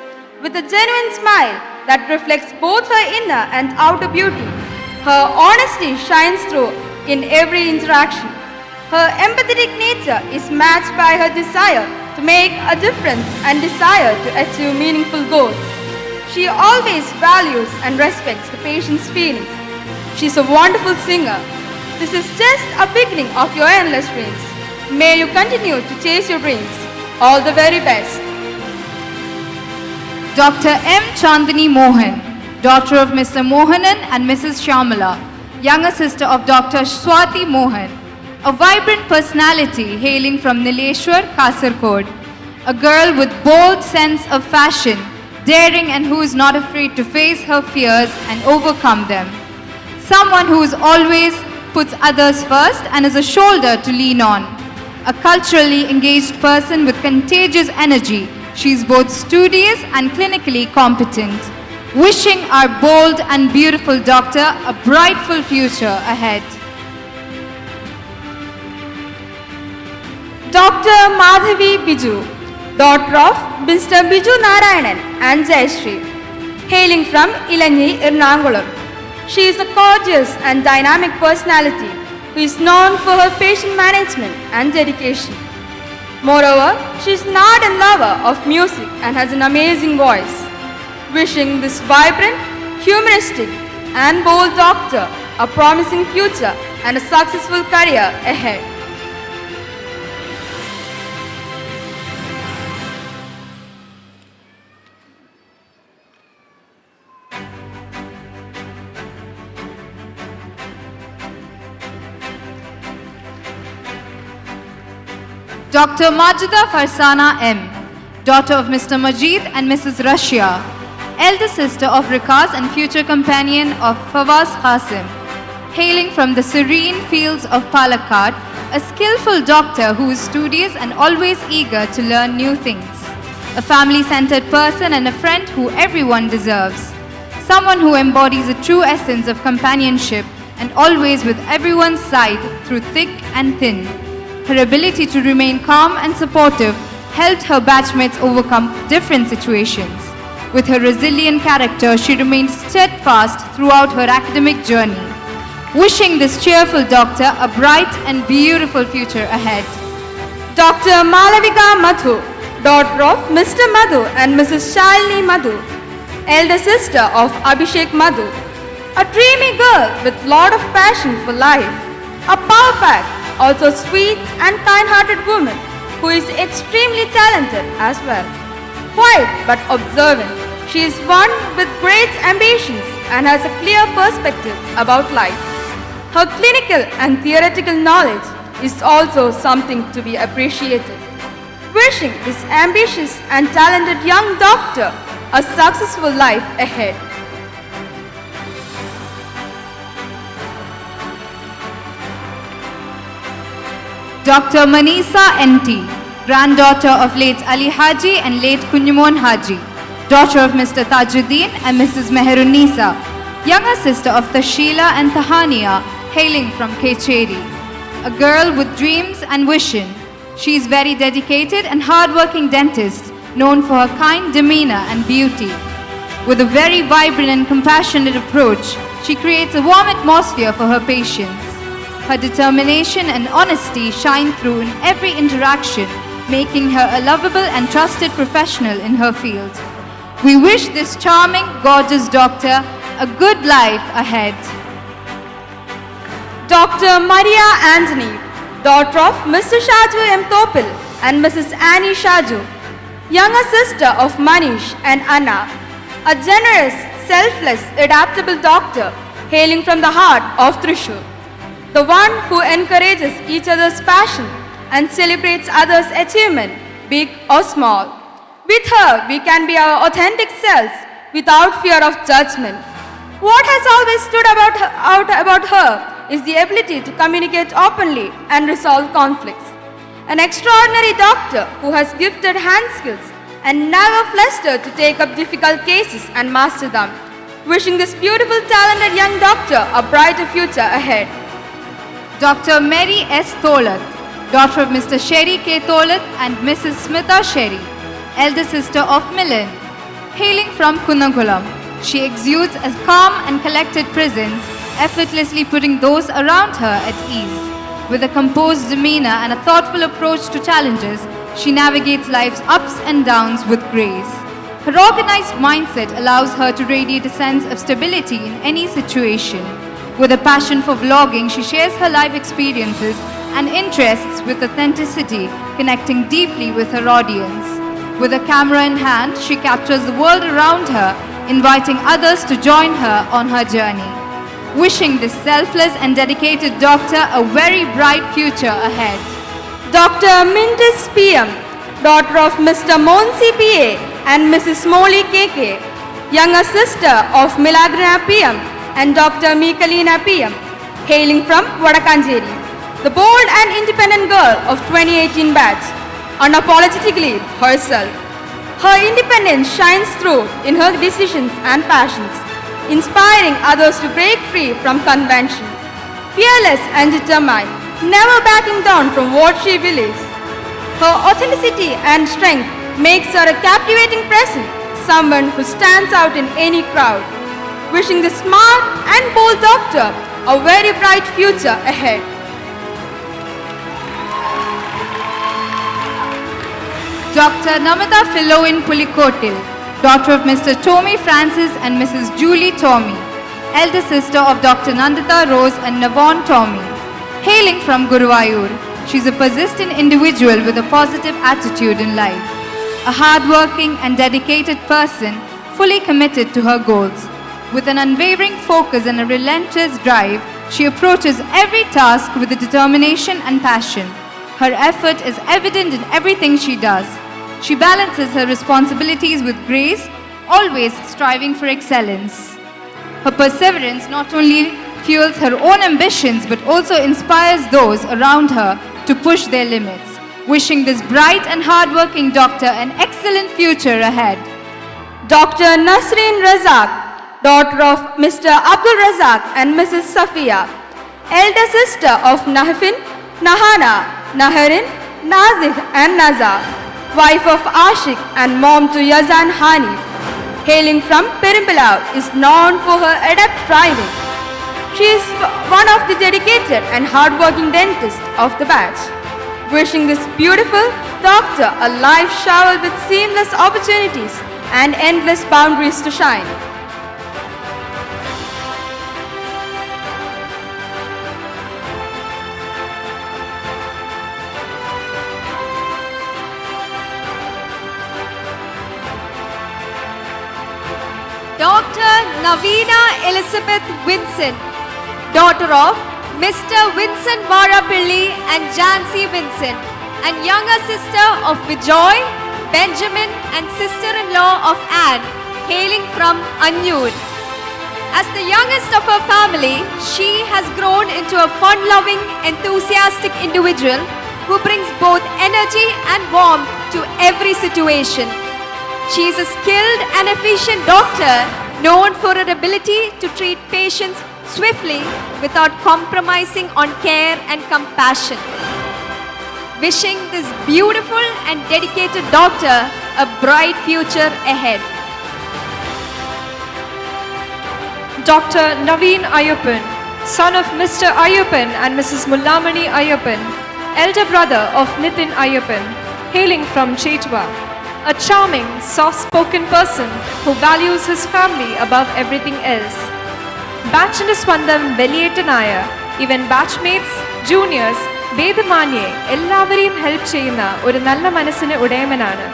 With a genuine smile that reflects both her inner and outer beauty, her honesty shines through in every interaction. Her empathetic nature is matched by her desire to make a difference and desire to achieve meaningful goals. She always values and respects the patient's feelings. She's a wonderful singer. This is just a beginning of your endless dreams. May you continue to chase your dreams. All the very best. Dr. M. Chandani Mohan, daughter of Mr. Mohanan and Mrs. Shyamala, younger sister of Dr. Swati Mohan, a vibrant personality hailing from Nileshwar, Kasargod, a girl with bold sense of fashion, daring and who is not afraid to face her fears and overcome them. Someone who is always puts others first and is a shoulder to lean on. A culturally engaged person with contagious energy, she is both studious and clinically competent. Wishing our bold and beautiful doctor a brightful future ahead. Dr. Madhavi Biju, daughter of Mr. Biju Narayanan and Jayashree, hailing from Ilanyi, Ernakulam. She is a gorgeous and dynamic personality who is known for her patient management and dedication. Moreover, she is an ardent lover of music and has an amazing voice. Wishing this vibrant, humoristic and bold doctor a promising future and a successful career ahead. Dr. Majida Farsana M., daughter of Mr. Majid and Mrs. Rashia, elder sister of Rikas and future companion of Fawaz Qasim, hailing from the serene fields of Palakkad, a skillful doctor who is studious and always eager to learn new things, a family-centered person and a friend who everyone deserves, someone who embodies a true essence of companionship and always with everyone's side through thick and thin. Her ability to remain calm and supportive helped her batchmates overcome different situations. With her resilient character, she remained steadfast throughout her academic journey. Wishing this cheerful doctor a bright and beautiful future ahead. Dr. Malavika Madhu, daughter of Mr. Madhu and Mrs. Shalini Madhu, elder sister of Abhishek Madhu, a dreamy girl with lot of passion for life, a power pack, also sweet and kind-hearted woman who is extremely talented as well. Quiet but observant, she is one with great ambitions and has a clear perspective about life. Her clinical and theoretical knowledge is also something to be appreciated. Wishing this ambitious and talented young doctor a successful life ahead. Dr. Manisa N.T., granddaughter of late Ali Haji and late Kunyumon Haji, daughter of Mr. Tajuddin and Mrs. Meherunisa, younger sister of Tashila and Tahania, hailing from Kecheri. A girl with dreams and vision, she is very dedicated and hard-working dentist, known for her kind demeanor and beauty. With a very vibrant and compassionate approach, she creates a warm atmosphere for her patients. Her determination and honesty shine through in every interaction, making her a lovable and trusted professional in her field. We wish this charming, gorgeous doctor a good life ahead. Dr. Maria Anthony, daughter of Mr. Shaju M. Topil and Mrs. Annie Shaju, younger sister of Manish and Anna, a generous, selfless, adaptable doctor hailing from the heart of Thrissur. The one who encourages each other's passion and celebrates others' achievement, big or small. With her, we can be our authentic selves without fear of judgment. What has always stood out about her is the ability to communicate openly and resolve conflicts. An extraordinary doctor who has gifted hand skills and never flustered to take up difficult cases and master them. Wishing this beautiful, talented young doctor a brighter future ahead. Dr. Mary S. Tholat, daughter of Mr. Sherry K. Tholat and Mrs. Smita Sherry, elder sister of Milan, hailing from Kunnankulam. She exudes a calm and collected presence, effortlessly putting those around her at ease. With a composed demeanor and a thoughtful approach to challenges, she navigates life's ups and downs with grace. Her organized mindset allows her to radiate a sense of stability in any situation. With a passion for vlogging, she shares her life experiences and interests with authenticity, connecting deeply with her audience. With a camera in hand, she captures the world around her, inviting others to join her on her journey. Wishing this selfless and dedicated doctor a very bright future ahead. Dr. Mintis PM, daughter of Mr. Monsi PA and Mrs. Molly KK, younger sister of Milagrina PM and Dr. Mikalina PM, hailing from Vadakanjeri, the bold and independent girl of 2018 batch, unapologetically herself. Her independence shines through in her decisions and passions, inspiring others to break free from convention. Fearless and determined, never backing down from what she believes. Her authenticity and strength makes her a captivating presence, someone who stands out in any crowd. Wishing the smart and bold doctor a very bright future ahead. Dr. Namita Philoin Pulikotil, daughter of Mr. Tommy Francis and Mrs. Julie Tommy, elder sister of Dr. Nandita Rose and Navon Tommy. Hailing from Guruvayur, she is a persistent individual with a positive attitude in life. A hardworking and dedicated person, fully committed to her goals. With an unwavering focus and a relentless drive, she approaches every task with a determination and passion. Her effort is evident in everything she does. She balances her responsibilities with grace, always striving for excellence. Her perseverance not only fuels her own ambitions but also inspires those around her to push their limits. Wishing this bright and hardworking doctor an excellent future ahead. Dr. Nasreen Razak, daughter of Mr. Abdul Razak and Mrs. Safiya, elder sister of Nahfin, Nahana, Naharin, Nazih and Naza, wife of Ashik and mom to Yazan Hani, hailing from Perimbalau, is known for her adept driving. She is one of the dedicated and hardworking dentists of the batch. Wishing this beautiful doctor a life showered with seamless opportunities and endless boundaries to shine. Dr. Navina Elizabeth Vincent, daughter of Mr. Vincent Varapilli and Jancy Vincent, and younger sister of Vijoy, Benjamin, and sister-in-law of Anne, hailing from Annur. As the youngest of her family, she has grown into a fun-loving, enthusiastic individual who brings both energy and warmth to every situation. She is a skilled and efficient doctor known for her ability to treat patients swiftly without compromising on care and compassion. Wishing this beautiful and dedicated doctor a bright future ahead. Dr. Naveen Ayyappan, son of Mr. Ayyappan and Mrs. Mullamani Ayyappan, elder brother of Nitin Ayyappan, hailing from Chetwa. A charming, soft-spoken person who values his family above everything else. Batchന്റെ സ്വന്തം വലിയേട്ടനായ ഇവൻ batchmates, juniors, ഭേദമാന്യേ എല്ലാവരെയും help ചെയ്യുന്ന ഒരു നല്ല മനസ്സിന് ഉടയമനാണ്.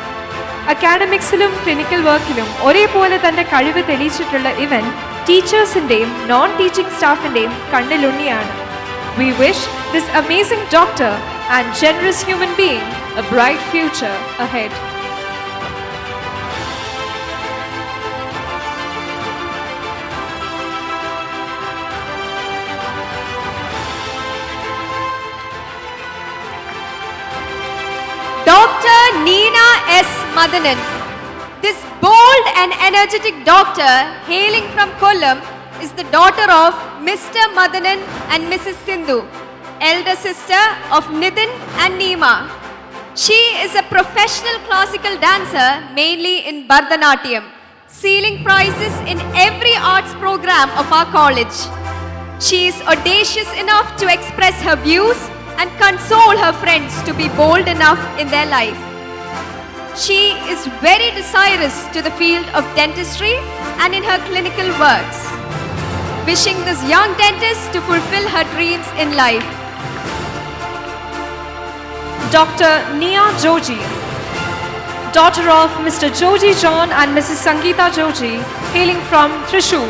അക്കാഡമിക്സിലും clinical വർക്കിലും ഒരേപോലെ തന്റെ കഴിവ് തെളിയിച്ചിട്ടുള്ള ഇവൻ ടീച്ചേഴ്സിന്റെയും നോൺ ടീച്ചിങ് സ്റ്റാഫിന്റെയും കണ്ണിലുണ്ണിയാണ്. We wish this amazing doctor and generous human being a bright future ahead. Dr. Neena S. Madanan. This bold and energetic doctor, hailing from Kollam, is the daughter of Mr. Madanan and Mrs. Sindhu, elder sister of Nitin and Neema. She is a professional classical dancer, mainly in Bharatanatyam, sealing prizes in every arts program of our college. She is audacious enough to express her views and console her friends to be bold enough in their life. She is very desirous to the field of dentistry and in her clinical works. Wishing this young dentist to fulfill her dreams in life. Dr. Nia Joji, daughter of Mr. Joji John and Mrs. Sangeeta Joji, hailing from Thrissur.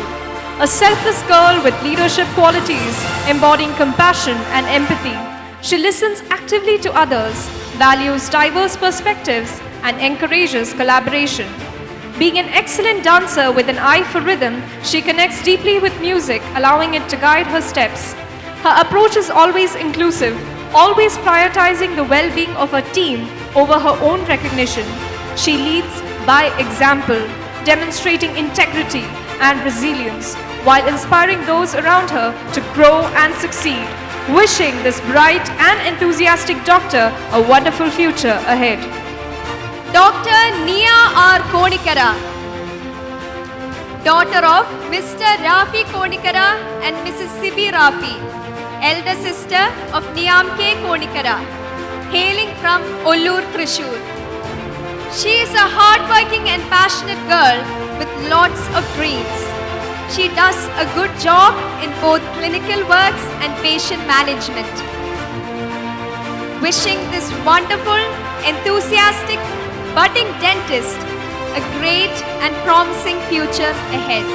A selfless girl with leadership qualities, embodying compassion and empathy. She listens actively to others, values diverse perspectives, and encourages collaboration. Being an excellent dancer with an eye for rhythm, she connects deeply with music, allowing it to guide her steps. Her approach is always inclusive, always prioritizing the well-being of her team over her own recognition. She leads by example, demonstrating integrity and resilience, while inspiring those around her to grow and succeed. wishing this bright and enthusiastic doctor a wonderful future ahead. Dr. Nia R. Konikara, daughter of Mr. Rafi Konikara and Mrs. Sibi Rafi, elder sister of Niyam K. Konikara, hailing from Ollur, Thrissur. She is a hardworking and passionate girl with lots of dreams. She does a good job in both clinical works and patient management. Wishing this wonderful, enthusiastic, budding dentist a great and promising future ahead.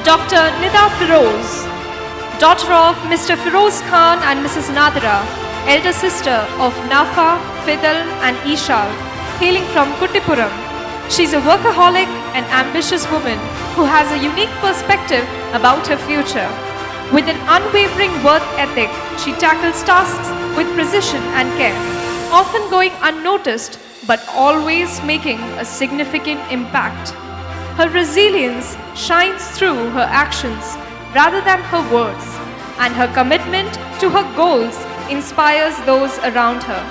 Dr. Nida Firoz, daughter of Mr. Firoz Khan and Mrs. Nadira, elder sister of Nafa, Fidel and Ishal, hailing from Kuttipuram. She's a workaholic and ambitious woman who has a unique perspective about her future. With an unwavering work ethic, she tackles tasks with precision and care, often going unnoticed but always making a significant impact. Her resilience shines through her actions rather than her words, and her commitment to her goals inspires those around her.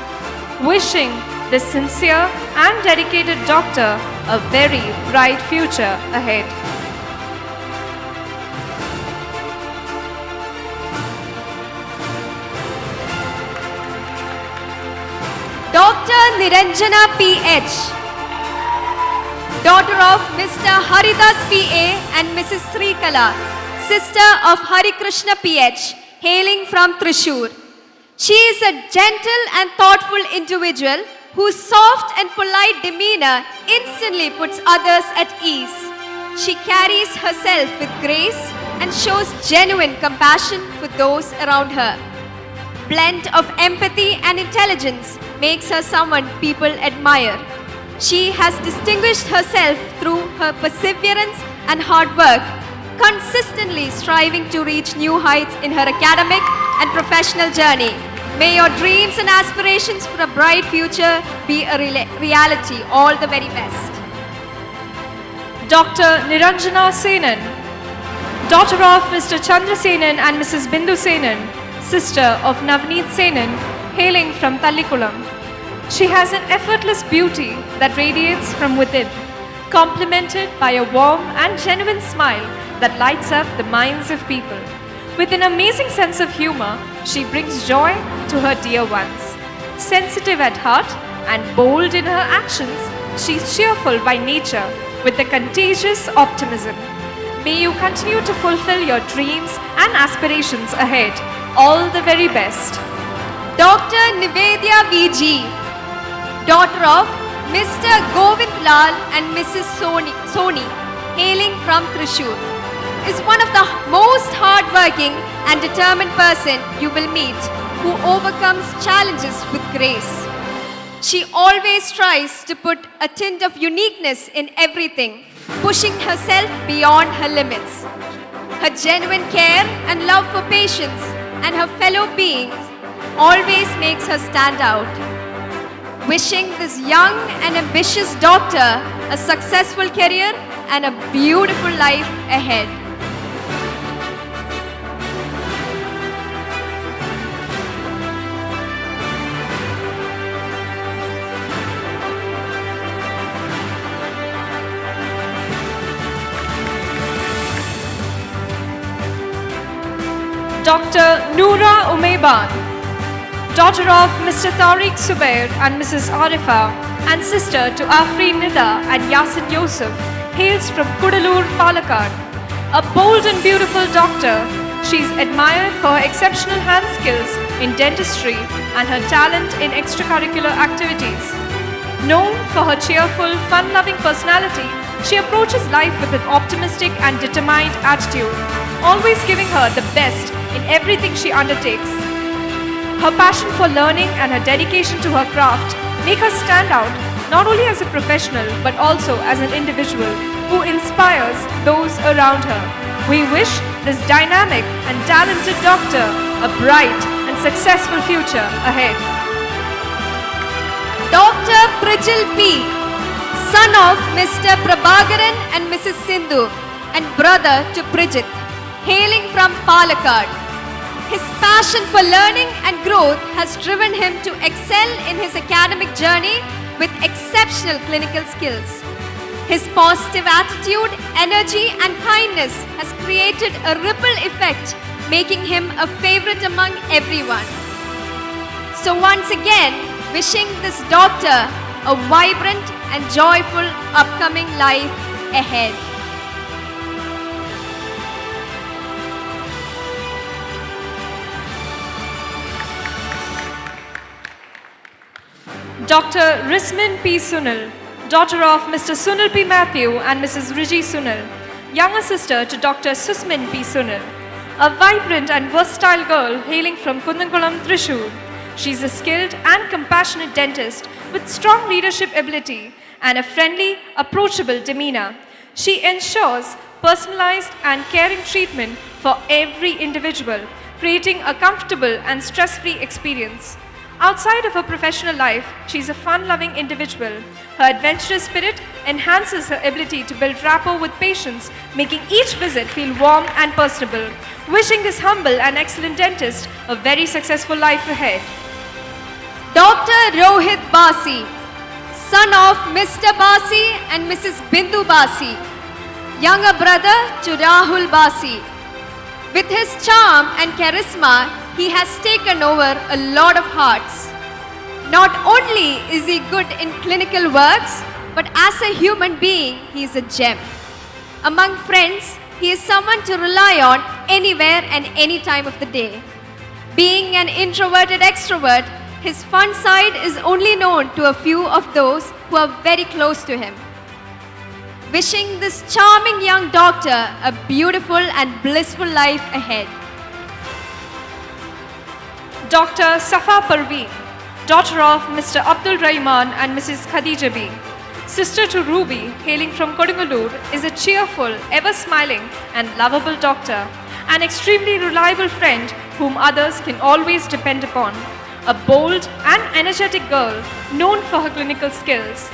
Wishing this sincere and dedicated doctor a very bright future ahead. Dr. Niranjana P.H., daughter of Mr. Haridas P.A. and Mrs. Srikala, sister of Hari Krishna P.H., hailing from Thrissur. She is a gentle and thoughtful individual whose soft and polite demeanor instantly puts others at ease. She carries herself with grace and shows genuine compassion for those around her. Blend of empathy and intelligence makes her someone people admire. She has distinguished herself through her perseverance and hard work, consistently striving to reach new heights in her academic and professional journey. May your dreams and aspirations for a bright future be a reality. All the very best. Dr. Niranjana Senan, daughter of Mr. Chandra Senan and Mrs. Bindu Senan, sister of Navneet Senan, hailing from Tallikulam. She has an effortless beauty that radiates from within, complemented by a warm and genuine smile that lights up the minds of people. With an amazing sense of humor, she brings joy to her dear ones. Sensitive at heart and bold in her actions, she is cheerful by nature with a contagious optimism. May you continue to fulfill your dreams and aspirations ahead. All the very best. Dr. Nivedya V.G., daughter of Mr. Govind Lal and Mrs. Soni, hailing from Thrissur, is one of the most hardworking and determined person you will meet, who overcomes challenges with grace. She always tries to put a tint of uniqueness in everything, pushing herself beyond her limits. Her genuine care and love for patients and her fellow beings always makes her stand out. Wishing this young and ambitious doctor a successful career and a beautiful life ahead. Dr. Noora Umeyban, daughter of Mr. Tariq Subair and Mrs. Arifa, and sister to Afreen Nida and Yasin Yusuf, hails from Kudalur, Palakkad. A bold and beautiful doctor, she is admired for her exceptional hand skills in dentistry and her talent in extracurricular activities. Known for her cheerful, fun-loving personality, she approaches life with an optimistic and determined attitude, always giving her the best in everything she undertakes. Her passion for learning and her dedication to her craft make her stand out not only as a professional but also as an individual who inspires those around her. We wish this dynamic and talented doctor a bright and successful future ahead. Dr. Prijal P., son of Mr. Prabhakaran and Mrs. Sindhu, and brother to Prijit, hailing from Palakkad. His passion for learning and growth has driven him to excel in his academic journey with exceptional clinical skills. His positive attitude, energy, and kindness has created a ripple effect, making him a favorite among everyone. So once again, wishing this doctor a vibrant and joyful upcoming life ahead. Dr. Rismin P. Sunil, daughter of Mr. Sunil P. Matthew and Mrs. Riji Sunil, younger sister to Dr. Susmin P. Sunil, a vibrant and versatile girl hailing from Kundankulam, Thrissur. She is a skilled and compassionate dentist with strong leadership ability and a friendly, approachable demeanor. She ensures personalized and caring treatment for every individual, creating a comfortable and stress-free experience. Outside of her professional life, she is a fun-loving individual. Her adventurous spirit enhances her ability to build rapport with patients, making each visit feel warm and personable. Wishing this humble and excellent dentist a very successful life ahead. Dr. Rohit Basi, son of Mr. Basi and Mrs. Bindu Basi, younger brother to Rahul Basi. With his charm and charisma, he has taken over a lot of hearts. Not only is he good in clinical works, but as a human being, he is a gem. Among friends, he is someone to rely on anywhere and any time of the day. Being an introverted extrovert, his fun side is only known to a few of those who are very close to him. Wishing this charming young doctor a beautiful and blissful life ahead. Dr. Safa Parveen, daughter of Mr. Abdul Rahman and Mrs. Khadija B. Sister to Ruby, hailing from Kodungalur, is a cheerful, ever-smiling and lovable doctor, an extremely reliable friend whom others can always depend upon. A bold and energetic girl known for her clinical skills.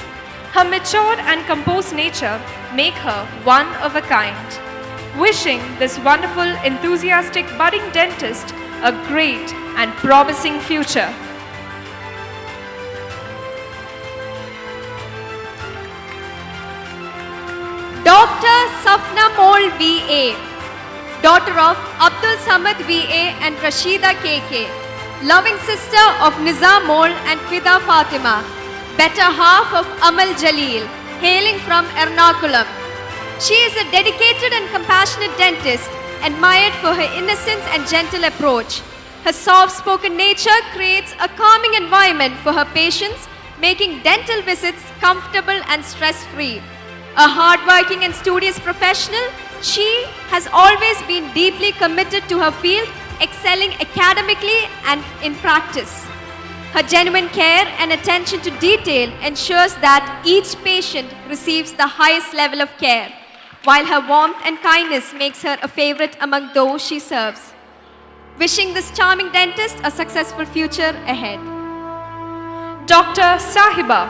Her mature and composed nature make her one of a kind. Wishing this wonderful, enthusiastic budding dentist a great and promising future. Dr. Safna Mol VA, daughter of Abdul Samad VA and Rashida KK, loving sister of Nizam Mol and Fida Fatima, better half of Amal Jalil, hailing from Ernakulam. She is a dedicated and compassionate dentist, admired for her innocence and gentle approach. Her soft-spoken nature creates a calming environment for her patients, making dental visits comfortable and stress-free. A hardworking and studious professional, she has always been deeply committed to her field, excelling academically and in practice. Her genuine care and attention to detail ensures that each patient receives the highest level of care, while her warmth and kindness makes her a favorite among those she serves. Wishing this charming dentist a successful future ahead. Dr. Sahiba,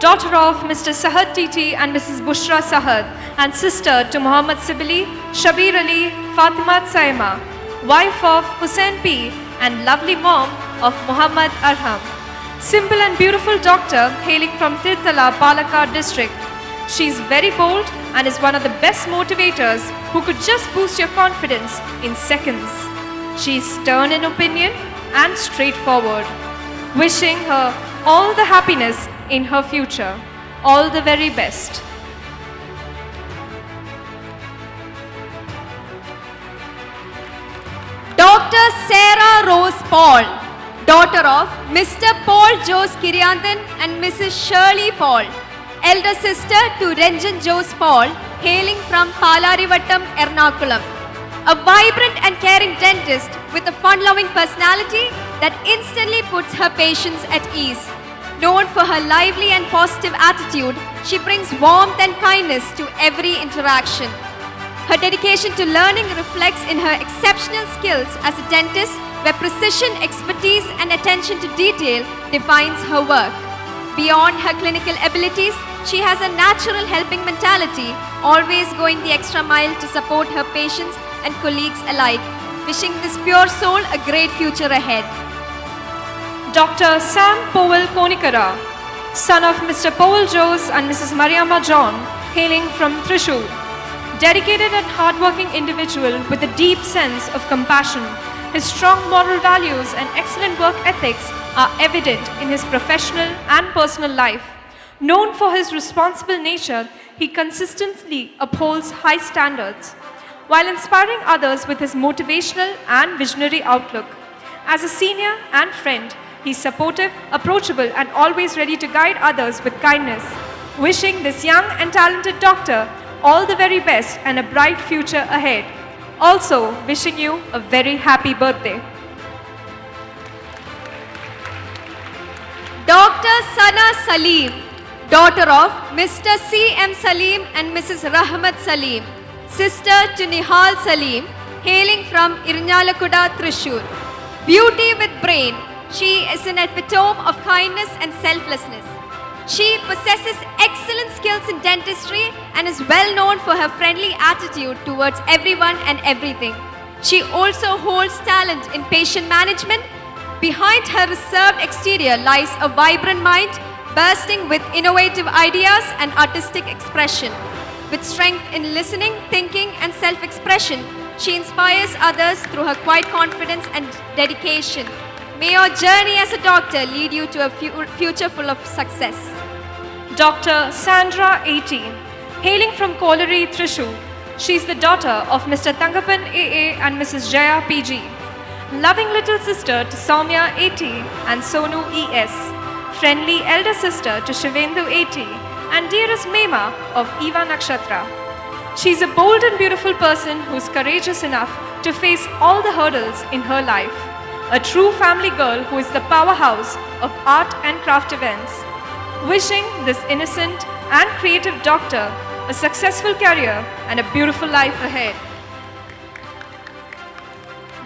daughter of Mr. Sahad TT and Mrs. Bushra Sahad, and sister to Muhammad Sibili, Shabir Ali, Fatima Saima, wife of Hussein P. and lovely mom of Muhammad Arham. Simple and beautiful doctor hailing from Tirthala, Palakkad district. She is very bold and is one of the best motivators who could just boost your confidence in seconds. She is stern in opinion and straightforward. Wishing her all the happiness in her future. All the very best. Dr. Sarah Rose Paul, daughter of Mr. Paul Jose Kirianthan and Mrs. Shirley Paul, elder sister to Renjan Jose Paul, hailing from Palarivattam, Ernakulam. A vibrant and caring dentist with a fun-loving personality that instantly puts her patients at ease. Known for her lively and positive attitude, she brings warmth and kindness to every interaction. Her dedication to learning reflects in her exceptional skills as a dentist, where precision, expertise, and attention to detail defines her work. beyond her clinical abilities, she has a natural helping mentality, always going the extra mile to support her patients and colleagues alike. Wishing this pure soul a great future ahead. Dr. Sam Powell Konikara, son of Mr. Powell Jose and Mrs. Mariamma John, hailing from Thrissur. Dedicated and hardworking individual with a deep sense of compassion. His strong moral values and excellent work ethics are evident in his professional and personal life. Known for his responsible nature, he consistently upholds high standards, while inspiring others with his motivational and visionary outlook. As a senior and friend, he is supportive, approachable, and always ready to guide others with kindness. Wishing this young and talented doctor all the very best and a bright future ahead. Also, wishing you a very happy birthday. Dr. Sana Salim, daughter of Mr. C.M. Salim and Mrs. Rahmat Salim, sister to Nihal Salim, hailing from Irnalakuda, Thrissur. Beauty with brain, she is an epitome of kindness and selflessness. She possesses excellent skills in dentistry and is well known for her friendly attitude towards everyone and everything. She also holds talent in patient management. Behind her reserved exterior lies a vibrant mind, bursting with innovative ideas and artistic expression. With strength in listening, thinking, and self-expression, she inspires others through her quiet confidence and dedication. May your journey as a doctor lead you to a future full of success. Dr. Sandra 18, hailing from Kolari, Thrissur. She is the daughter of Mr. Tangapan AA and Mrs. Jaya PG. Loving little sister to Soumya 80 and Sonu ES. Friendly elder sister to Shivendu 80 and dearest Mema of Eva Nakshatra. She is a bold and beautiful person who is courageous enough to face all the hurdles in her life. A true family girl who is the powerhouse of art and craft events. Wishing this innocent and creative doctor a successful career and a beautiful life ahead.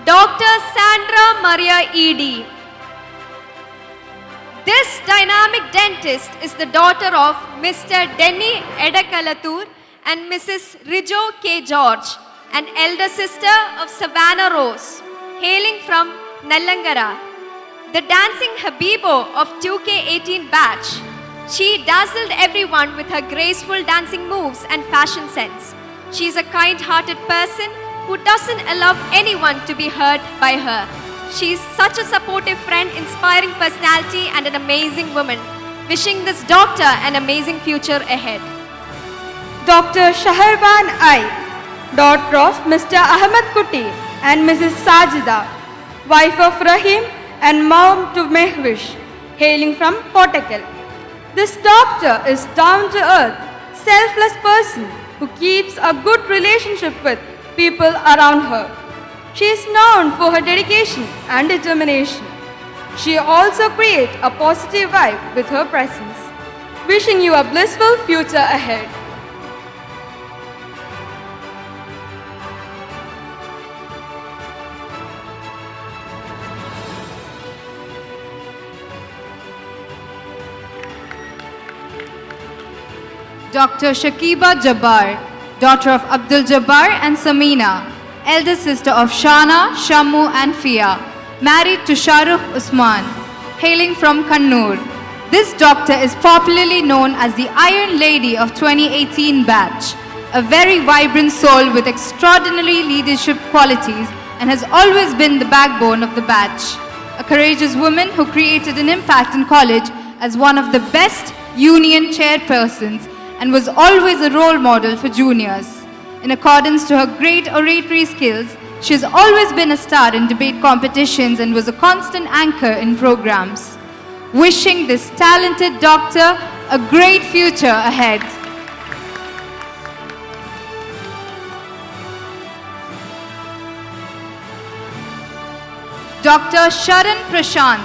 Dr. Sandra Maria E.D. This dynamic dentist is the daughter of Mr. Denny Edakalatur and Mrs. Rijo K. George, an elder sister of Savannah Rose, hailing from Nallangara. The dancing Habibo of 2K18 batch. She dazzled everyone with her graceful dancing moves and fashion sense. She is a kind-hearted person who doesn't allow anyone to be hurt by her. She is such a supportive friend, inspiring personality, and an amazing woman. Wishing this doctor an amazing future ahead. Dr. Shaharban I, daughter of Mr. Ahmed Kuti and Mrs. Sajida, wife of Rahim and mom to Mehwish, hailing from Portakal. This doctor is down-to-earth, selfless person who keeps a good relationship with people around her. She is known for her dedication and determination. She also creates a positive vibe with her presence. Wishing you a blissful future ahead. Dr. Shakiba Jabbar, daughter of Abdul Jabbar and Samina, elder sister of Shana, Shamu and Fia, married to Shahrukh Usman, hailing from Kannur. This doctor is popularly known as the Iron Lady of 2018 batch, a very vibrant soul with extraordinary leadership qualities and has always been the backbone of the batch. A courageous woman who created an impact in college as one of the best union chairpersons and was always a role model for juniors. In accordance to her great oratory skills, she has always been a star in debate competitions and was a constant anchor in programs. Wishing this talented doctor a great future ahead. Dr. Sharan Prashant,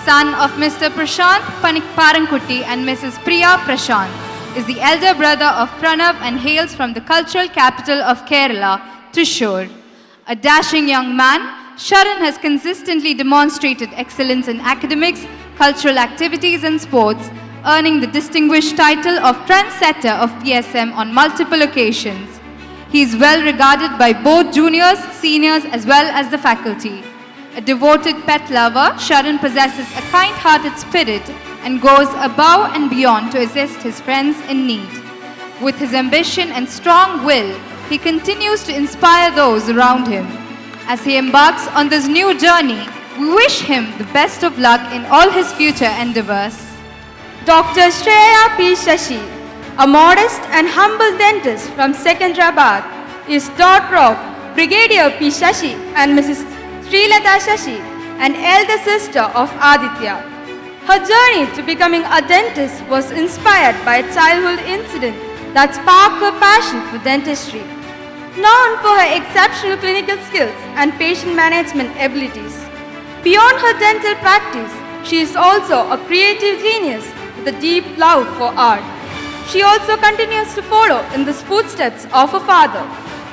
son of Mr. Prashant Parankutti and Mrs. Priya Prashant, is the elder brother of Pranav and hails from the cultural capital of Kerala, Thrissur. A dashing young man, Sharan has consistently demonstrated excellence in academics, cultural activities and sports, earning the distinguished title of Trendsetter of PSM on multiple occasions. He is well regarded by both juniors, seniors as well as the faculty. A devoted pet lover, Sharan possesses a kind-hearted spirit and goes above and beyond to assist his friends in need. With his ambition and strong will, he continues to inspire those around him. As he embarks on this new journey, we wish him the best of luck in all his future endeavors. Dr. Shreya P. Shashi, a modest and humble dentist from Secunderabad, is daughter of Brigadier P. Shashi and Mrs. Srilata Shashi, an elder sister of Aditya. Her journey to becoming a dentist was inspired by a childhood incident that sparked her passion for dentistry. Known for her exceptional clinical skills and patient management abilities, beyond her dental practice, she is also a creative genius with a deep love for art. She also continues to follow in the footsteps of her father.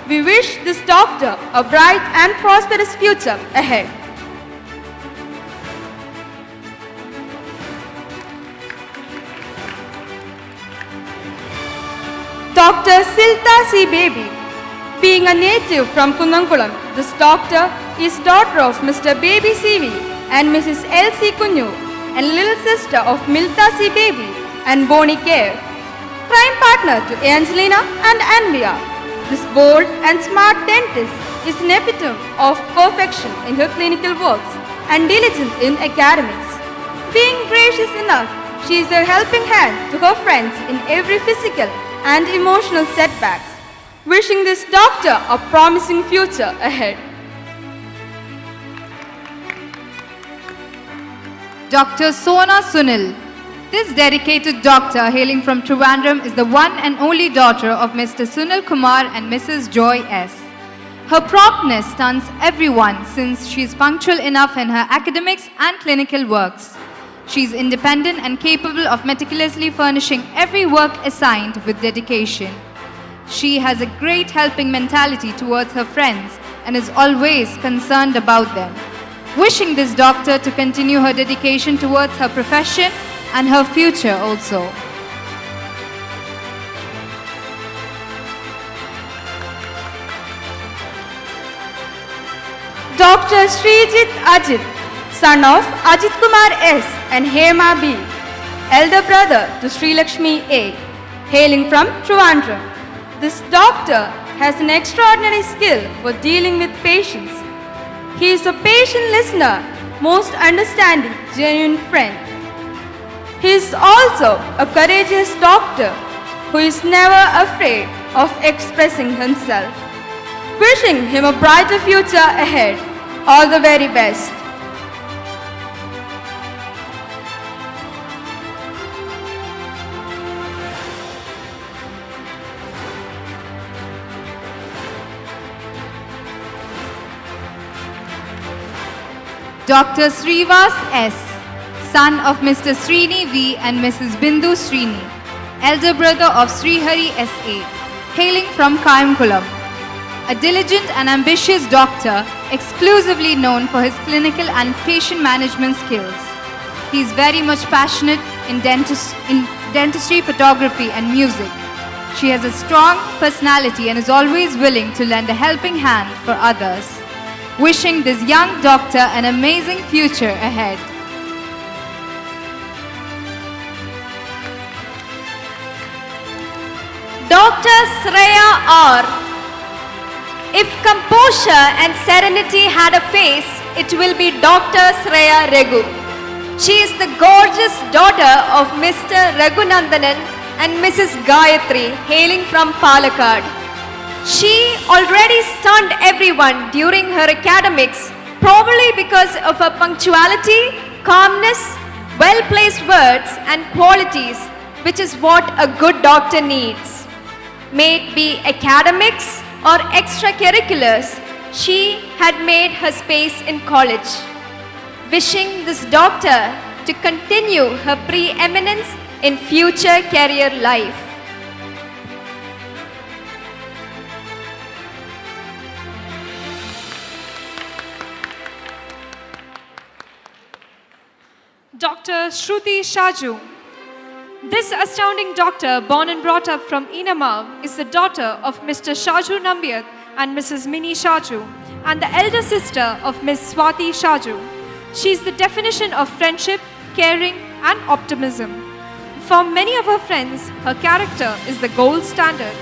We wish this doctor a bright and prosperous future ahead. Dr. Silta C. Baby. Being a native from Kunnankulam, this doctor is daughter of Mr. Baby C.V. and Mrs. L. C. Kunyu, and little sister of Milta C. Baby and Boni Care. Crime partner to Angelina and Anvia. This bold and smart dentist is an epitome of perfection in her clinical works and diligent in academics. Being gracious enough, she is a helping hand to her friends in every physical and emotional setbacks. Wishing this doctor a promising future ahead. Dr. Sona Sunil. This dedicated doctor hailing from Trivandrum is the one and only daughter of Mr. Sunil Kumar and Mrs. Joy S. Her promptness stuns everyone since she is punctual enough in her academics and clinical works. She is independent and capable of meticulously furnishing every work assigned with dedication. She has a great helping mentality towards her friends and is always concerned about them. Wishing this doctor to continue her dedication towards her profession and her future also. Dr. Srijit Ajit, son of Ajit Kumar S. and Hema B., elder brother to Sri Lakshmi A., hailing from Trivandrum. This doctor has an extraordinary skill for dealing with patients. He is a patient listener, most understanding, genuine friend. He is also a courageous doctor who is never afraid of expressing himself. Wishing him a brighter future ahead. All the very best. Dr. Srivas S., son of Mr. Srini V. and Mrs. Bindu Srini, elder brother of Srihari S.A., hailing from Kayamkulam. A diligent and ambitious doctor, exclusively known for his clinical and patient management skills. He is very much passionate in dentistry, photography and music. She has a strong personality and is always willing to lend a helping hand for others. Wishing this young doctor an amazing future ahead. Dr. Shreya R. If composure and serenity had a face, it will be Dr. Shreya Regu. She is the gorgeous daughter of Mr. Raghunandanan and Mrs. Gayatri, hailing from Palakkad. She already stunned everyone during her academics, probably because of her punctuality, calmness, well-placed words and qualities, which is what a good doctor needs. May it be academics or extracurriculars, she had made her space in college. Wishing this doctor to continue her preeminence in future career life. Dr. Shruti Shaju. This astounding doctor, born and brought up from Inamav, is the daughter of Mr. Shaju Nambiat and Mrs. Mini Shaju, and the elder sister of Miss Swati Shaju. She is the definition of friendship, caring, and optimism. For many of her friends, her character is the gold standard.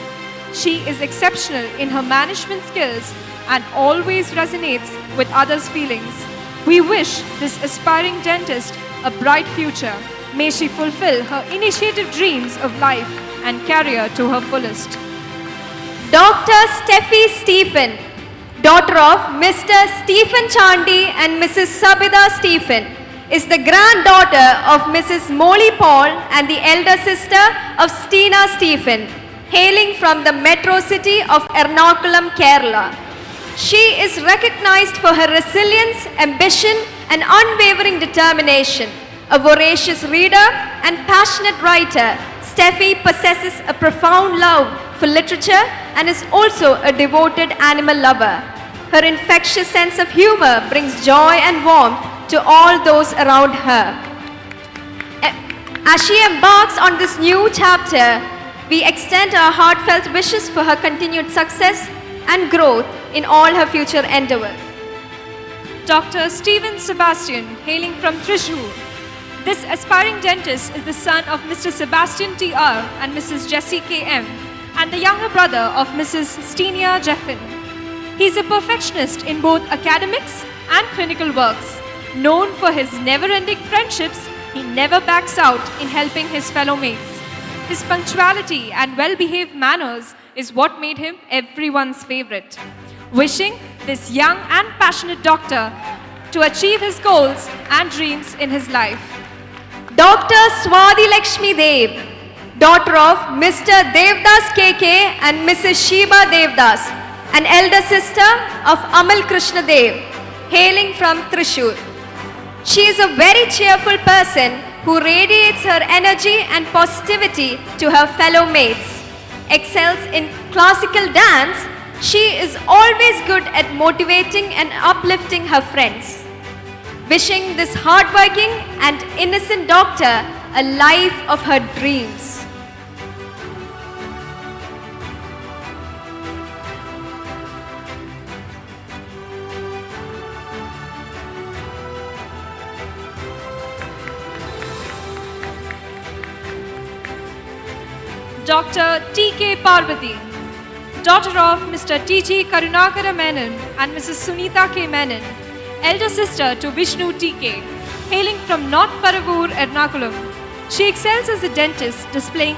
She is exceptional in her management skills and always resonates with others' feelings. We wish this aspiring dentist a bright future. May she fulfill her initiative dreams of life and career to her fullest. Dr. Steffi Stephen, daughter of Mr. Stephen Chandy and Mrs. Sabida Stephen, is the granddaughter of Mrs. Molly Paul and the elder sister of Stina Stephen, hailing from the metro city of Ernakulam, Kerala. She is recognized for her resilience, ambition, and unwavering determination. A voracious reader and passionate writer, Steffi possesses a profound love for literature and is also a devoted animal lover. Her infectious sense of humor brings joy and warmth to all those around her. As she embarks on this new chapter, we extend our heartfelt wishes for her continued success and growth in all her future endeavors. Dr. Stephen Sebastian, hailing from Thrissur. This aspiring dentist is the son of Mr. Sebastian T.R. and Mrs. Jessie K.M. and the younger brother of Mrs. Stenia Jeffin. He is a perfectionist in both academics and clinical works. Known for his never-ending friendships, he never backs out in helping his fellow mates. His punctuality and well-behaved manners is what made him everyone's favorite. Wishing this young and passionate doctor to achieve his goals and dreams in his life. Dr. Swati Lakshmi Dev, daughter of Mr. Devdas KK and Mrs. Sheba Devdas, an elder sister of Amal Krishna Dev, hailing from Thrissur. She is a very cheerful person who radiates her energy and positivity to her fellow mates. Excels in classical dance, she is always good at motivating and uplifting her friends. Wishing this hardworking and innocent doctor a life of her dreams. Dr. T.K. Parvati, daughter of Mr. T.G. Karunakara Menon and Mrs. Sunita K. Menon, elder sister to Vishnu T.K., hailing from North Paravur, Ernakulam. She excels as a dentist, displaying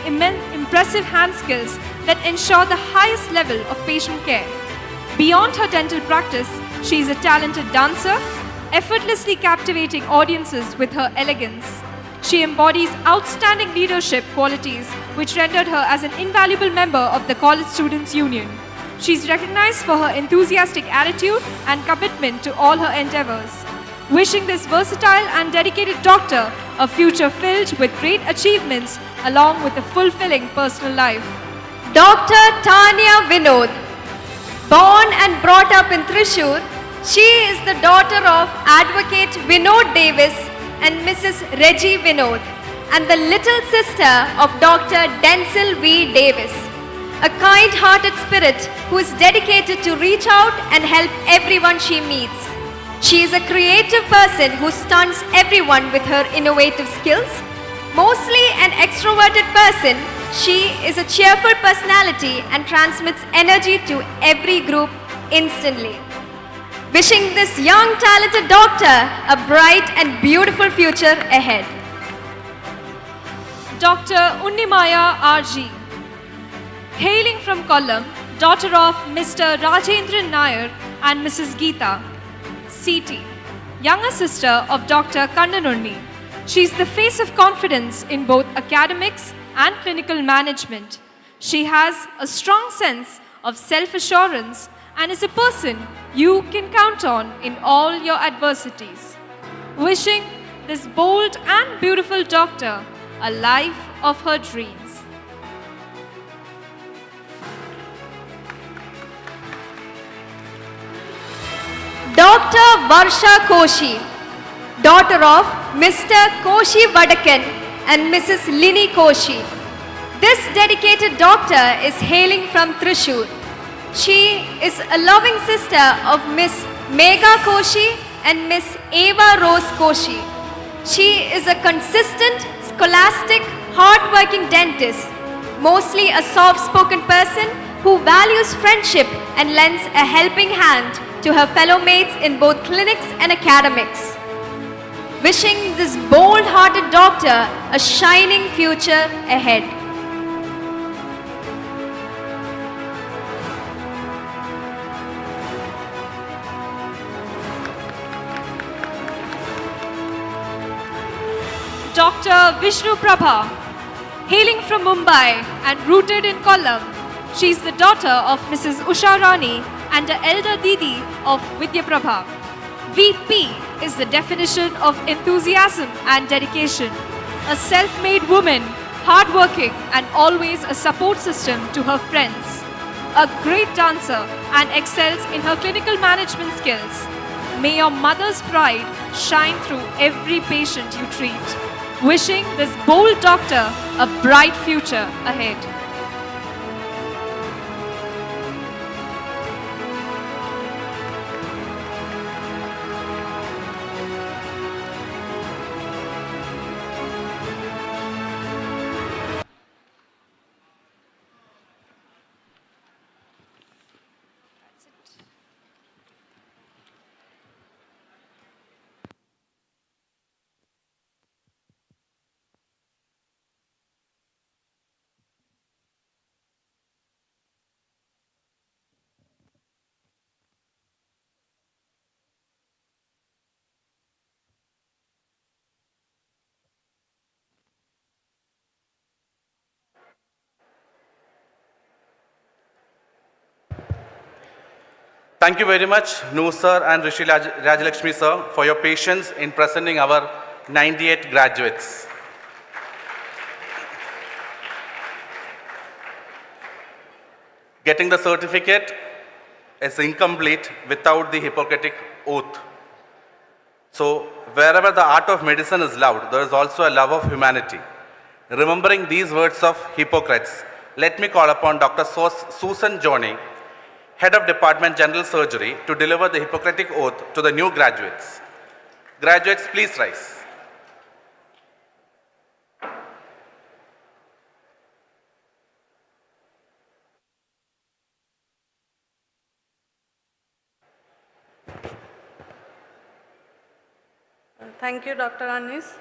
impressive hand skills that ensure the highest level of patient care. Beyond her dental practice, she is a talented dancer, effortlessly captivating audiences with her elegance. She embodies outstanding leadership qualities which rendered her as an invaluable member of the College Students' Union. She is recognized for her enthusiastic attitude and commitment to all her endeavors. Wishing this versatile and dedicated doctor a future filled with great achievements along with a fulfilling personal life. Dr. Tanya Vinod, born and brought up in Thrissur, she is the daughter of Advocate Vinod Davis and Mrs. Reggie Vinod, and the little sister of Dr. Denzel V. Davis, a kind-hearted spirit who is dedicated to reach out and help everyone she meets. She is a creative person who stuns everyone with her innovative skills. Mostly an extroverted person, she is a cheerful personality and transmits energy to every group instantly. Wishing this young talented doctor a bright and beautiful future ahead. Dr. Unnimaya R.G. Hailing from Kollam, daughter of Mr. Rajendran Nair and Mrs. Geeta, CT, younger sister of Dr. Kannanunni. She is the face of confidence in both academics and clinical management. She has a strong sense of self-assurance and is a person you can count on in all your adversities. Wishing this bold and beautiful doctor a life of her dreams. Dr. Varsha Koshi, daughter of Mr. Koshi Vadakan and Mrs. Lini Koshi. This dedicated doctor is hailing from Thrissur. She is a loving sister of Miss Megha Koshi and Miss Eva Rose Koshi. She is a consistent, scholastic, hard-working dentist, mostly a soft-spoken person who values friendship and lends a helping hand to her fellow mates in both clinics and academics. Wishing this bold-hearted doctor a shining future ahead. Dr. Vishnu Prabha, hailing from Mumbai and rooted in Kollam. She is the daughter of Mrs. Usha Rani and an elder Didi of Vidya Prabha. VP is the definition of enthusiasm and dedication. A self-made woman, hardworking and always a support system to her friends. A great dancer and excels in her clinical management skills. May your mother's pride shine through every patient you treat. Wishing this bold doctor a bright future ahead. Thank you very much, Noor sir and Rishi Rajalakshmi sir, for your patience in presenting our 98 graduates. Getting the certificate is incomplete without the Hippocratic oath. So, wherever the art of medicine is loved, there is also a love of humanity. Remembering these words of Hippocrates, let me call upon Dr. Susan Johnny, Head of Department General Surgery, to deliver the Hippocratic Oath to the new graduates. Graduates, please rise. Thank you, Dr. Anis.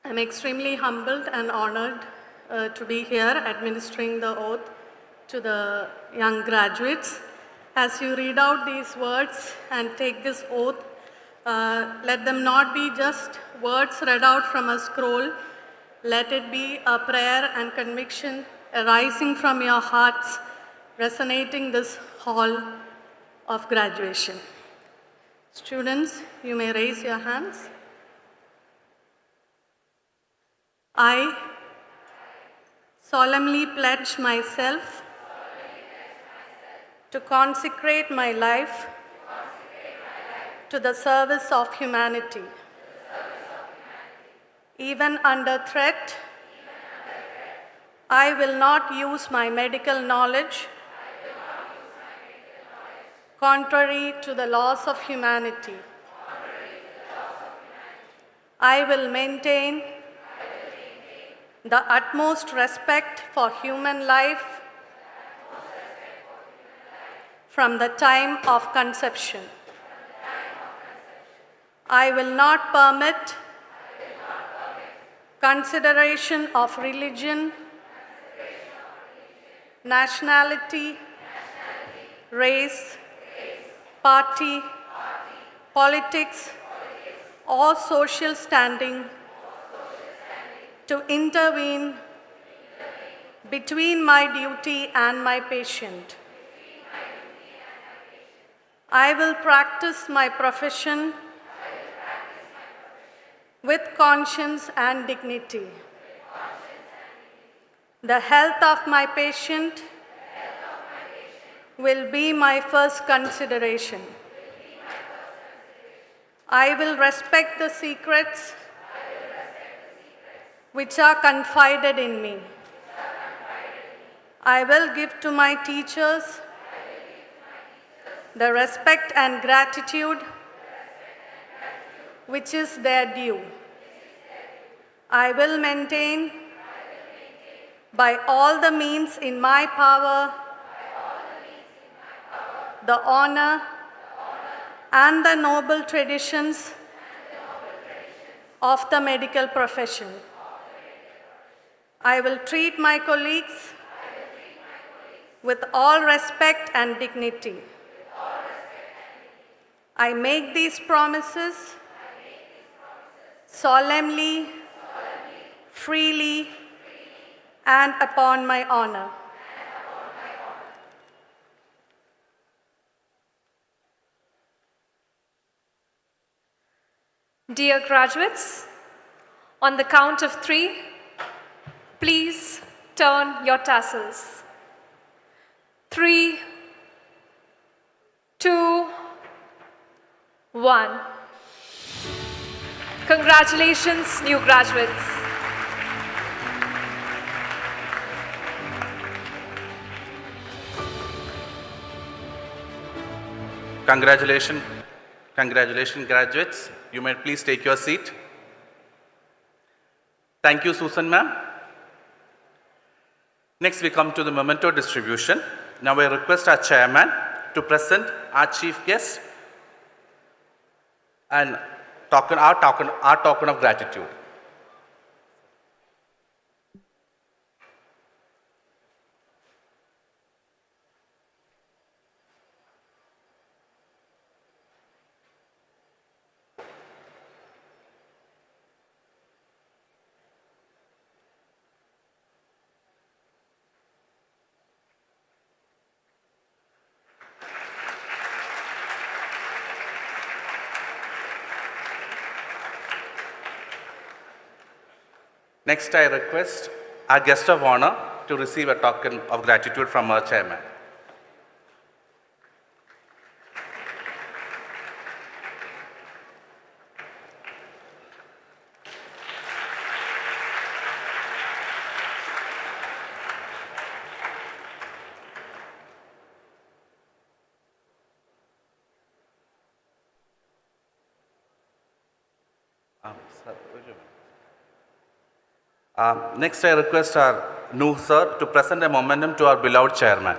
I'm extremely humbled and honored to be here administering the oath to the young graduates. As you read out these words and take this oath, let them not be just words read out from a scroll. Let it be a prayer and conviction arising from your hearts, resonating this hall of graduation. Students, you may raise your hands. I solemnly pledge myself to consecrate my life to the service of humanity. Even under threat, I will not use my medical knowledge contrary to the laws of humanity. I will maintain the utmost respect for human life from the time of conception. I will not permit consideration of religion, nationality, race, party, politics, or social standing to intervene between my duty and my patient. I will practice my profession with conscience and dignity. The health of my patient will be my first consideration. I will respect the secrets which are confided in me. I will give to my teachers the respect and gratitude which is their due. I will maintain by all the means in my power the honor and the noble traditions of the medical profession. I will treat my colleagues with all respect and dignity. I make these promises solemnly, freely, and upon my honor. Dear graduates, on the count of 3, please turn your tassels. 3, 2, 1. Congratulations, new graduates. Congratulations, graduates. You may please take your seat. Thank you, Susan ma'am. Next, we come to the memento distribution. Now I request our chairman to present our chief guest and our token of gratitude. Next, I request our guest of honor to receive a token of gratitude from our chairman. Sir, wait a minute. Next, I request our new sir to present a memorandum to our beloved chairman.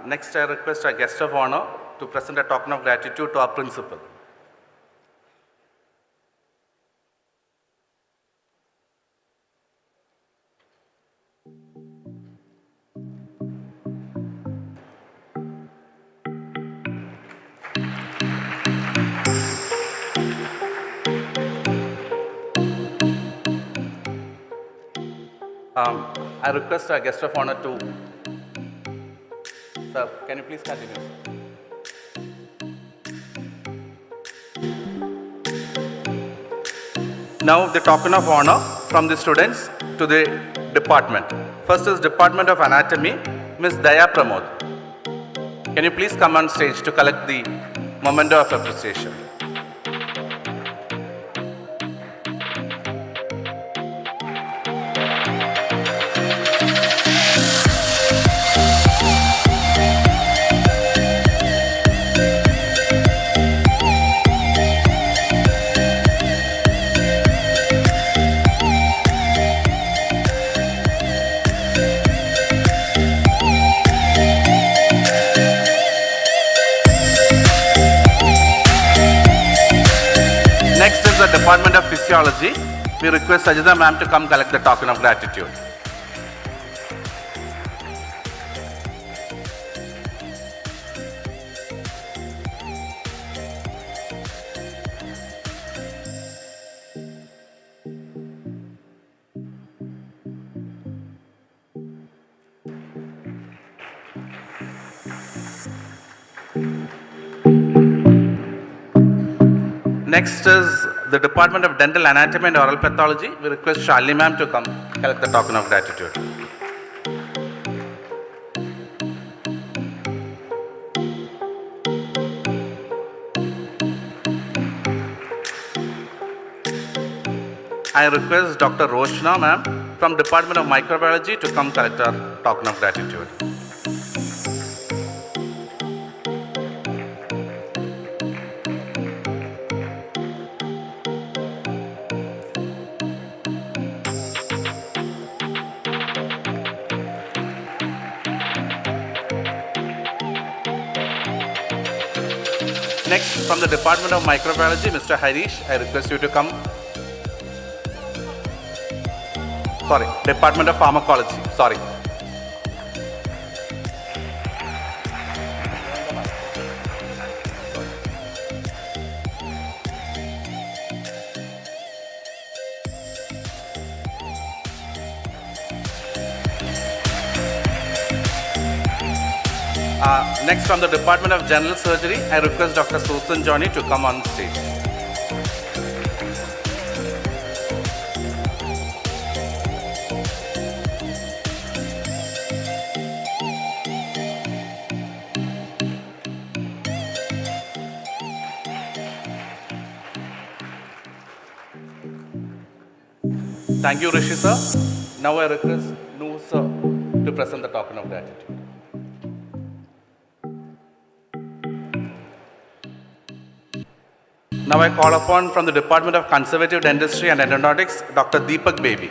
Next, I request our guest of honor to present a token of gratitude to our principal. I request our guest of honor to... Sir, can you please continue? Now the token of honor from the students to the department. First is Department of Anatomy, Ms. Daya Pramod. Can you please come on stage to collect the memento of appreciation? The Department of Physiology, we request Sajida ma'am to come collect the token of gratitude. Next is the Department of Dental Anatomy and Oral Pathology. We request Shalini ma'am to come collect the token of gratitude. I request Dr. Roshna ma'am from Department of Microbiology to come collect our token of gratitude. Next, from the Department of Microbiology, Mr. Harish, I request you to come. Sorry, Department of Pharmacology, sorry. Next, from the Department of General Surgery, I request Dr. Susan Johnny to come on stage. Thank you, Rishi sir. Now I request Nu sir to present the token of gratitude. Now I call upon from the Department of Conservative Dentistry and Endodontics, Dr. Deepak Baby.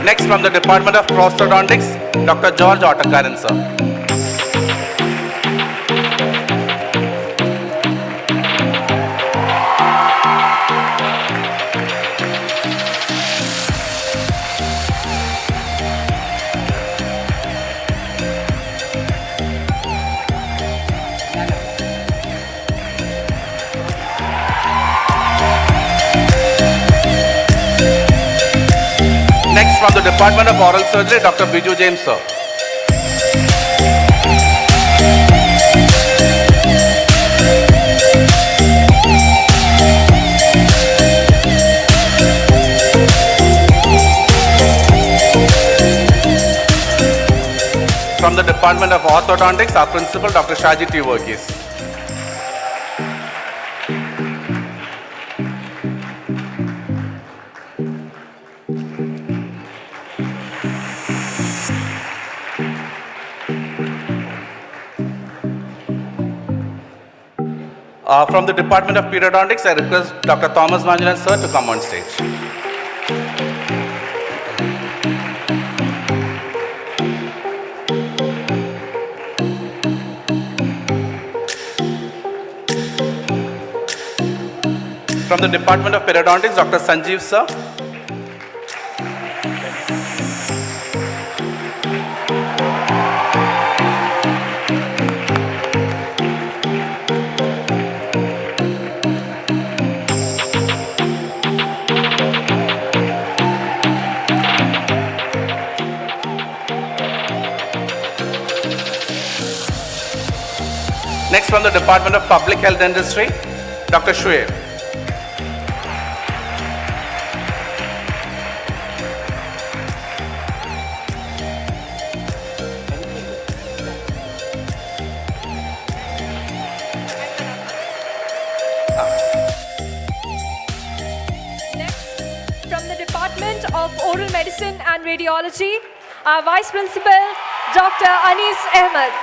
Next, from the Department of Prosthodontics, Dr. George Ottakaran sir. Next, from the Department of Oral Surgery, Dr. Biju James sir. From the Department of Orthodontics, our principal, Dr. Shaji T. Verghese. From the Department of Periodontics, I request Dr. Thomas Manjunath sir to come on stage. From the Department of Periodontics, Dr. Sanjeev sir. Next, from the Department of Public Health Dentistry, Dr. Shuaib. Next, from the Department of Oral Medicine and Radiology, our Vice Principal, Dr. Anis Ahmed.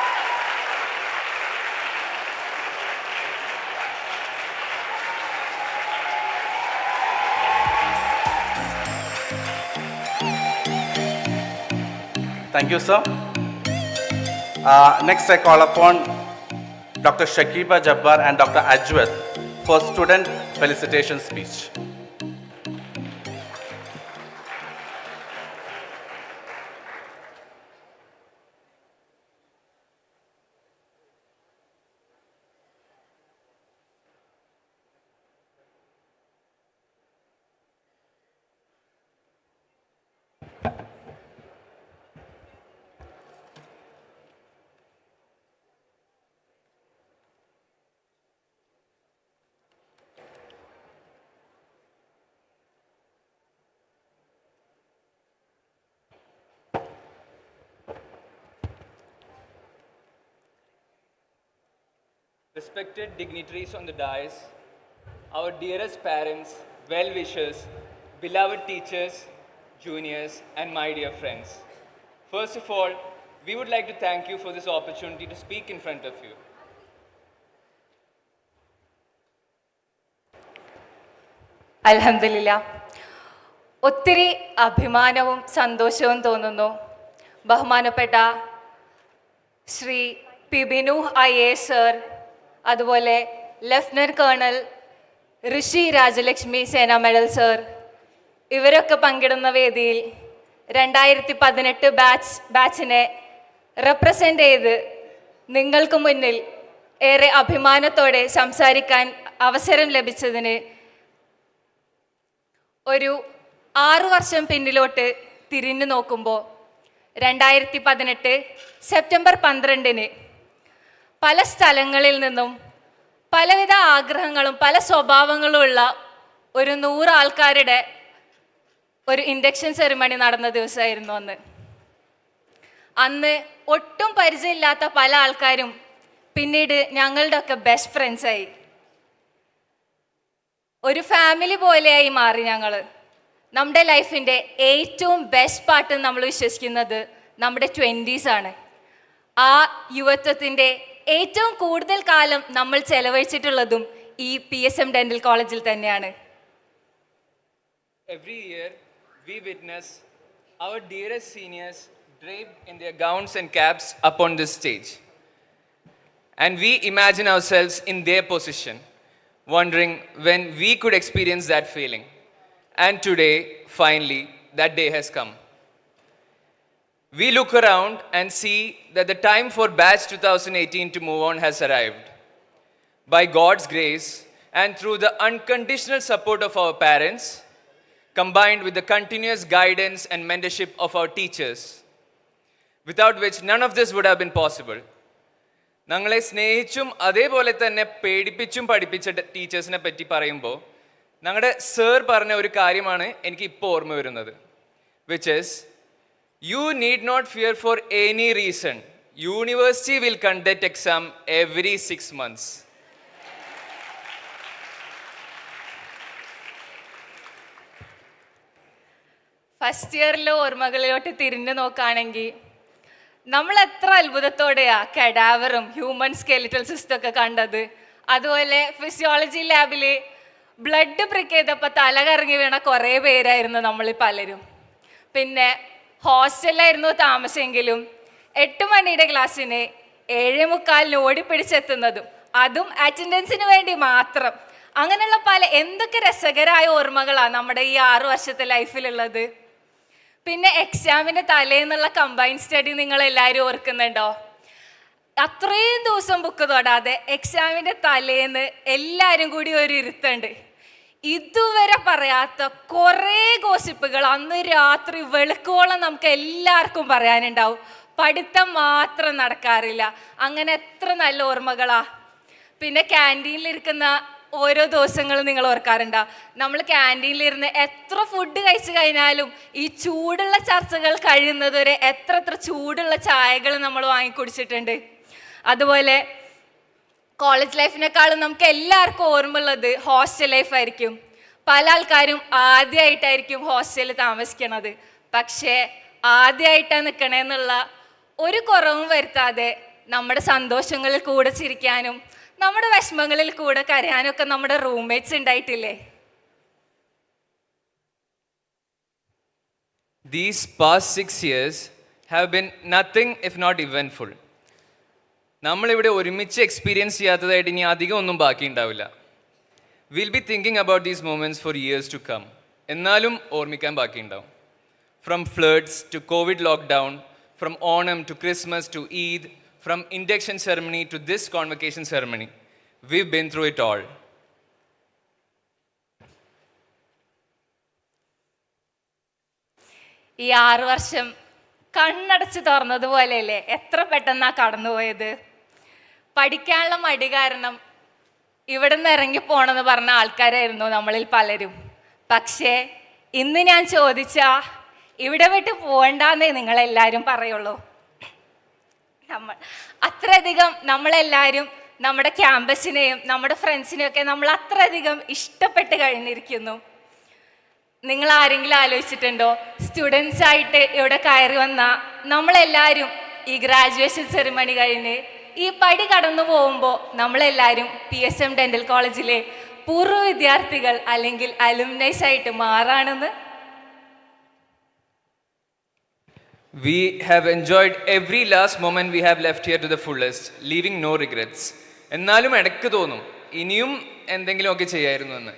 Thank you, sir. Next, I call upon Dr. Shakiba Jabbar and Dr. Ajwat for student felicitation speech. respected dignitaries on the dais, our dearest parents, well-wishers, beloved teachers, juniors, and my dear friends. First of all, we would like to thank you for this opportunity to speak in front of you. അൽഹംദുലില്ലാ, ഒത്തിരി അഭിമാനവും സന്തോഷവും തോന്നുന്നു. ബഹുമാനപ്പെട്ട Shri P Binu IAS sir, അതുപോലെ lieutenant colonel ഋഷി രാജലക്ഷ്മി സേന medal sir, ഇവരൊക്കെ പങ്കിടുന്ന വേദിയിൽ 2018 ബാച്ചിനെ റെപ്രസെൻ്റ് ചെയ്ത് നിങ്ങൾക്ക് മുന്നിൽ ഏറെ അഭിമാനത്തോടെ സംസാരിക്കാൻ അവസരം ലഭിച്ചതിന് ഒരു 6 വർഷം പിന്നിലോട്ട് തിരിഞ്ഞു നോക്കുമ്പോൾ 2018 സെപ്റ്റംബർ 12 പല സ്ഥലങ്ങളിൽ നിന്നും പലവിധ ആഗ്രഹങ്ങളും പല സ്വഭാവങ്ങളുമുള്ള ഒരു 100 ആൾക്കാരുടെ ഒരു ഇൻഡക്ഷൻ സെറിമണി നടന്ന ദിവസമായിരുന്നു അന്ന്. അന്ന് ഒട്ടും പരിചയമില്ലാത്ത പല ആൾക്കാരും പിന്നീട് ഞങ്ങളുടെ ഒക്കെ ബെസ്റ്റ് ഫ്രണ്ട്സായി, ഒരു ഫാമിലി പോലെയായി മാറി. ഞങ്ങൾ നമ്മുടെ ലൈഫിൻ്റെ ഏറ്റവും ബെസ്റ്റ് പാർട്ട് നമ്മൾ വിശ്വസിക്കുന്നത് നമ്മുടെ 20s ആണ്. ആ യുവത്വത്തിൻ്റെ ഏറ്റവും കൂടുതൽ കാലം നമ്മൾ ചെലവഴിച്ചിട്ടുള്ളതും ഈ PSM ഡെന്റൽ കോളേജിൽ തന്നെയാണ്. Every year, we witness our dearest seniors draped in their gowns and caps upon this stage. And we imagine ourselves in their position, wondering when we could experience that feeling. And today, finally, that day has come. We look around and see that the time for batch 2018 to move on has arrived. By God's grace and through the unconditional support of our parents, combined with the continuous guidance and mentorship of our teachers, without which none of this would have been possible. ഞങ്ങളെ സ്നേഹിച്ചും അതേപോലെ തന്നെ പേടിപ്പിച്ചും പഠിപ്പിച്ച ടീച്ചേഴ്സിനെ പറ്റി പറയുമ്പോൾ ഞങ്ങളുടെ sir പറഞ്ഞ ഒരു കാര്യമാണ് എനിക്ക് ഇപ്പോൾ ഓർമ്മ വരുന്നത്, which is you need not fear for any reason. University will conduct exam every 6 months. First ഇയറിലെ ഓർമ്മകളിലോട്ട് തിരിഞ്ഞു നോക്കുകയാണെങ്കിൽ നമ്മൾ എത്ര അത്ഭുതത്തോടെയാ കഡാവറും ഹ്യൂമൻ സ്കെലിറ്റൽ സിസ്റ്റം ഒക്കെ കണ്ടത്. അതുപോലെ ഫിസിയോളജി ലാബിൽ ബ്ലഡ് പ്രിക്ക് ചെയ്തപ്പോൾ തല കറങ്ങി വീണ കുറേ പേരായിരുന്നു നമ്മൾ പലരും. പിന്നെ ഹോസ്റ്റലിലായിരുന്നു താമസമെങ്കിലും 8 മണിയുടെ ക്ലാസ്സിന് 7:45 ഓടിപ്പിടിച്ചെത്തുന്നതും, അതും അറ്റൻഡൻസിന് വേണ്ടി മാത്രം. അങ്ങനെയുള്ള എന്തൊക്കെ രസകരമായ ഓർമ്മകളാണ് നമ്മുടെ ഈ 6 വർഷത്തെ ലൈഫിലുള്ളത്. പിന്നെ എക്സാമിൻ്റെ തലേന്നുള്ള കമ്പൈൻ സ്റ്റഡി നിങ്ങൾ എല്ലാവരും ഓർക്കുന്നുണ്ടോ? അത്രയും ദിവസം ബുക്ക് തൊടാതെ എക്സാമിൻ്റെ തലേന്ന് എല്ലാവരും കൂടി ഒരു ഇരുത്തുണ്ട്. ഇതുവരെ പറയാത്ത കുറേ ഗോസിപ്പുകൾ അന്ന് രാത്രി വെളുക്കോളം നമുക്ക് എല്ലാവർക്കും പറയാനുണ്ടാവും. പഠിത്തം മാത്രം നടക്കാറില്ല. അങ്ങനെ എത്ര നല്ല ഓർമ്മകളാ. പിന്നെ ക്യാൻറ്റീനിലിരിക്കുന്ന ഓരോ ദിവസങ്ങളും നിങ്ങൾ ഓർക്കാറുണ്ടോ? നമ്മൾ ക്യാൻറ്റീനിലിരുന്ന് എത്ര ഫുഡ് കഴിച്ചു കഴിഞ്ഞാലും ഈ ചൂടുള്ള ചർച്ചകൾ കഴിയുന്നത് വരെ എത്ര ചൂടുള്ള ചായകൾ നമ്മൾ വാങ്ങിക്കുടിച്ചിട്ടുണ്ട്. അതുപോലെ കോളേജ് ലൈഫിനേക്കാളും നമുക്ക് എല്ലാവർക്കും ഓർമ്മയുള്ളത് ഹോസ്റ്റൽ ലൈഫായിരിക്കും. പല ആൾക്കാരും ആദ്യമായിട്ടായിരിക്കും ഹോസ്റ്റലിൽ താമസിക്കണത്. പക്ഷേ ആദ്യമായിട്ടാണ് നിൽക്കണേന്നുള്ള ഒരു കുറവും വരുത്താതെ നമ്മുടെ സന്തോഷങ്ങളിൽ കൂടെ ചിരിക്കാനും നമ്മുടെ വിഷമങ്ങളിൽ കൂടെ കരയാനും ഒക്കെ നമ്മുടെ roommates ഉണ്ടായിട്ടില്ലേ? These past 6 years have been nothing if not eventful. നമ്മളിവിടെ ഒരുമിച്ച് എക്സ്പീരിയൻസ് ചെയ്യാത്തതായിട്ട് ഇനി അധികം ഒന്നും ബാക്കി ഉണ്ടാവില്ല. Will be thinking about these moments for years to come. എന്നാലും ഓർമ്മിക്കാൻ ബാക്കിയുണ്ടാവും. From floods to Covid lockdown, from Onam to Christmas to Eid, from induction ceremony to this convocation ceremony, we've been through it all. ഈ 6 വർഷം കണ്ണടച്ച് തുറന്നതുപോലെയല്ലേ എത്ര പെട്ടെന്നാ കടന്നുപോയത്. പഠിക്കാനുള്ള മടി കാരണം ഇവിടെ നിന്ന് ഇറങ്ങിപ്പോണെന്ന് പറഞ്ഞ ആൾക്കാരായിരുന്നു നമ്മളിൽ പലരും. പക്ഷേ ഇന്ന് ഞാൻ ചോദിച്ചാ ഇവിടെ വിട്ട് പോകണ്ടെന്നേ നിങ്ങളെല്ലാവരും പറയുള്ളൂ. അത്രയധികം നമ്മളെല്ലാവരും നമ്മുടെ ക്യാമ്പസിനെയും നമ്മുടെ ഫ്രണ്ട്സിനെയൊക്കെ നമ്മൾ അത്രയധികം ഇഷ്ടപ്പെട്ട് കഴിഞ്ഞിരിക്കുന്നു. നിങ്ങൾ ആരെങ്കിലും ആലോചിച്ചിട്ടുണ്ടോ, സ്റ്റുഡൻസ് ആയിട്ട് ഇവിടെ കയറി വന്ന നമ്മളെല്ലാവരും ഈ ഗ്രാജുവേഷൻ സെറിമണി കഴിഞ്ഞ് ഈ പടി കടന്നു പോകുമ്പോൾ നമ്മളെല്ലാവരും PSM ഡെൻ്റൽ കോളേജിലെ പൂർവ്വ വിദ്യാർത്ഥികൾ അല്ലെങ്കിൽ അലുമിനൈസ് ആയിട്ട് മാറാണെന്ന്? We have enjoyed every last moment we have left here to the fullest, leaving no regrets. എന്നാലും ഇടയ്ക്ക് തോന്നും ഇനിയും എന്തെങ്കിലുമൊക്കെ ചെയ്യായിരുന്നു എന്ന്.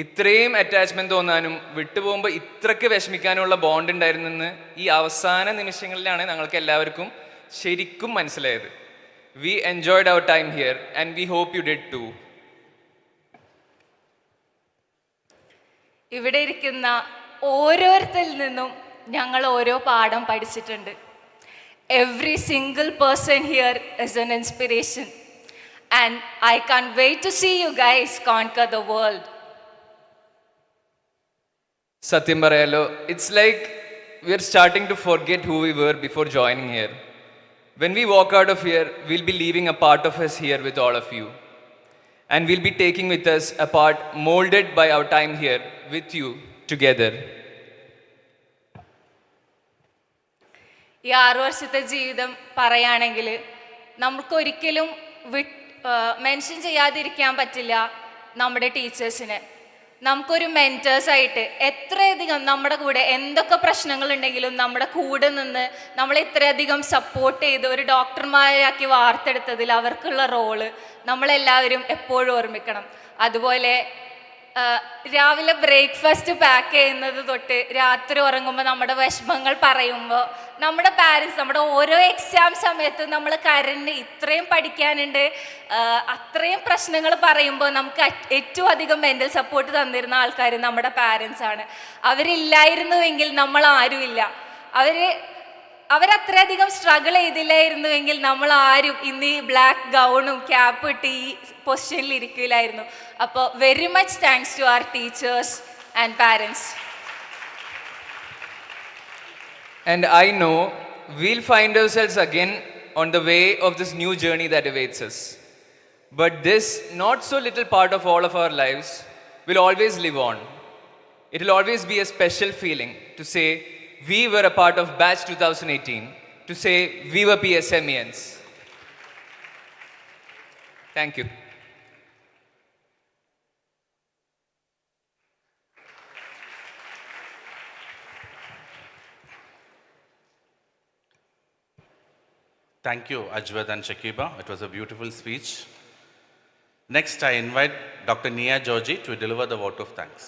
ഇത്രയും അറ്റാച്ച്മെൻറ്റ് തോന്നാനും വിട്ടുപോകുമ്പോൾ ഇത്രയ്ക്ക് വിഷമിക്കാനുള്ള ബോണ്ട് ഉണ്ടായിരുന്നെന്ന് ഈ അവസാന നിമിഷങ്ങളിലാണ് ഞങ്ങൾക്ക് എല്ലാവർക്കും ശരിക്കും മനസ്സിലായത്. We enjoyed our time here and we hope you did too. ഇവിടെ ഇരിക്കുന്ന ഓരോരുത്തരിൽ നിന്നും ഞങ്ങൾ ഓരോ പാഠം പഠിച്ചിട്ടുണ്ട്. Every single person here is an inspiration and I can't wait to see you guys conquer the world. സത്യം പറയാലോ, it's like we are starting to forget who we were before joining here. When we walk out of here, we'll be leaving a part of us here with all of you. And we'll be taking with us a part molded by our time here with you together. ഈ 6 വർഷത്തെ ജീവിതം പറയുകയാണെങ്കിൽ നമുക്കൊരിക്കലും mention ചെയ്യാതിരിക്കാൻ പറ്റില്ല നമ്മുടെ ടീച്ചേഴ്സിനെ. നമുക്കൊരു മെൻറ്റേഴ്സായിട്ട് എത്രയധികം നമ്മുടെ കൂടെ എന്തൊക്കെ പ്രശ്നങ്ങളുണ്ടെങ്കിലും നമ്മുടെ കൂടെ നിന്ന് നമ്മളെ ഇത്രയധികം സപ്പോർട്ട് ചെയ്ത് ഒരു ഡോക്ടർമാരാക്കി വാർത്തെടുത്തതിൽ അവർക്കുള്ള റോള് നമ്മളെല്ലാവരും എപ്പോഴും ഓർമ്മിക്കണം. അതുപോലെ രാവിലെ ബ്രേക്ക്ഫാസ്റ്റ് പാക്ക് ചെയ്യുന്നത് തൊട്ട് രാത്രി ഉറങ്ങുമ്പോൾ നമ്മുടെ വിഷമങ്ങൾ പറയുമ്പോൾ നമ്മുടെ പാരൻസ് നമ്മുടെ ഓരോ എക്സാം സമയത്തും നമ്മൾ കരഞ്ഞ് ഇത്രയും പഠിക്കാനുണ്ട് അത്രയും പ്രശ്നങ്ങൾ പറയുമ്പോൾ നമുക്ക് ഏറ്റവും അധികം മെൻ്റൽ സപ്പോർട്ട് തന്നിരുന്ന ആൾക്കാർ നമ്മുടെ പാരൻസ് ആണ്. അവരില്ലായിരുന്നുവെങ്കിൽ നമ്മൾ ആരുമില്ല. അവരത്രയധികം സ്ട്രഗിൾ ചെയ്തില്ലായിരുന്നുവെങ്കിൽ നമ്മൾ ആരും ഇന്ന് ഈ ബ്ലാക്ക് ഗൗണും ക്യാപ്പ് ഇട്ട് ഈ പൊസിഷനിൽ ഇരിക്കില്ലായിരുന്നു. അപ്പോൾ very much thanks to our teachers and parents. And I know we'll find ourselves again on the way of this new journey that awaits us. But this not so little part of all of our lives will always live on. It will always be a special feeling to say we were a part of batch 2018, to say we were PSMENs. Thank you. Thank you, Ajwad and Shakiba. It was a beautiful speech. Next, I invite Dr. Nia Georgie to deliver the vote of thanks.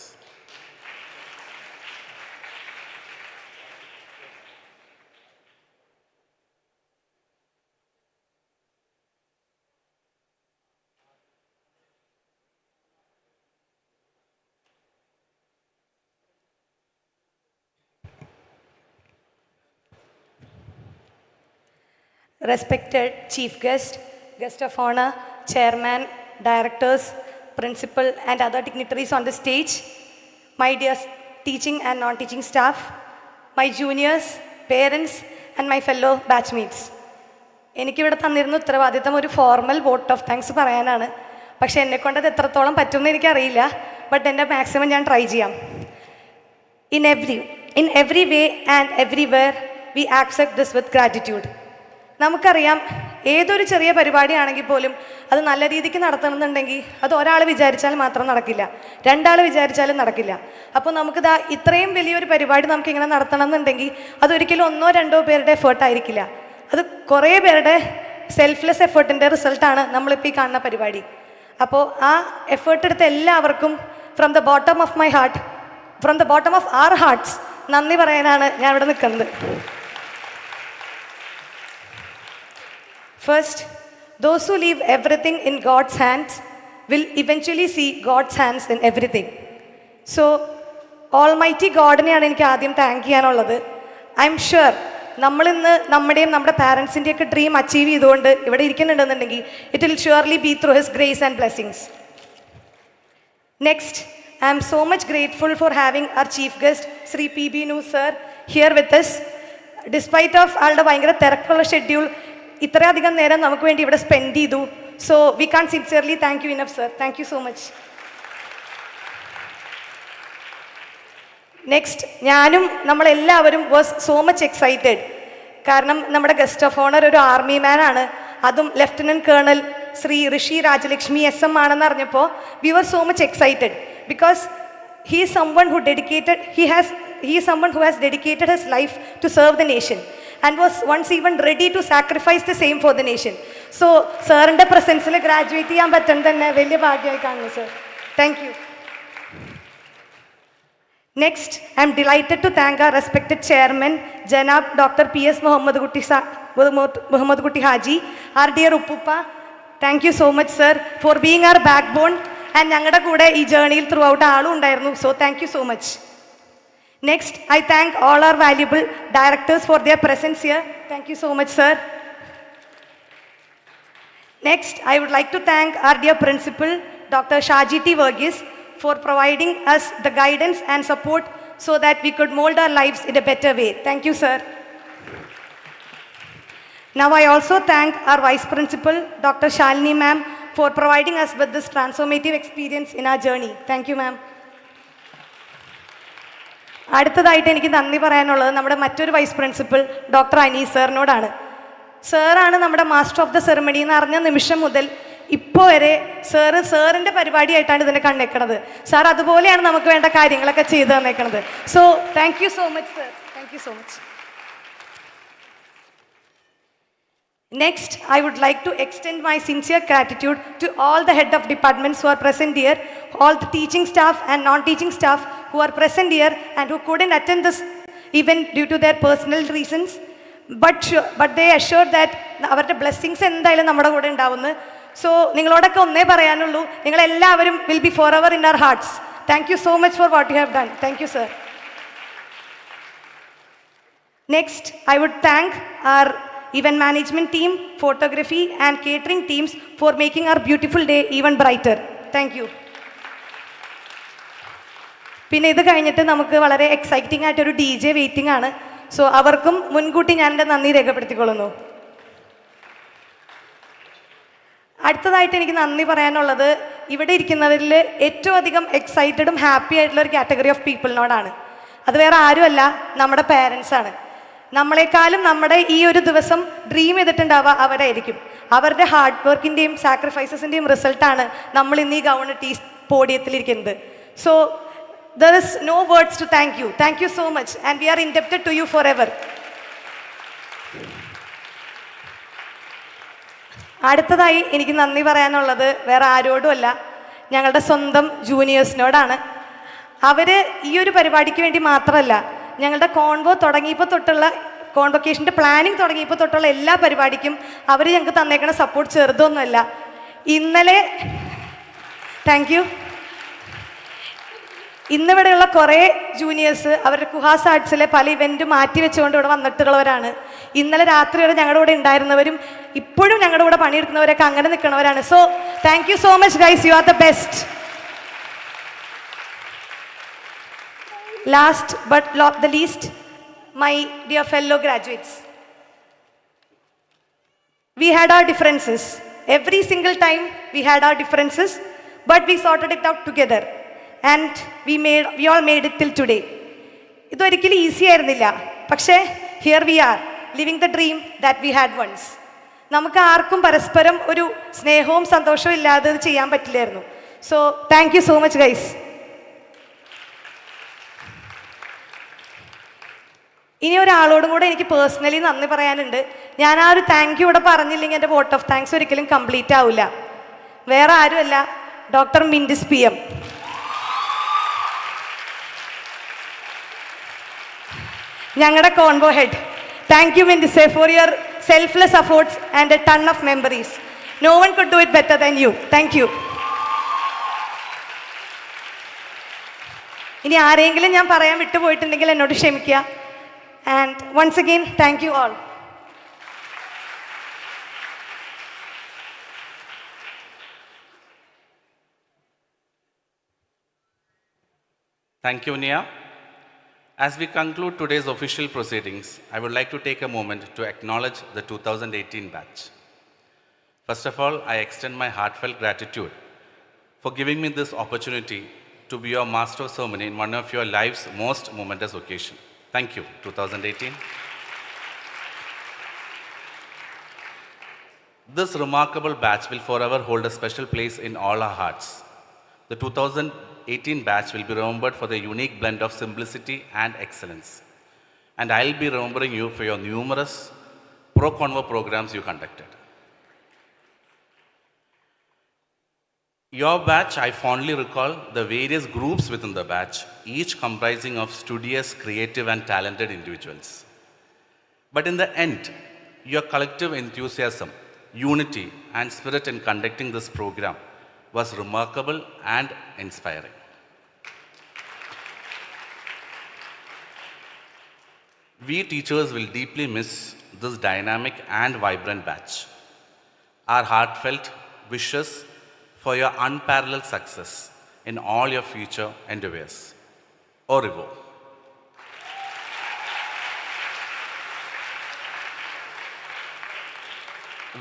Respected Chief Guest, Guest of Honor, Chairman, Directors, Principal and other dignitaries on the stage, my dear teaching and non-teaching staff, my juniors, parents and my fellow batchmates. എനിക്കിവിടെ തന്നിരുന്ന ഉത്തരവാദിത്തം ഒരു formal vote of thanks പറയാനാണ്. പക്ഷേ എന്നെക്കൊണ്ടത് എത്രത്തോളം പറ്റുമെന്ന് എനിക്കറിയില്ല. But എൻ്റെ maximum ഞാൻ ട്രൈ ചെയ്യാം. In every way and everywhere we accept this with gratitude. നമുക്കറിയാം ഏതൊരു ചെറിയ പരിപാടിയാണെങ്കിൽ പോലും അത് നല്ല രീതിക്ക് നടത്തണമെന്നുണ്ടെങ്കിൽ അത് ഒരാൾ വിചാരിച്ചാൽ മാത്രം നടക്കില്ല, 2 ആൾ വിചാരിച്ചാലും നടക്കില്ല. അപ്പോൾ നമുക്കിതാ ഇത്രയും വലിയൊരു പരിപാടി നമുക്കിങ്ങനെ നടത്തണം എന്നുണ്ടെങ്കിൽ അതൊരിക്കലും 1-2 പേരുടെ എഫേർട്ടായിരിക്കില്ല, അത് കുറേ പേരുടെ സെൽഫ്ലെസ് എഫേർട്ടിൻ്റെ റിസൾട്ടാണ് നമ്മളിപ്പോൾ ഈ കാണുന്ന പരിപാടി. അപ്പോൾ ആ എഫേർട്ട് എടുത്ത എല്ലാവർക്കും from the bottom of my heart, from the bottom of our hearts നന്ദി പറയാനാണ് ഞാൻ ഇവിടെ നിൽക്കുന്നത്. First, those who leave everything in God's hands will eventually see God's hands in everything. So, Almighty Godനെയാണ് എനിക്ക് ആദ്യം താങ്ക് ചെയ്യാനുള്ളത്. ഐ എം ഷുവർ നമ്മളിന്ന് നമ്മുടെയും നമ്മുടെ പാരൻസിൻ്റെയൊക്കെ ഡ്രീം അച്ചീവ് ചെയ്തുകൊണ്ട് ഇവിടെ ഇരിക്കുന്നുണ്ടെന്നുണ്ടെങ്കിൽ it will surely be through his grace and blessings. Next, I am so much grateful for having our chief guest Shri PB New sir here with us. Despite of ആളുടെ ഭയങ്കര തിരക്കുള്ള schedule ഇത്രയധികം നേരം നമുക്ക് വേണ്ടി ഇവിടെ സ്പെൻഡ് ചെയ്തു. So we can't sincerely thank you enough, sir. Thank you so much. Next, ഞാനും നമ്മളെല്ലാവരും വാസ് സോ മച്ച് എക്സൈറ്റഡ്. കാരണം നമ്മുടെ ഗസ്റ്റ് ഓഫ് ഓണർ ഒരു ആർമി മാൻ ആണ്, അതും lieutenant colonel Shri Rishi Rajalakshmi SM ആണെന്ന് അറിഞ്ഞപ്പോൾ we were so much excited because he is someone who has dedicated his life to serve the nation and was once even ready to sacrifice the same for the nation. So സാറിൻ്റെ പ്രസൻസിൽ graduate ചെയ്യാൻ പറ്റുന്നത് തന്നെ വലിയ ഭാഗ്യമായി കാണുന്നു sir. Thank U. Next, I am delighted to thank our respected chairman, Janab Dr. P.S. Muhammad Gutti Haji, our dear Uppupa. Thank you so much, sir, for being our backbone. And ഞങ്ങളുടെ കൂടെ ഈ ജേർണിയിൽ through out ആളും ഉണ്ടായിരുന്നു. So thank you so much. Next, I thank all our valuable directors for their presence here. Thank you so much, sir. Next, I would like to thank our dear principal, Dr. Shajiti Verghese, for providing us the guidance and support so that we could mold our lives in a better way. Thank you, sir. Now I also thank our Vice Principal, Dr. Shalini ma'am, for providing us with this transformative experience in our journey. Thank you, ma'am. അടുത്തതായിട്ട് എനിക്ക് നന്ദി പറയാനുള്ളത് നമ്മുടെ മറ്റൊരു vice principal doctor Anees സാറിനോടാണ്. സാറാണ് നമ്മുടെ master of the ceremony എന്ന് അറിഞ്ഞ നിമിഷം മുതൽ ഇപ്പോൾ വരെ സാറിൻ്റെ പരിപാടിയായിട്ടാണ് ഇതിനെ കണ്ടേക്കണത്. സാർ അതുപോലെയാണ് നമുക്ക് വേണ്ട കാര്യങ്ങളൊക്കെ ചെയ്തു തന്നേക്കണത്. So thank you so much sir. Thank you so much. Next, I would like to extend my sincere gratitude to all the head of departments who are present here, all the teaching staff and non-teaching staff who are present here and who couldn't attend this event due to their personal reasons. But they assured that അവരുടെ blessings എന്തായാലും നമ്മുടെ കൂടെ ഉണ്ടാവുന്നു. So നിങ്ങളോടൊക്കെ ഒന്നേ പറയാനുള്ളൂ, നിങ്ങളെല്ലാവരും will be forever in our hearts. Thank you so much for what you have done. Thank you sir. Next, I would thank our event management team, photography and catering teams for making our beautiful day even brighter. Thank you. പിന്നെ ഇത് കഴിഞ്ഞിട്ട് നമുക്ക് വളരെ exciting ആയിട്ടൊരു DJ waiting ആണ്. So അവർക്കും മുൻകൂട്ടി ഞാൻ എൻ്റെ നന്ദി രേഖപ്പെടുത്തിക്കൊള്ളുന്നു. അടുത്തതായിട്ട് എനിക്ക് നന്ദി പറയാനുള്ളത് ഇവിടെ ഇരിക്കുന്നവരിൽ ഏറ്റവും അധികം എക്സൈറ്റഡും ഹാപ്പി ആയിട്ടുള്ള ഒരു കാറ്റഗറി ഓഫ് പീപ്പിളിനോടാണ്. അത് വേറെ ആരുമല്ല, നമ്മുടെ പേരൻസാണ്. നമ്മളെക്കാളും നമ്മുടെ ഈ ഒരു ദിവസം ഡ്രീം ചെയ്തിട്ടുണ്ടാവുക അവരായിരിക്കും. അവരുടെ ഹാർഡ് വർക്കിൻ്റെയും സാക്രിഫൈസസിൻ്റെയും റിസൾട്ടാണ് നമ്മൾ ഇന്ന് ഈ ഗവർണർ പോഡിയത്തിലിരിക്കുന്നത്. So there is no words to thank you. Thank you so much and we are indebted to you forever. അടുത്തതായി എനിക്ക് നന്ദി പറയാനുള്ളത് വേറെ ആരോടുമല്ല, ഞങ്ങളുടെ സ്വന്തം ജൂനിയേഴ്സിനോടാണ്. അവർ ഈ ഒരു പരിപാടിക്ക് വേണ്ടി മാത്രമല്ല, ഞങ്ങളുടെ കോൺവൊക്കേഷൻ്റെ പ്ലാനിങ് തുടങ്ങിയപ്പോൾ തൊട്ടുള്ള എല്ലാ പരിപാടിക്കും അവർ ഞങ്ങൾക്ക് തന്നേക്കണ സപ്പോർട്ട് ചെറുതൊന്നുമല്ല. ഇന്നലെ ഇന്നിവിടെയുള്ള കുറേ ജൂനിയേഴ്സ് അവരുടെ കുഹാസ് ആർട്സിലെ പല ഇവൻറ്റ് മാറ്റി വെച്ചുകൊണ്ട് ഇവിടെ വന്നിട്ടുള്ളവരാണ്. ഇന്നലെ രാത്രി വരെ ഞങ്ങളുടെ കൂടെ ഉണ്ടായിരുന്നവരും ഇപ്പോഴും ഞങ്ങളുടെ കൂടെ പണിയെടുക്കുന്നവരൊക്കെ അങ്ങനെ നിൽക്കുന്നവരാണ്. So thank you so much guys, you are the best. Last but not the least, my dear fellow graduates. We had our differences. Every single time we had our differences, but we sorted it out together. And we all made it till today. ഇതൊരിക്കലും easy ആയിരുന്നില്ല, പക്ഷേ here we are living the dream that we had once. നമുക്ക് ആർക്കും പരസ്പരം ഒരു സ്നേഹവും സന്തോഷവും ഇല്ലാതെ ഇത് ചെയ്യാൻ പറ്റില്ലായിരുന്നു. So thank you so much guys. ഇനി ഒരാളോടും കൂടെ എനിക്ക് പേഴ്സണലി നന്ദി പറയാനുണ്ട്. ഞാൻ ആ ഒരു താങ്ക് യു ഇവിടെ പറഞ്ഞില്ലെങ്കിൽ എൻ്റെ വോട്ട് ഓഫ് താങ്ക്സ് ഒരിക്കലും കംപ്ലീറ്റ് ആവില്ല. വേറെ ആരുമല്ല, ഡോക്ടർ മിൻഡിസ് PM. ഞങ്ങളുടെ convo head. Thank you Mindis for your selfless efforts and a ton of memories. No one could do it better than you. Thank you. ഇനി ആരെങ്കിലും ഞാൻ പറയാൻ വിട്ടുപോയിട്ടുണ്ടെങ്കിൽ എന്നോട് ക്ഷമിക്കുക. And once again, thank you all. Thank you, Nia. As we conclude today's official proceedings, I would like to take a moment to acknowledge the 2018 batch. First of all, I extend my heartfelt gratitude for giving me this opportunity to be your master of ceremony in one of your life's most momentous occasion. Thank you, 2018. This remarkable batch will forever hold a special place in all our hearts. The 2018 batch will be remembered for the unique blend of simplicity and excellence. And I'll be remembering you for your numerous pro-convo programs you conducted. Your batch, I fondly recall the various groups within the batch, each comprising of studious, creative, and talented individuals. But in the end, your collective enthusiasm, unity, and spirit in conducting this program was remarkable and inspiring. We teachers will deeply miss this dynamic and vibrant batch. Our heartfelt wishes for your unparalleled success in all your future endeavors. Au revoir.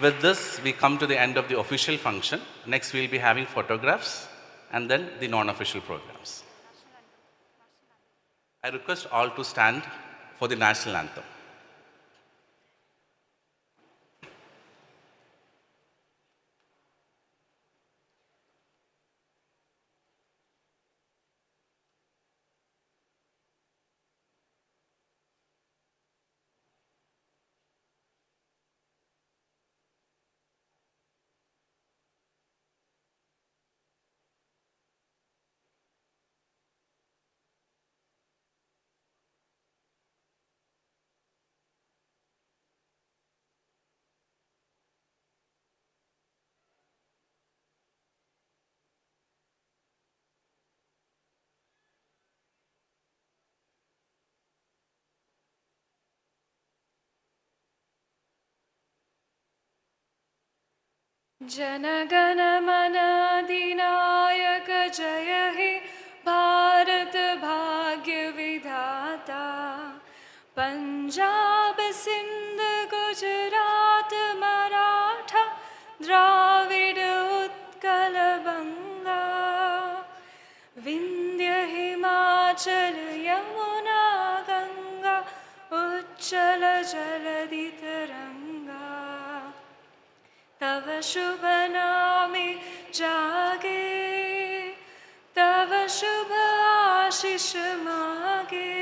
With this, we come to the end of the official function. Next, we'll be having photographs and then the non-official programs. I request all to stand for the national anthem. जनगण मन अधिनायक जय हे भारत भाग्य विधाता पंजाब सिंध गुजरात मराठा द्राविड उत्कल बंगा विंध्य हिमाचल यमुना गंगा उच्चल जलधि तरंगा तव शुभ नामे जागे तव शुभ आशीष मागे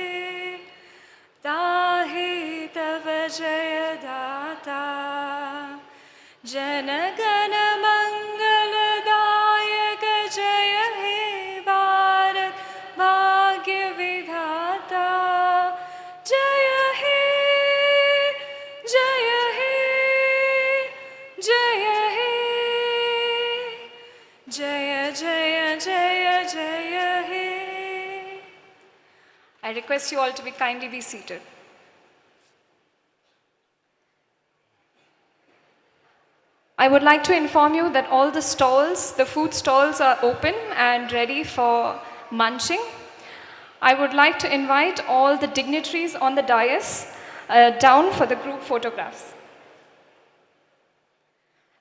ताहे तव जय दाता जनगण मंगलदायक जय हे भारत भाग्य विधाता जय हे जय हे जय हे जय जय जय जय हे. I request you all to kindly be seated. I would like to inform you that all the stalls, the food stalls are open and ready for munching. I would like to invite all the dignitaries on the dais down for the group photographs.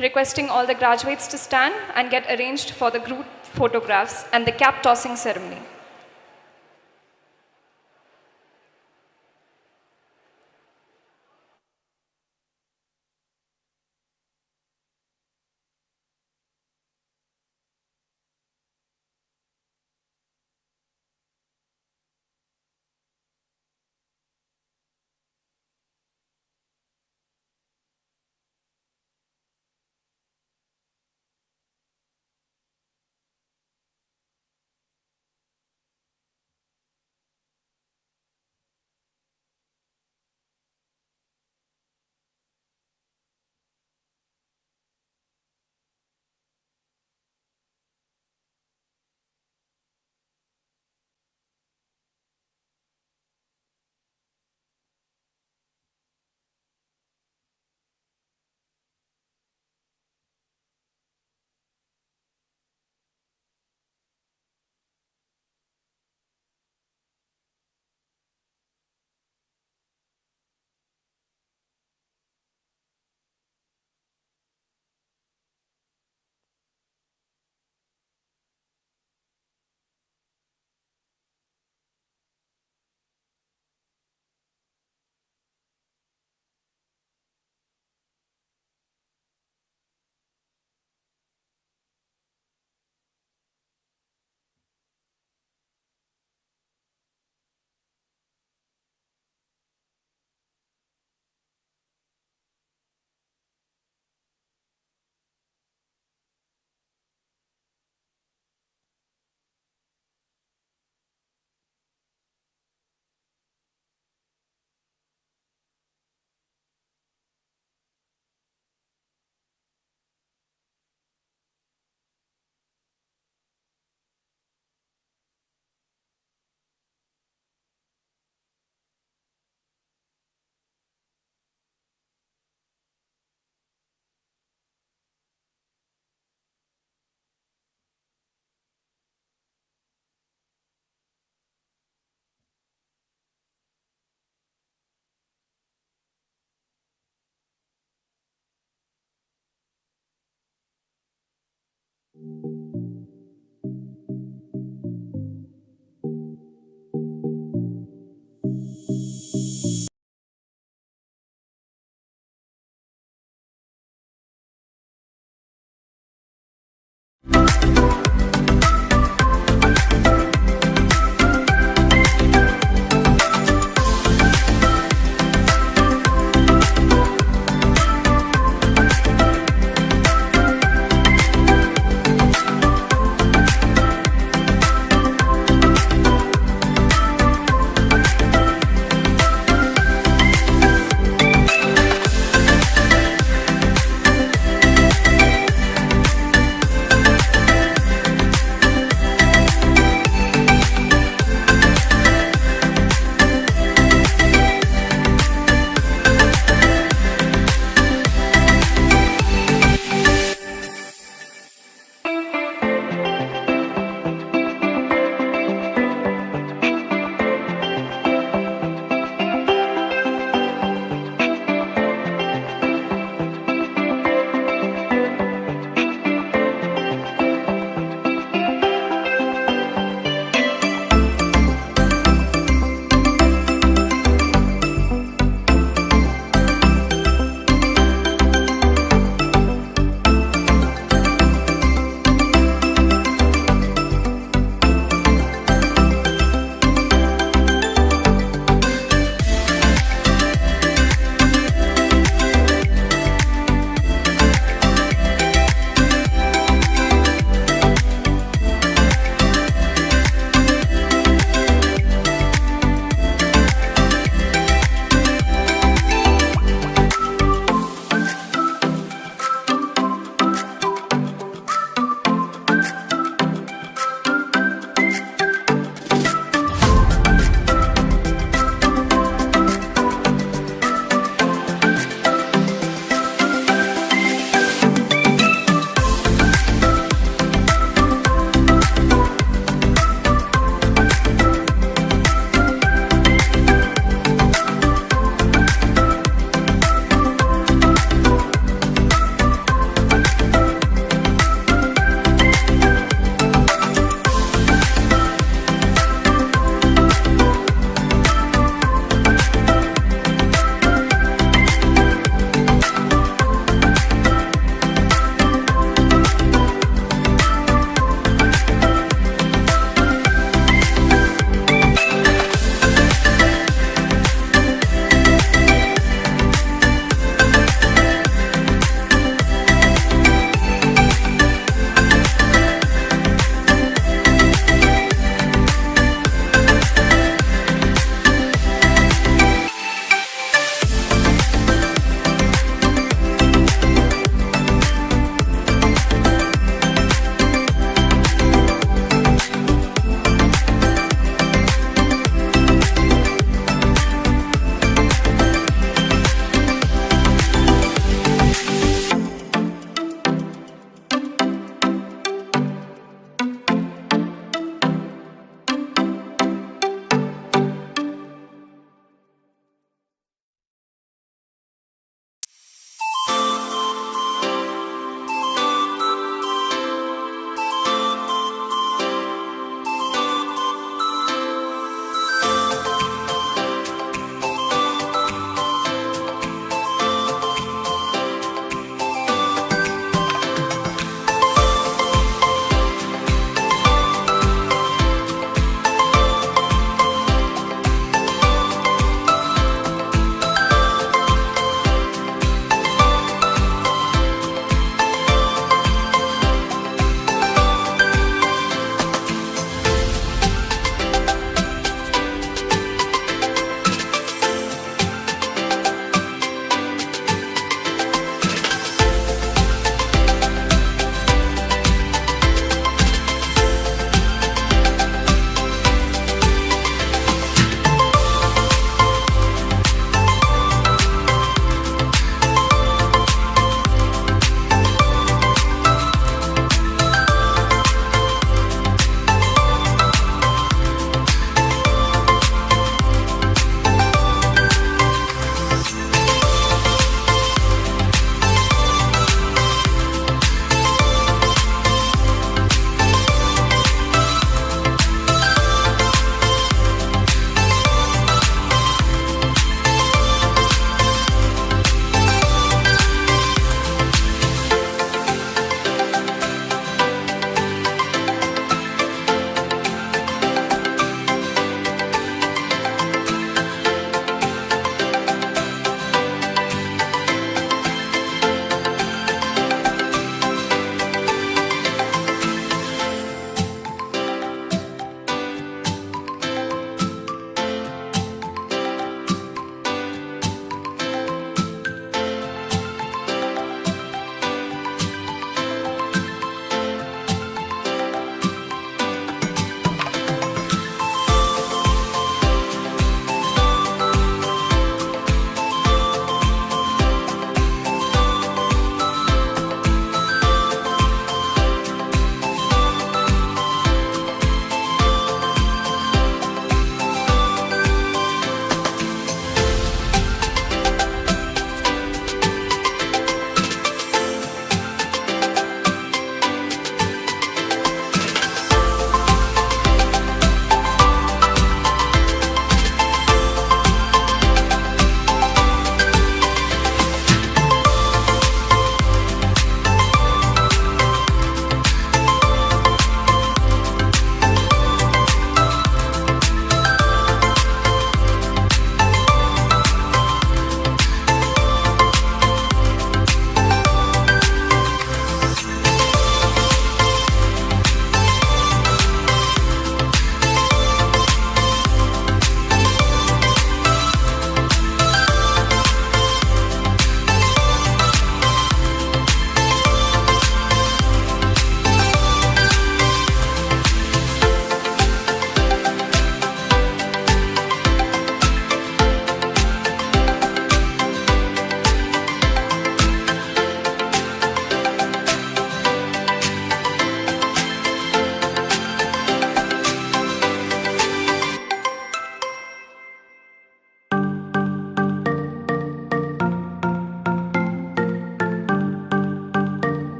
Requesting all the graduates to stand and get arranged for the group photographs and the cap tossing ceremony.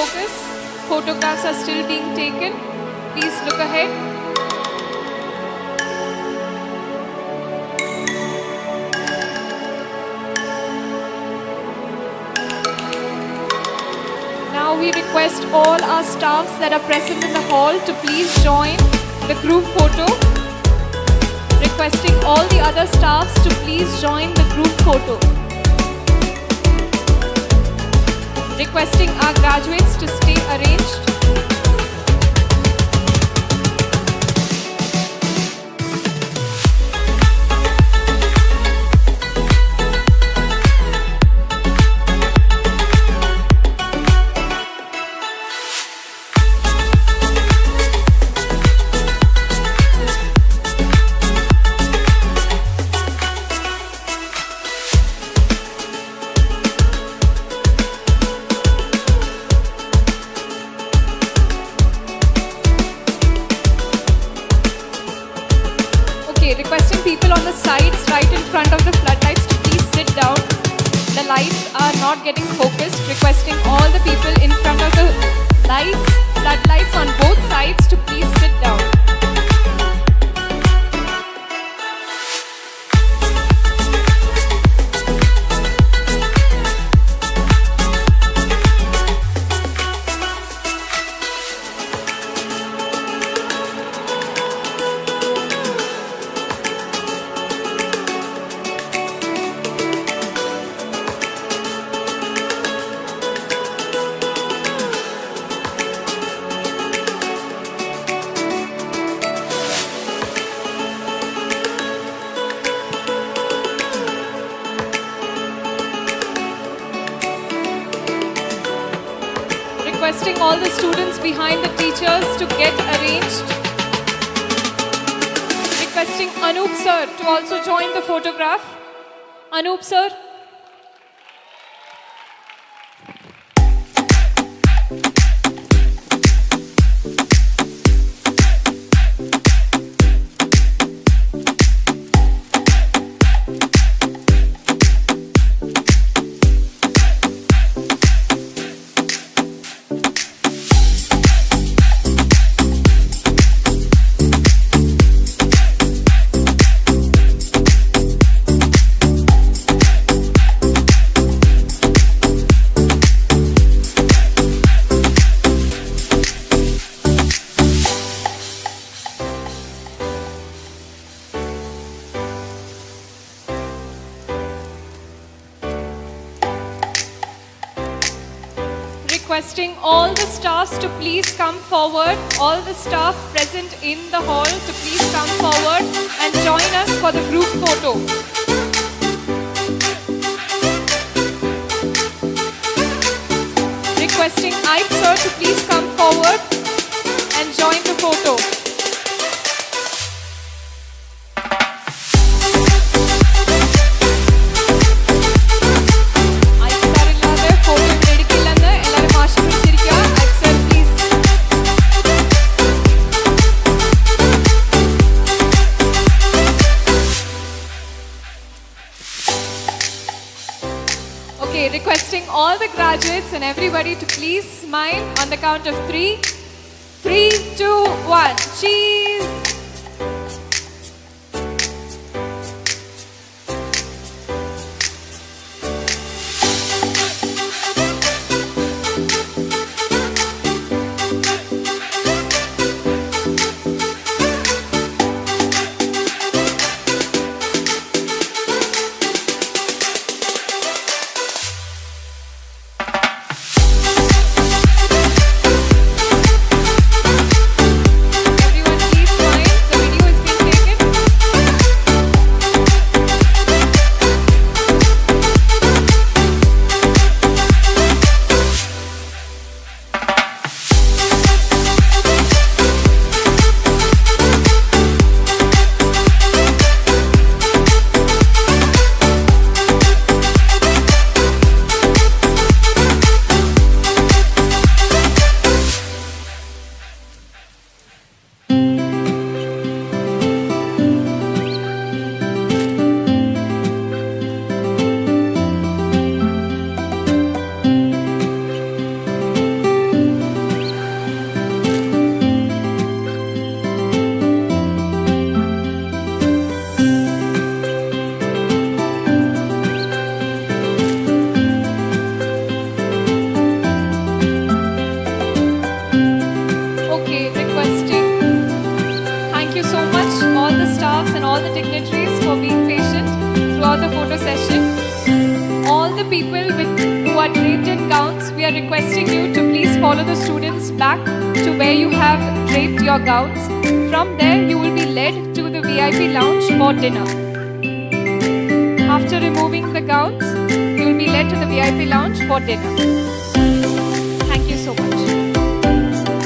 focus. Photographs are still being taken. Please look ahead. Now we request all our staffs that are present in the hall to please join the group photo. Requesting all the other staffs to please join the group photo. Requesting our graduates to stay arranged. Requesting people on the sides right in front of the floodlights to please sit down. The lights are not getting focused. Requesting all the people in front of the lights, floodlights on both sides to please sit down. Requesting all the students behind the teachers to get arranged. Requesting Anup sir to also join the photograph. Anup sir. Requesting all the staffs to please come forward, all the staff present in the hall to please come forward and join us for the group photo. Requesting Ike sir to please come forward and join the photo. Requesting all the graduates and everybody to please smile on the count of 3. 3, 2, 1. Cheese! Everyone please smile. people who are draped in gowns, we are requesting you to please follow the students back to where you have draped your gowns. From there, you will be led to the VIP lounge for dinner. After removing the gowns, you will be led to the VIP lounge for dinner. Thank you so much.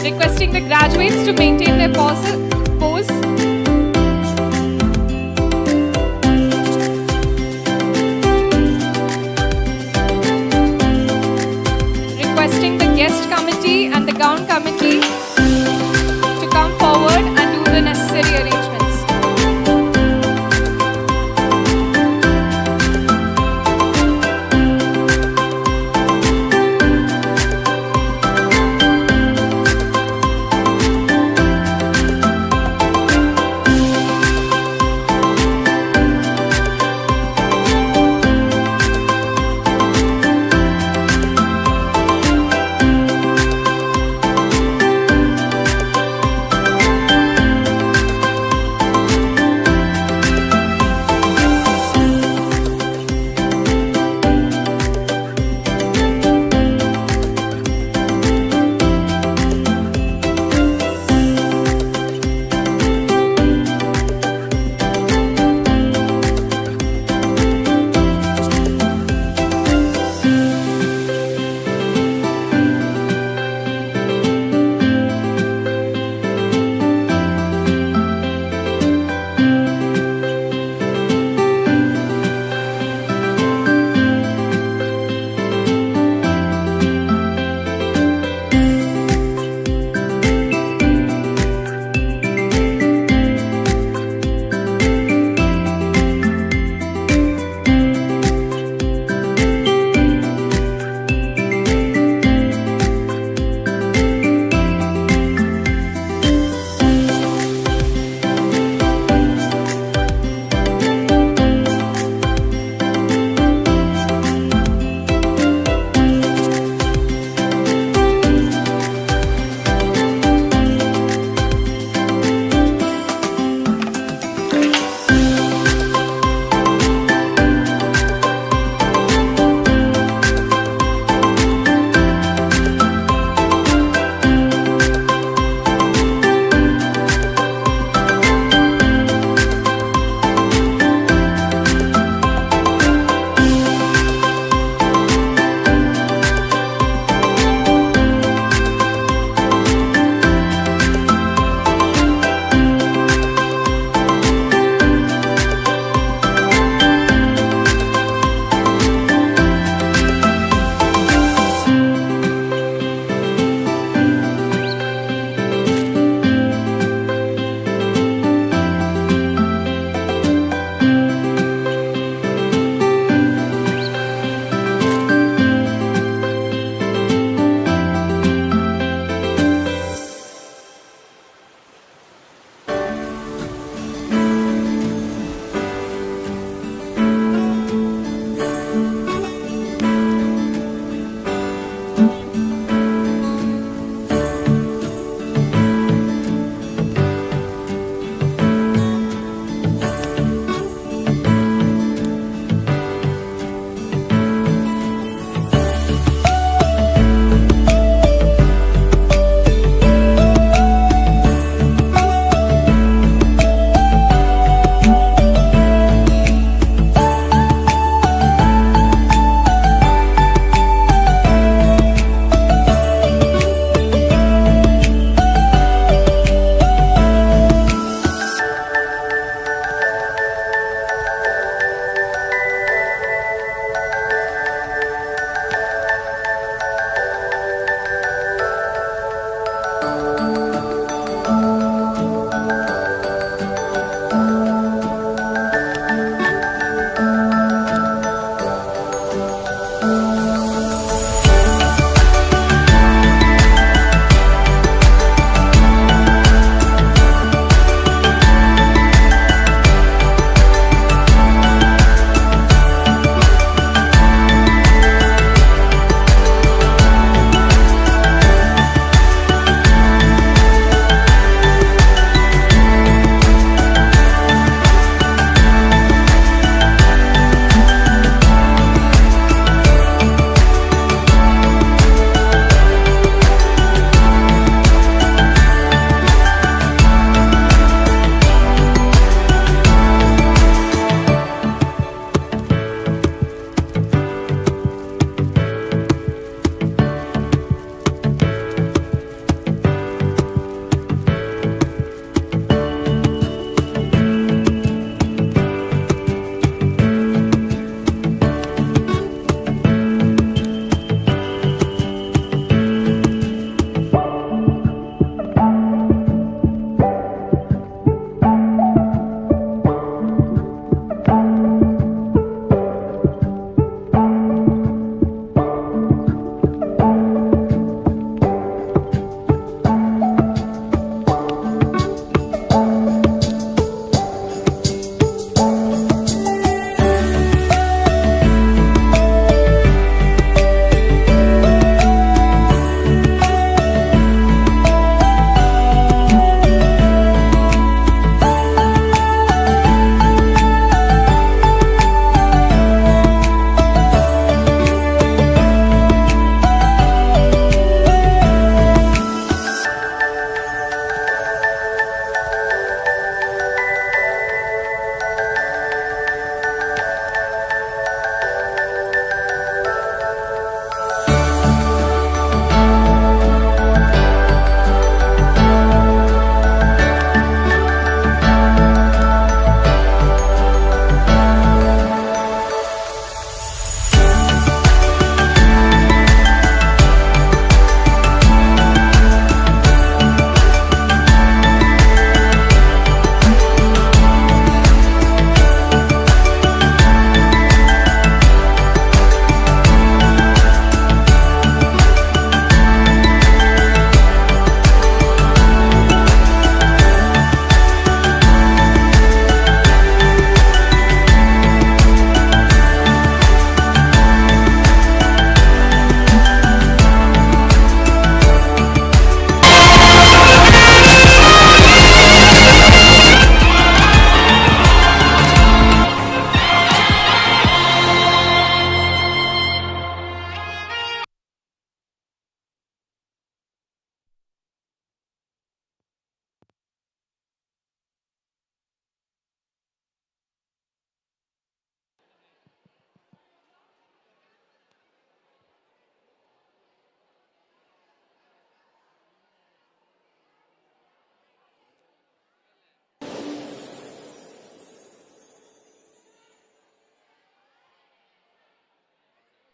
Requesting the graduates to maintain their pose. Requesting the guest committee and the gown committee to come forward and do the necessary arrangements.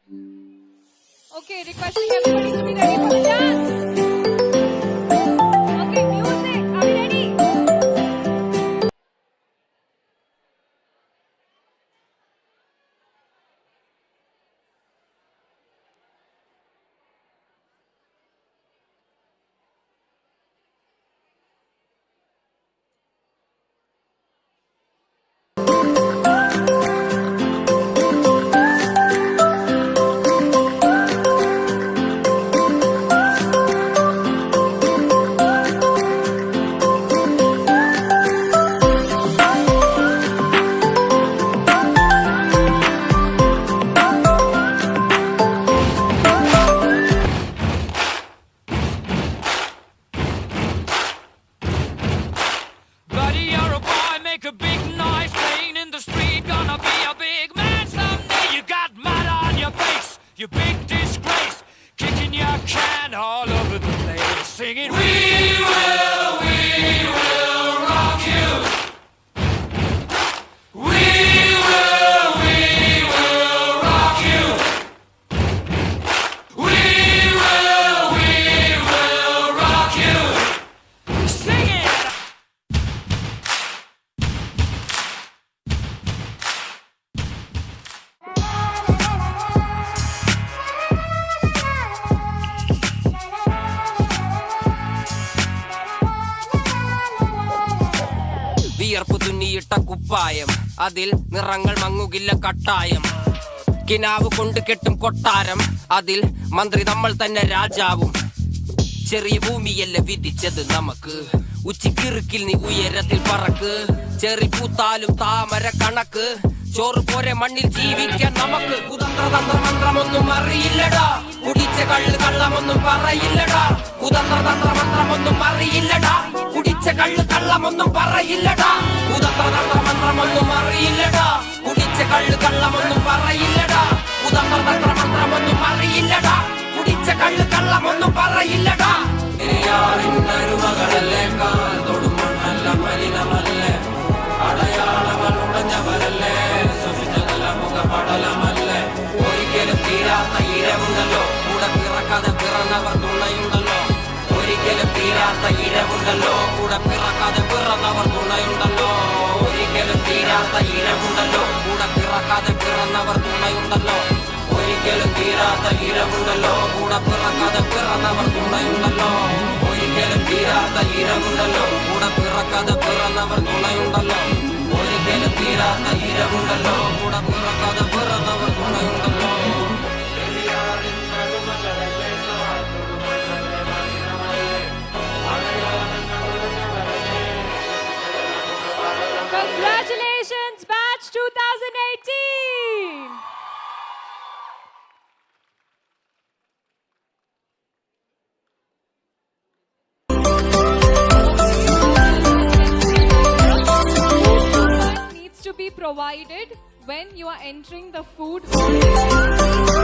Okay, requesting everybody to be ready for the dance. Okay, music. Are we ready? കുപ്പായം അതിൽ നിറങ്ങൾ മങ്ങുകില്ല കട്ടായം കിനാവ് കൊണ്ട് കെട്ടും കൊട്ടാരം അതിൽ മന്ത്രി നമ്മൾ തന്നെ രാജാവും ചെറിയ ഭൂമിയല്ല വിധിച്ചത് നമുക്ക് ഉച്ചിക്കിറുക്കിൽ നീ ഉയരത്തിൽ പറക്ക് ചെറി പൂത്താലും താമര കണക്ക് ചോറ് പോരെ മണ്ണിൽ ജീവിക്കാൻ നമുക്ക് കുതന്ത്രതന്ത്രമന്ത്രമൊന്നും അറിയില്ലടാ കുടിച്ച കള്ള് കള്ളമൊന്നും പറയില്ലടാ കുതന്ത്രതന്ത്രമന്ത്രമൊന്നും അറിയില്ലടാ കുടിച്ച കള്ള് കള്ളമൊന്നും പറയില്ലടാ കുതന്ത്രതന്ത്രമന്ത്രമൊന്നും അറിയില്ലടാ കുടിച്ച കള്ള് കള്ളമൊന്നും പറയില്ലടാ കുതന്ത്രതന്ത്രമന്ത്രമൊന്നും അറിയില്ലടാ കുടിച്ച കള്ള് കള്ളമൊന്നും പറയില്ലടാ അരുമകളല്ലേ കാൽ തൊടുമണ്ണല്ല മലിനമല്ലേ അടയാളങ്ങൾ ഉടഞ്ഞവരല്ലേ സുഷിച്ചതല്ല മുഖപടലമല്ലേ ഒരിക്കലും തീരാത്ത ഇരവുണ്ടല്ലോ കൂടെ പിറക്കാതെ പിറന്നവർ തുണയുണ്ടല്ലോ ഒരിക്കലും തീരാത്ത ഇരവുണ്ടല്ലോ കൂടെ പിറക്കാതെ പിറന്നവർ തുണയുണ്ടല്ലോ ഒരിക്കലും തീരാത്ത ഇരവുണ്ടല്ലോ കൂടെ പിറക്കാതെ പിറന്നവർ തുണയുണ്ടല്ലോ ഒരിക്കലും തീരാത്ത ഇരവുണ്ടല്ലോ കൂടെ പിറക്കാതെ പിറന്നവർ തുണയുണ്ടല്ലോ ഒരിക്കലും തീരാത്ത ഇരവുണ്ടല്ലോ കൂടെ പിറക്കാതെ പിറന്നവർ തുണയുണ്ടല്ലോ ഒരിക്കലും തീരാത്ത ഇരവുണ്ടല്ലോ കൂടെ പിറക്കാതെ പിറന്നവർ തുണയുണ്ടല്ലോ Congratulations, batch 2018! Needs to be provided when you are entering the food hall.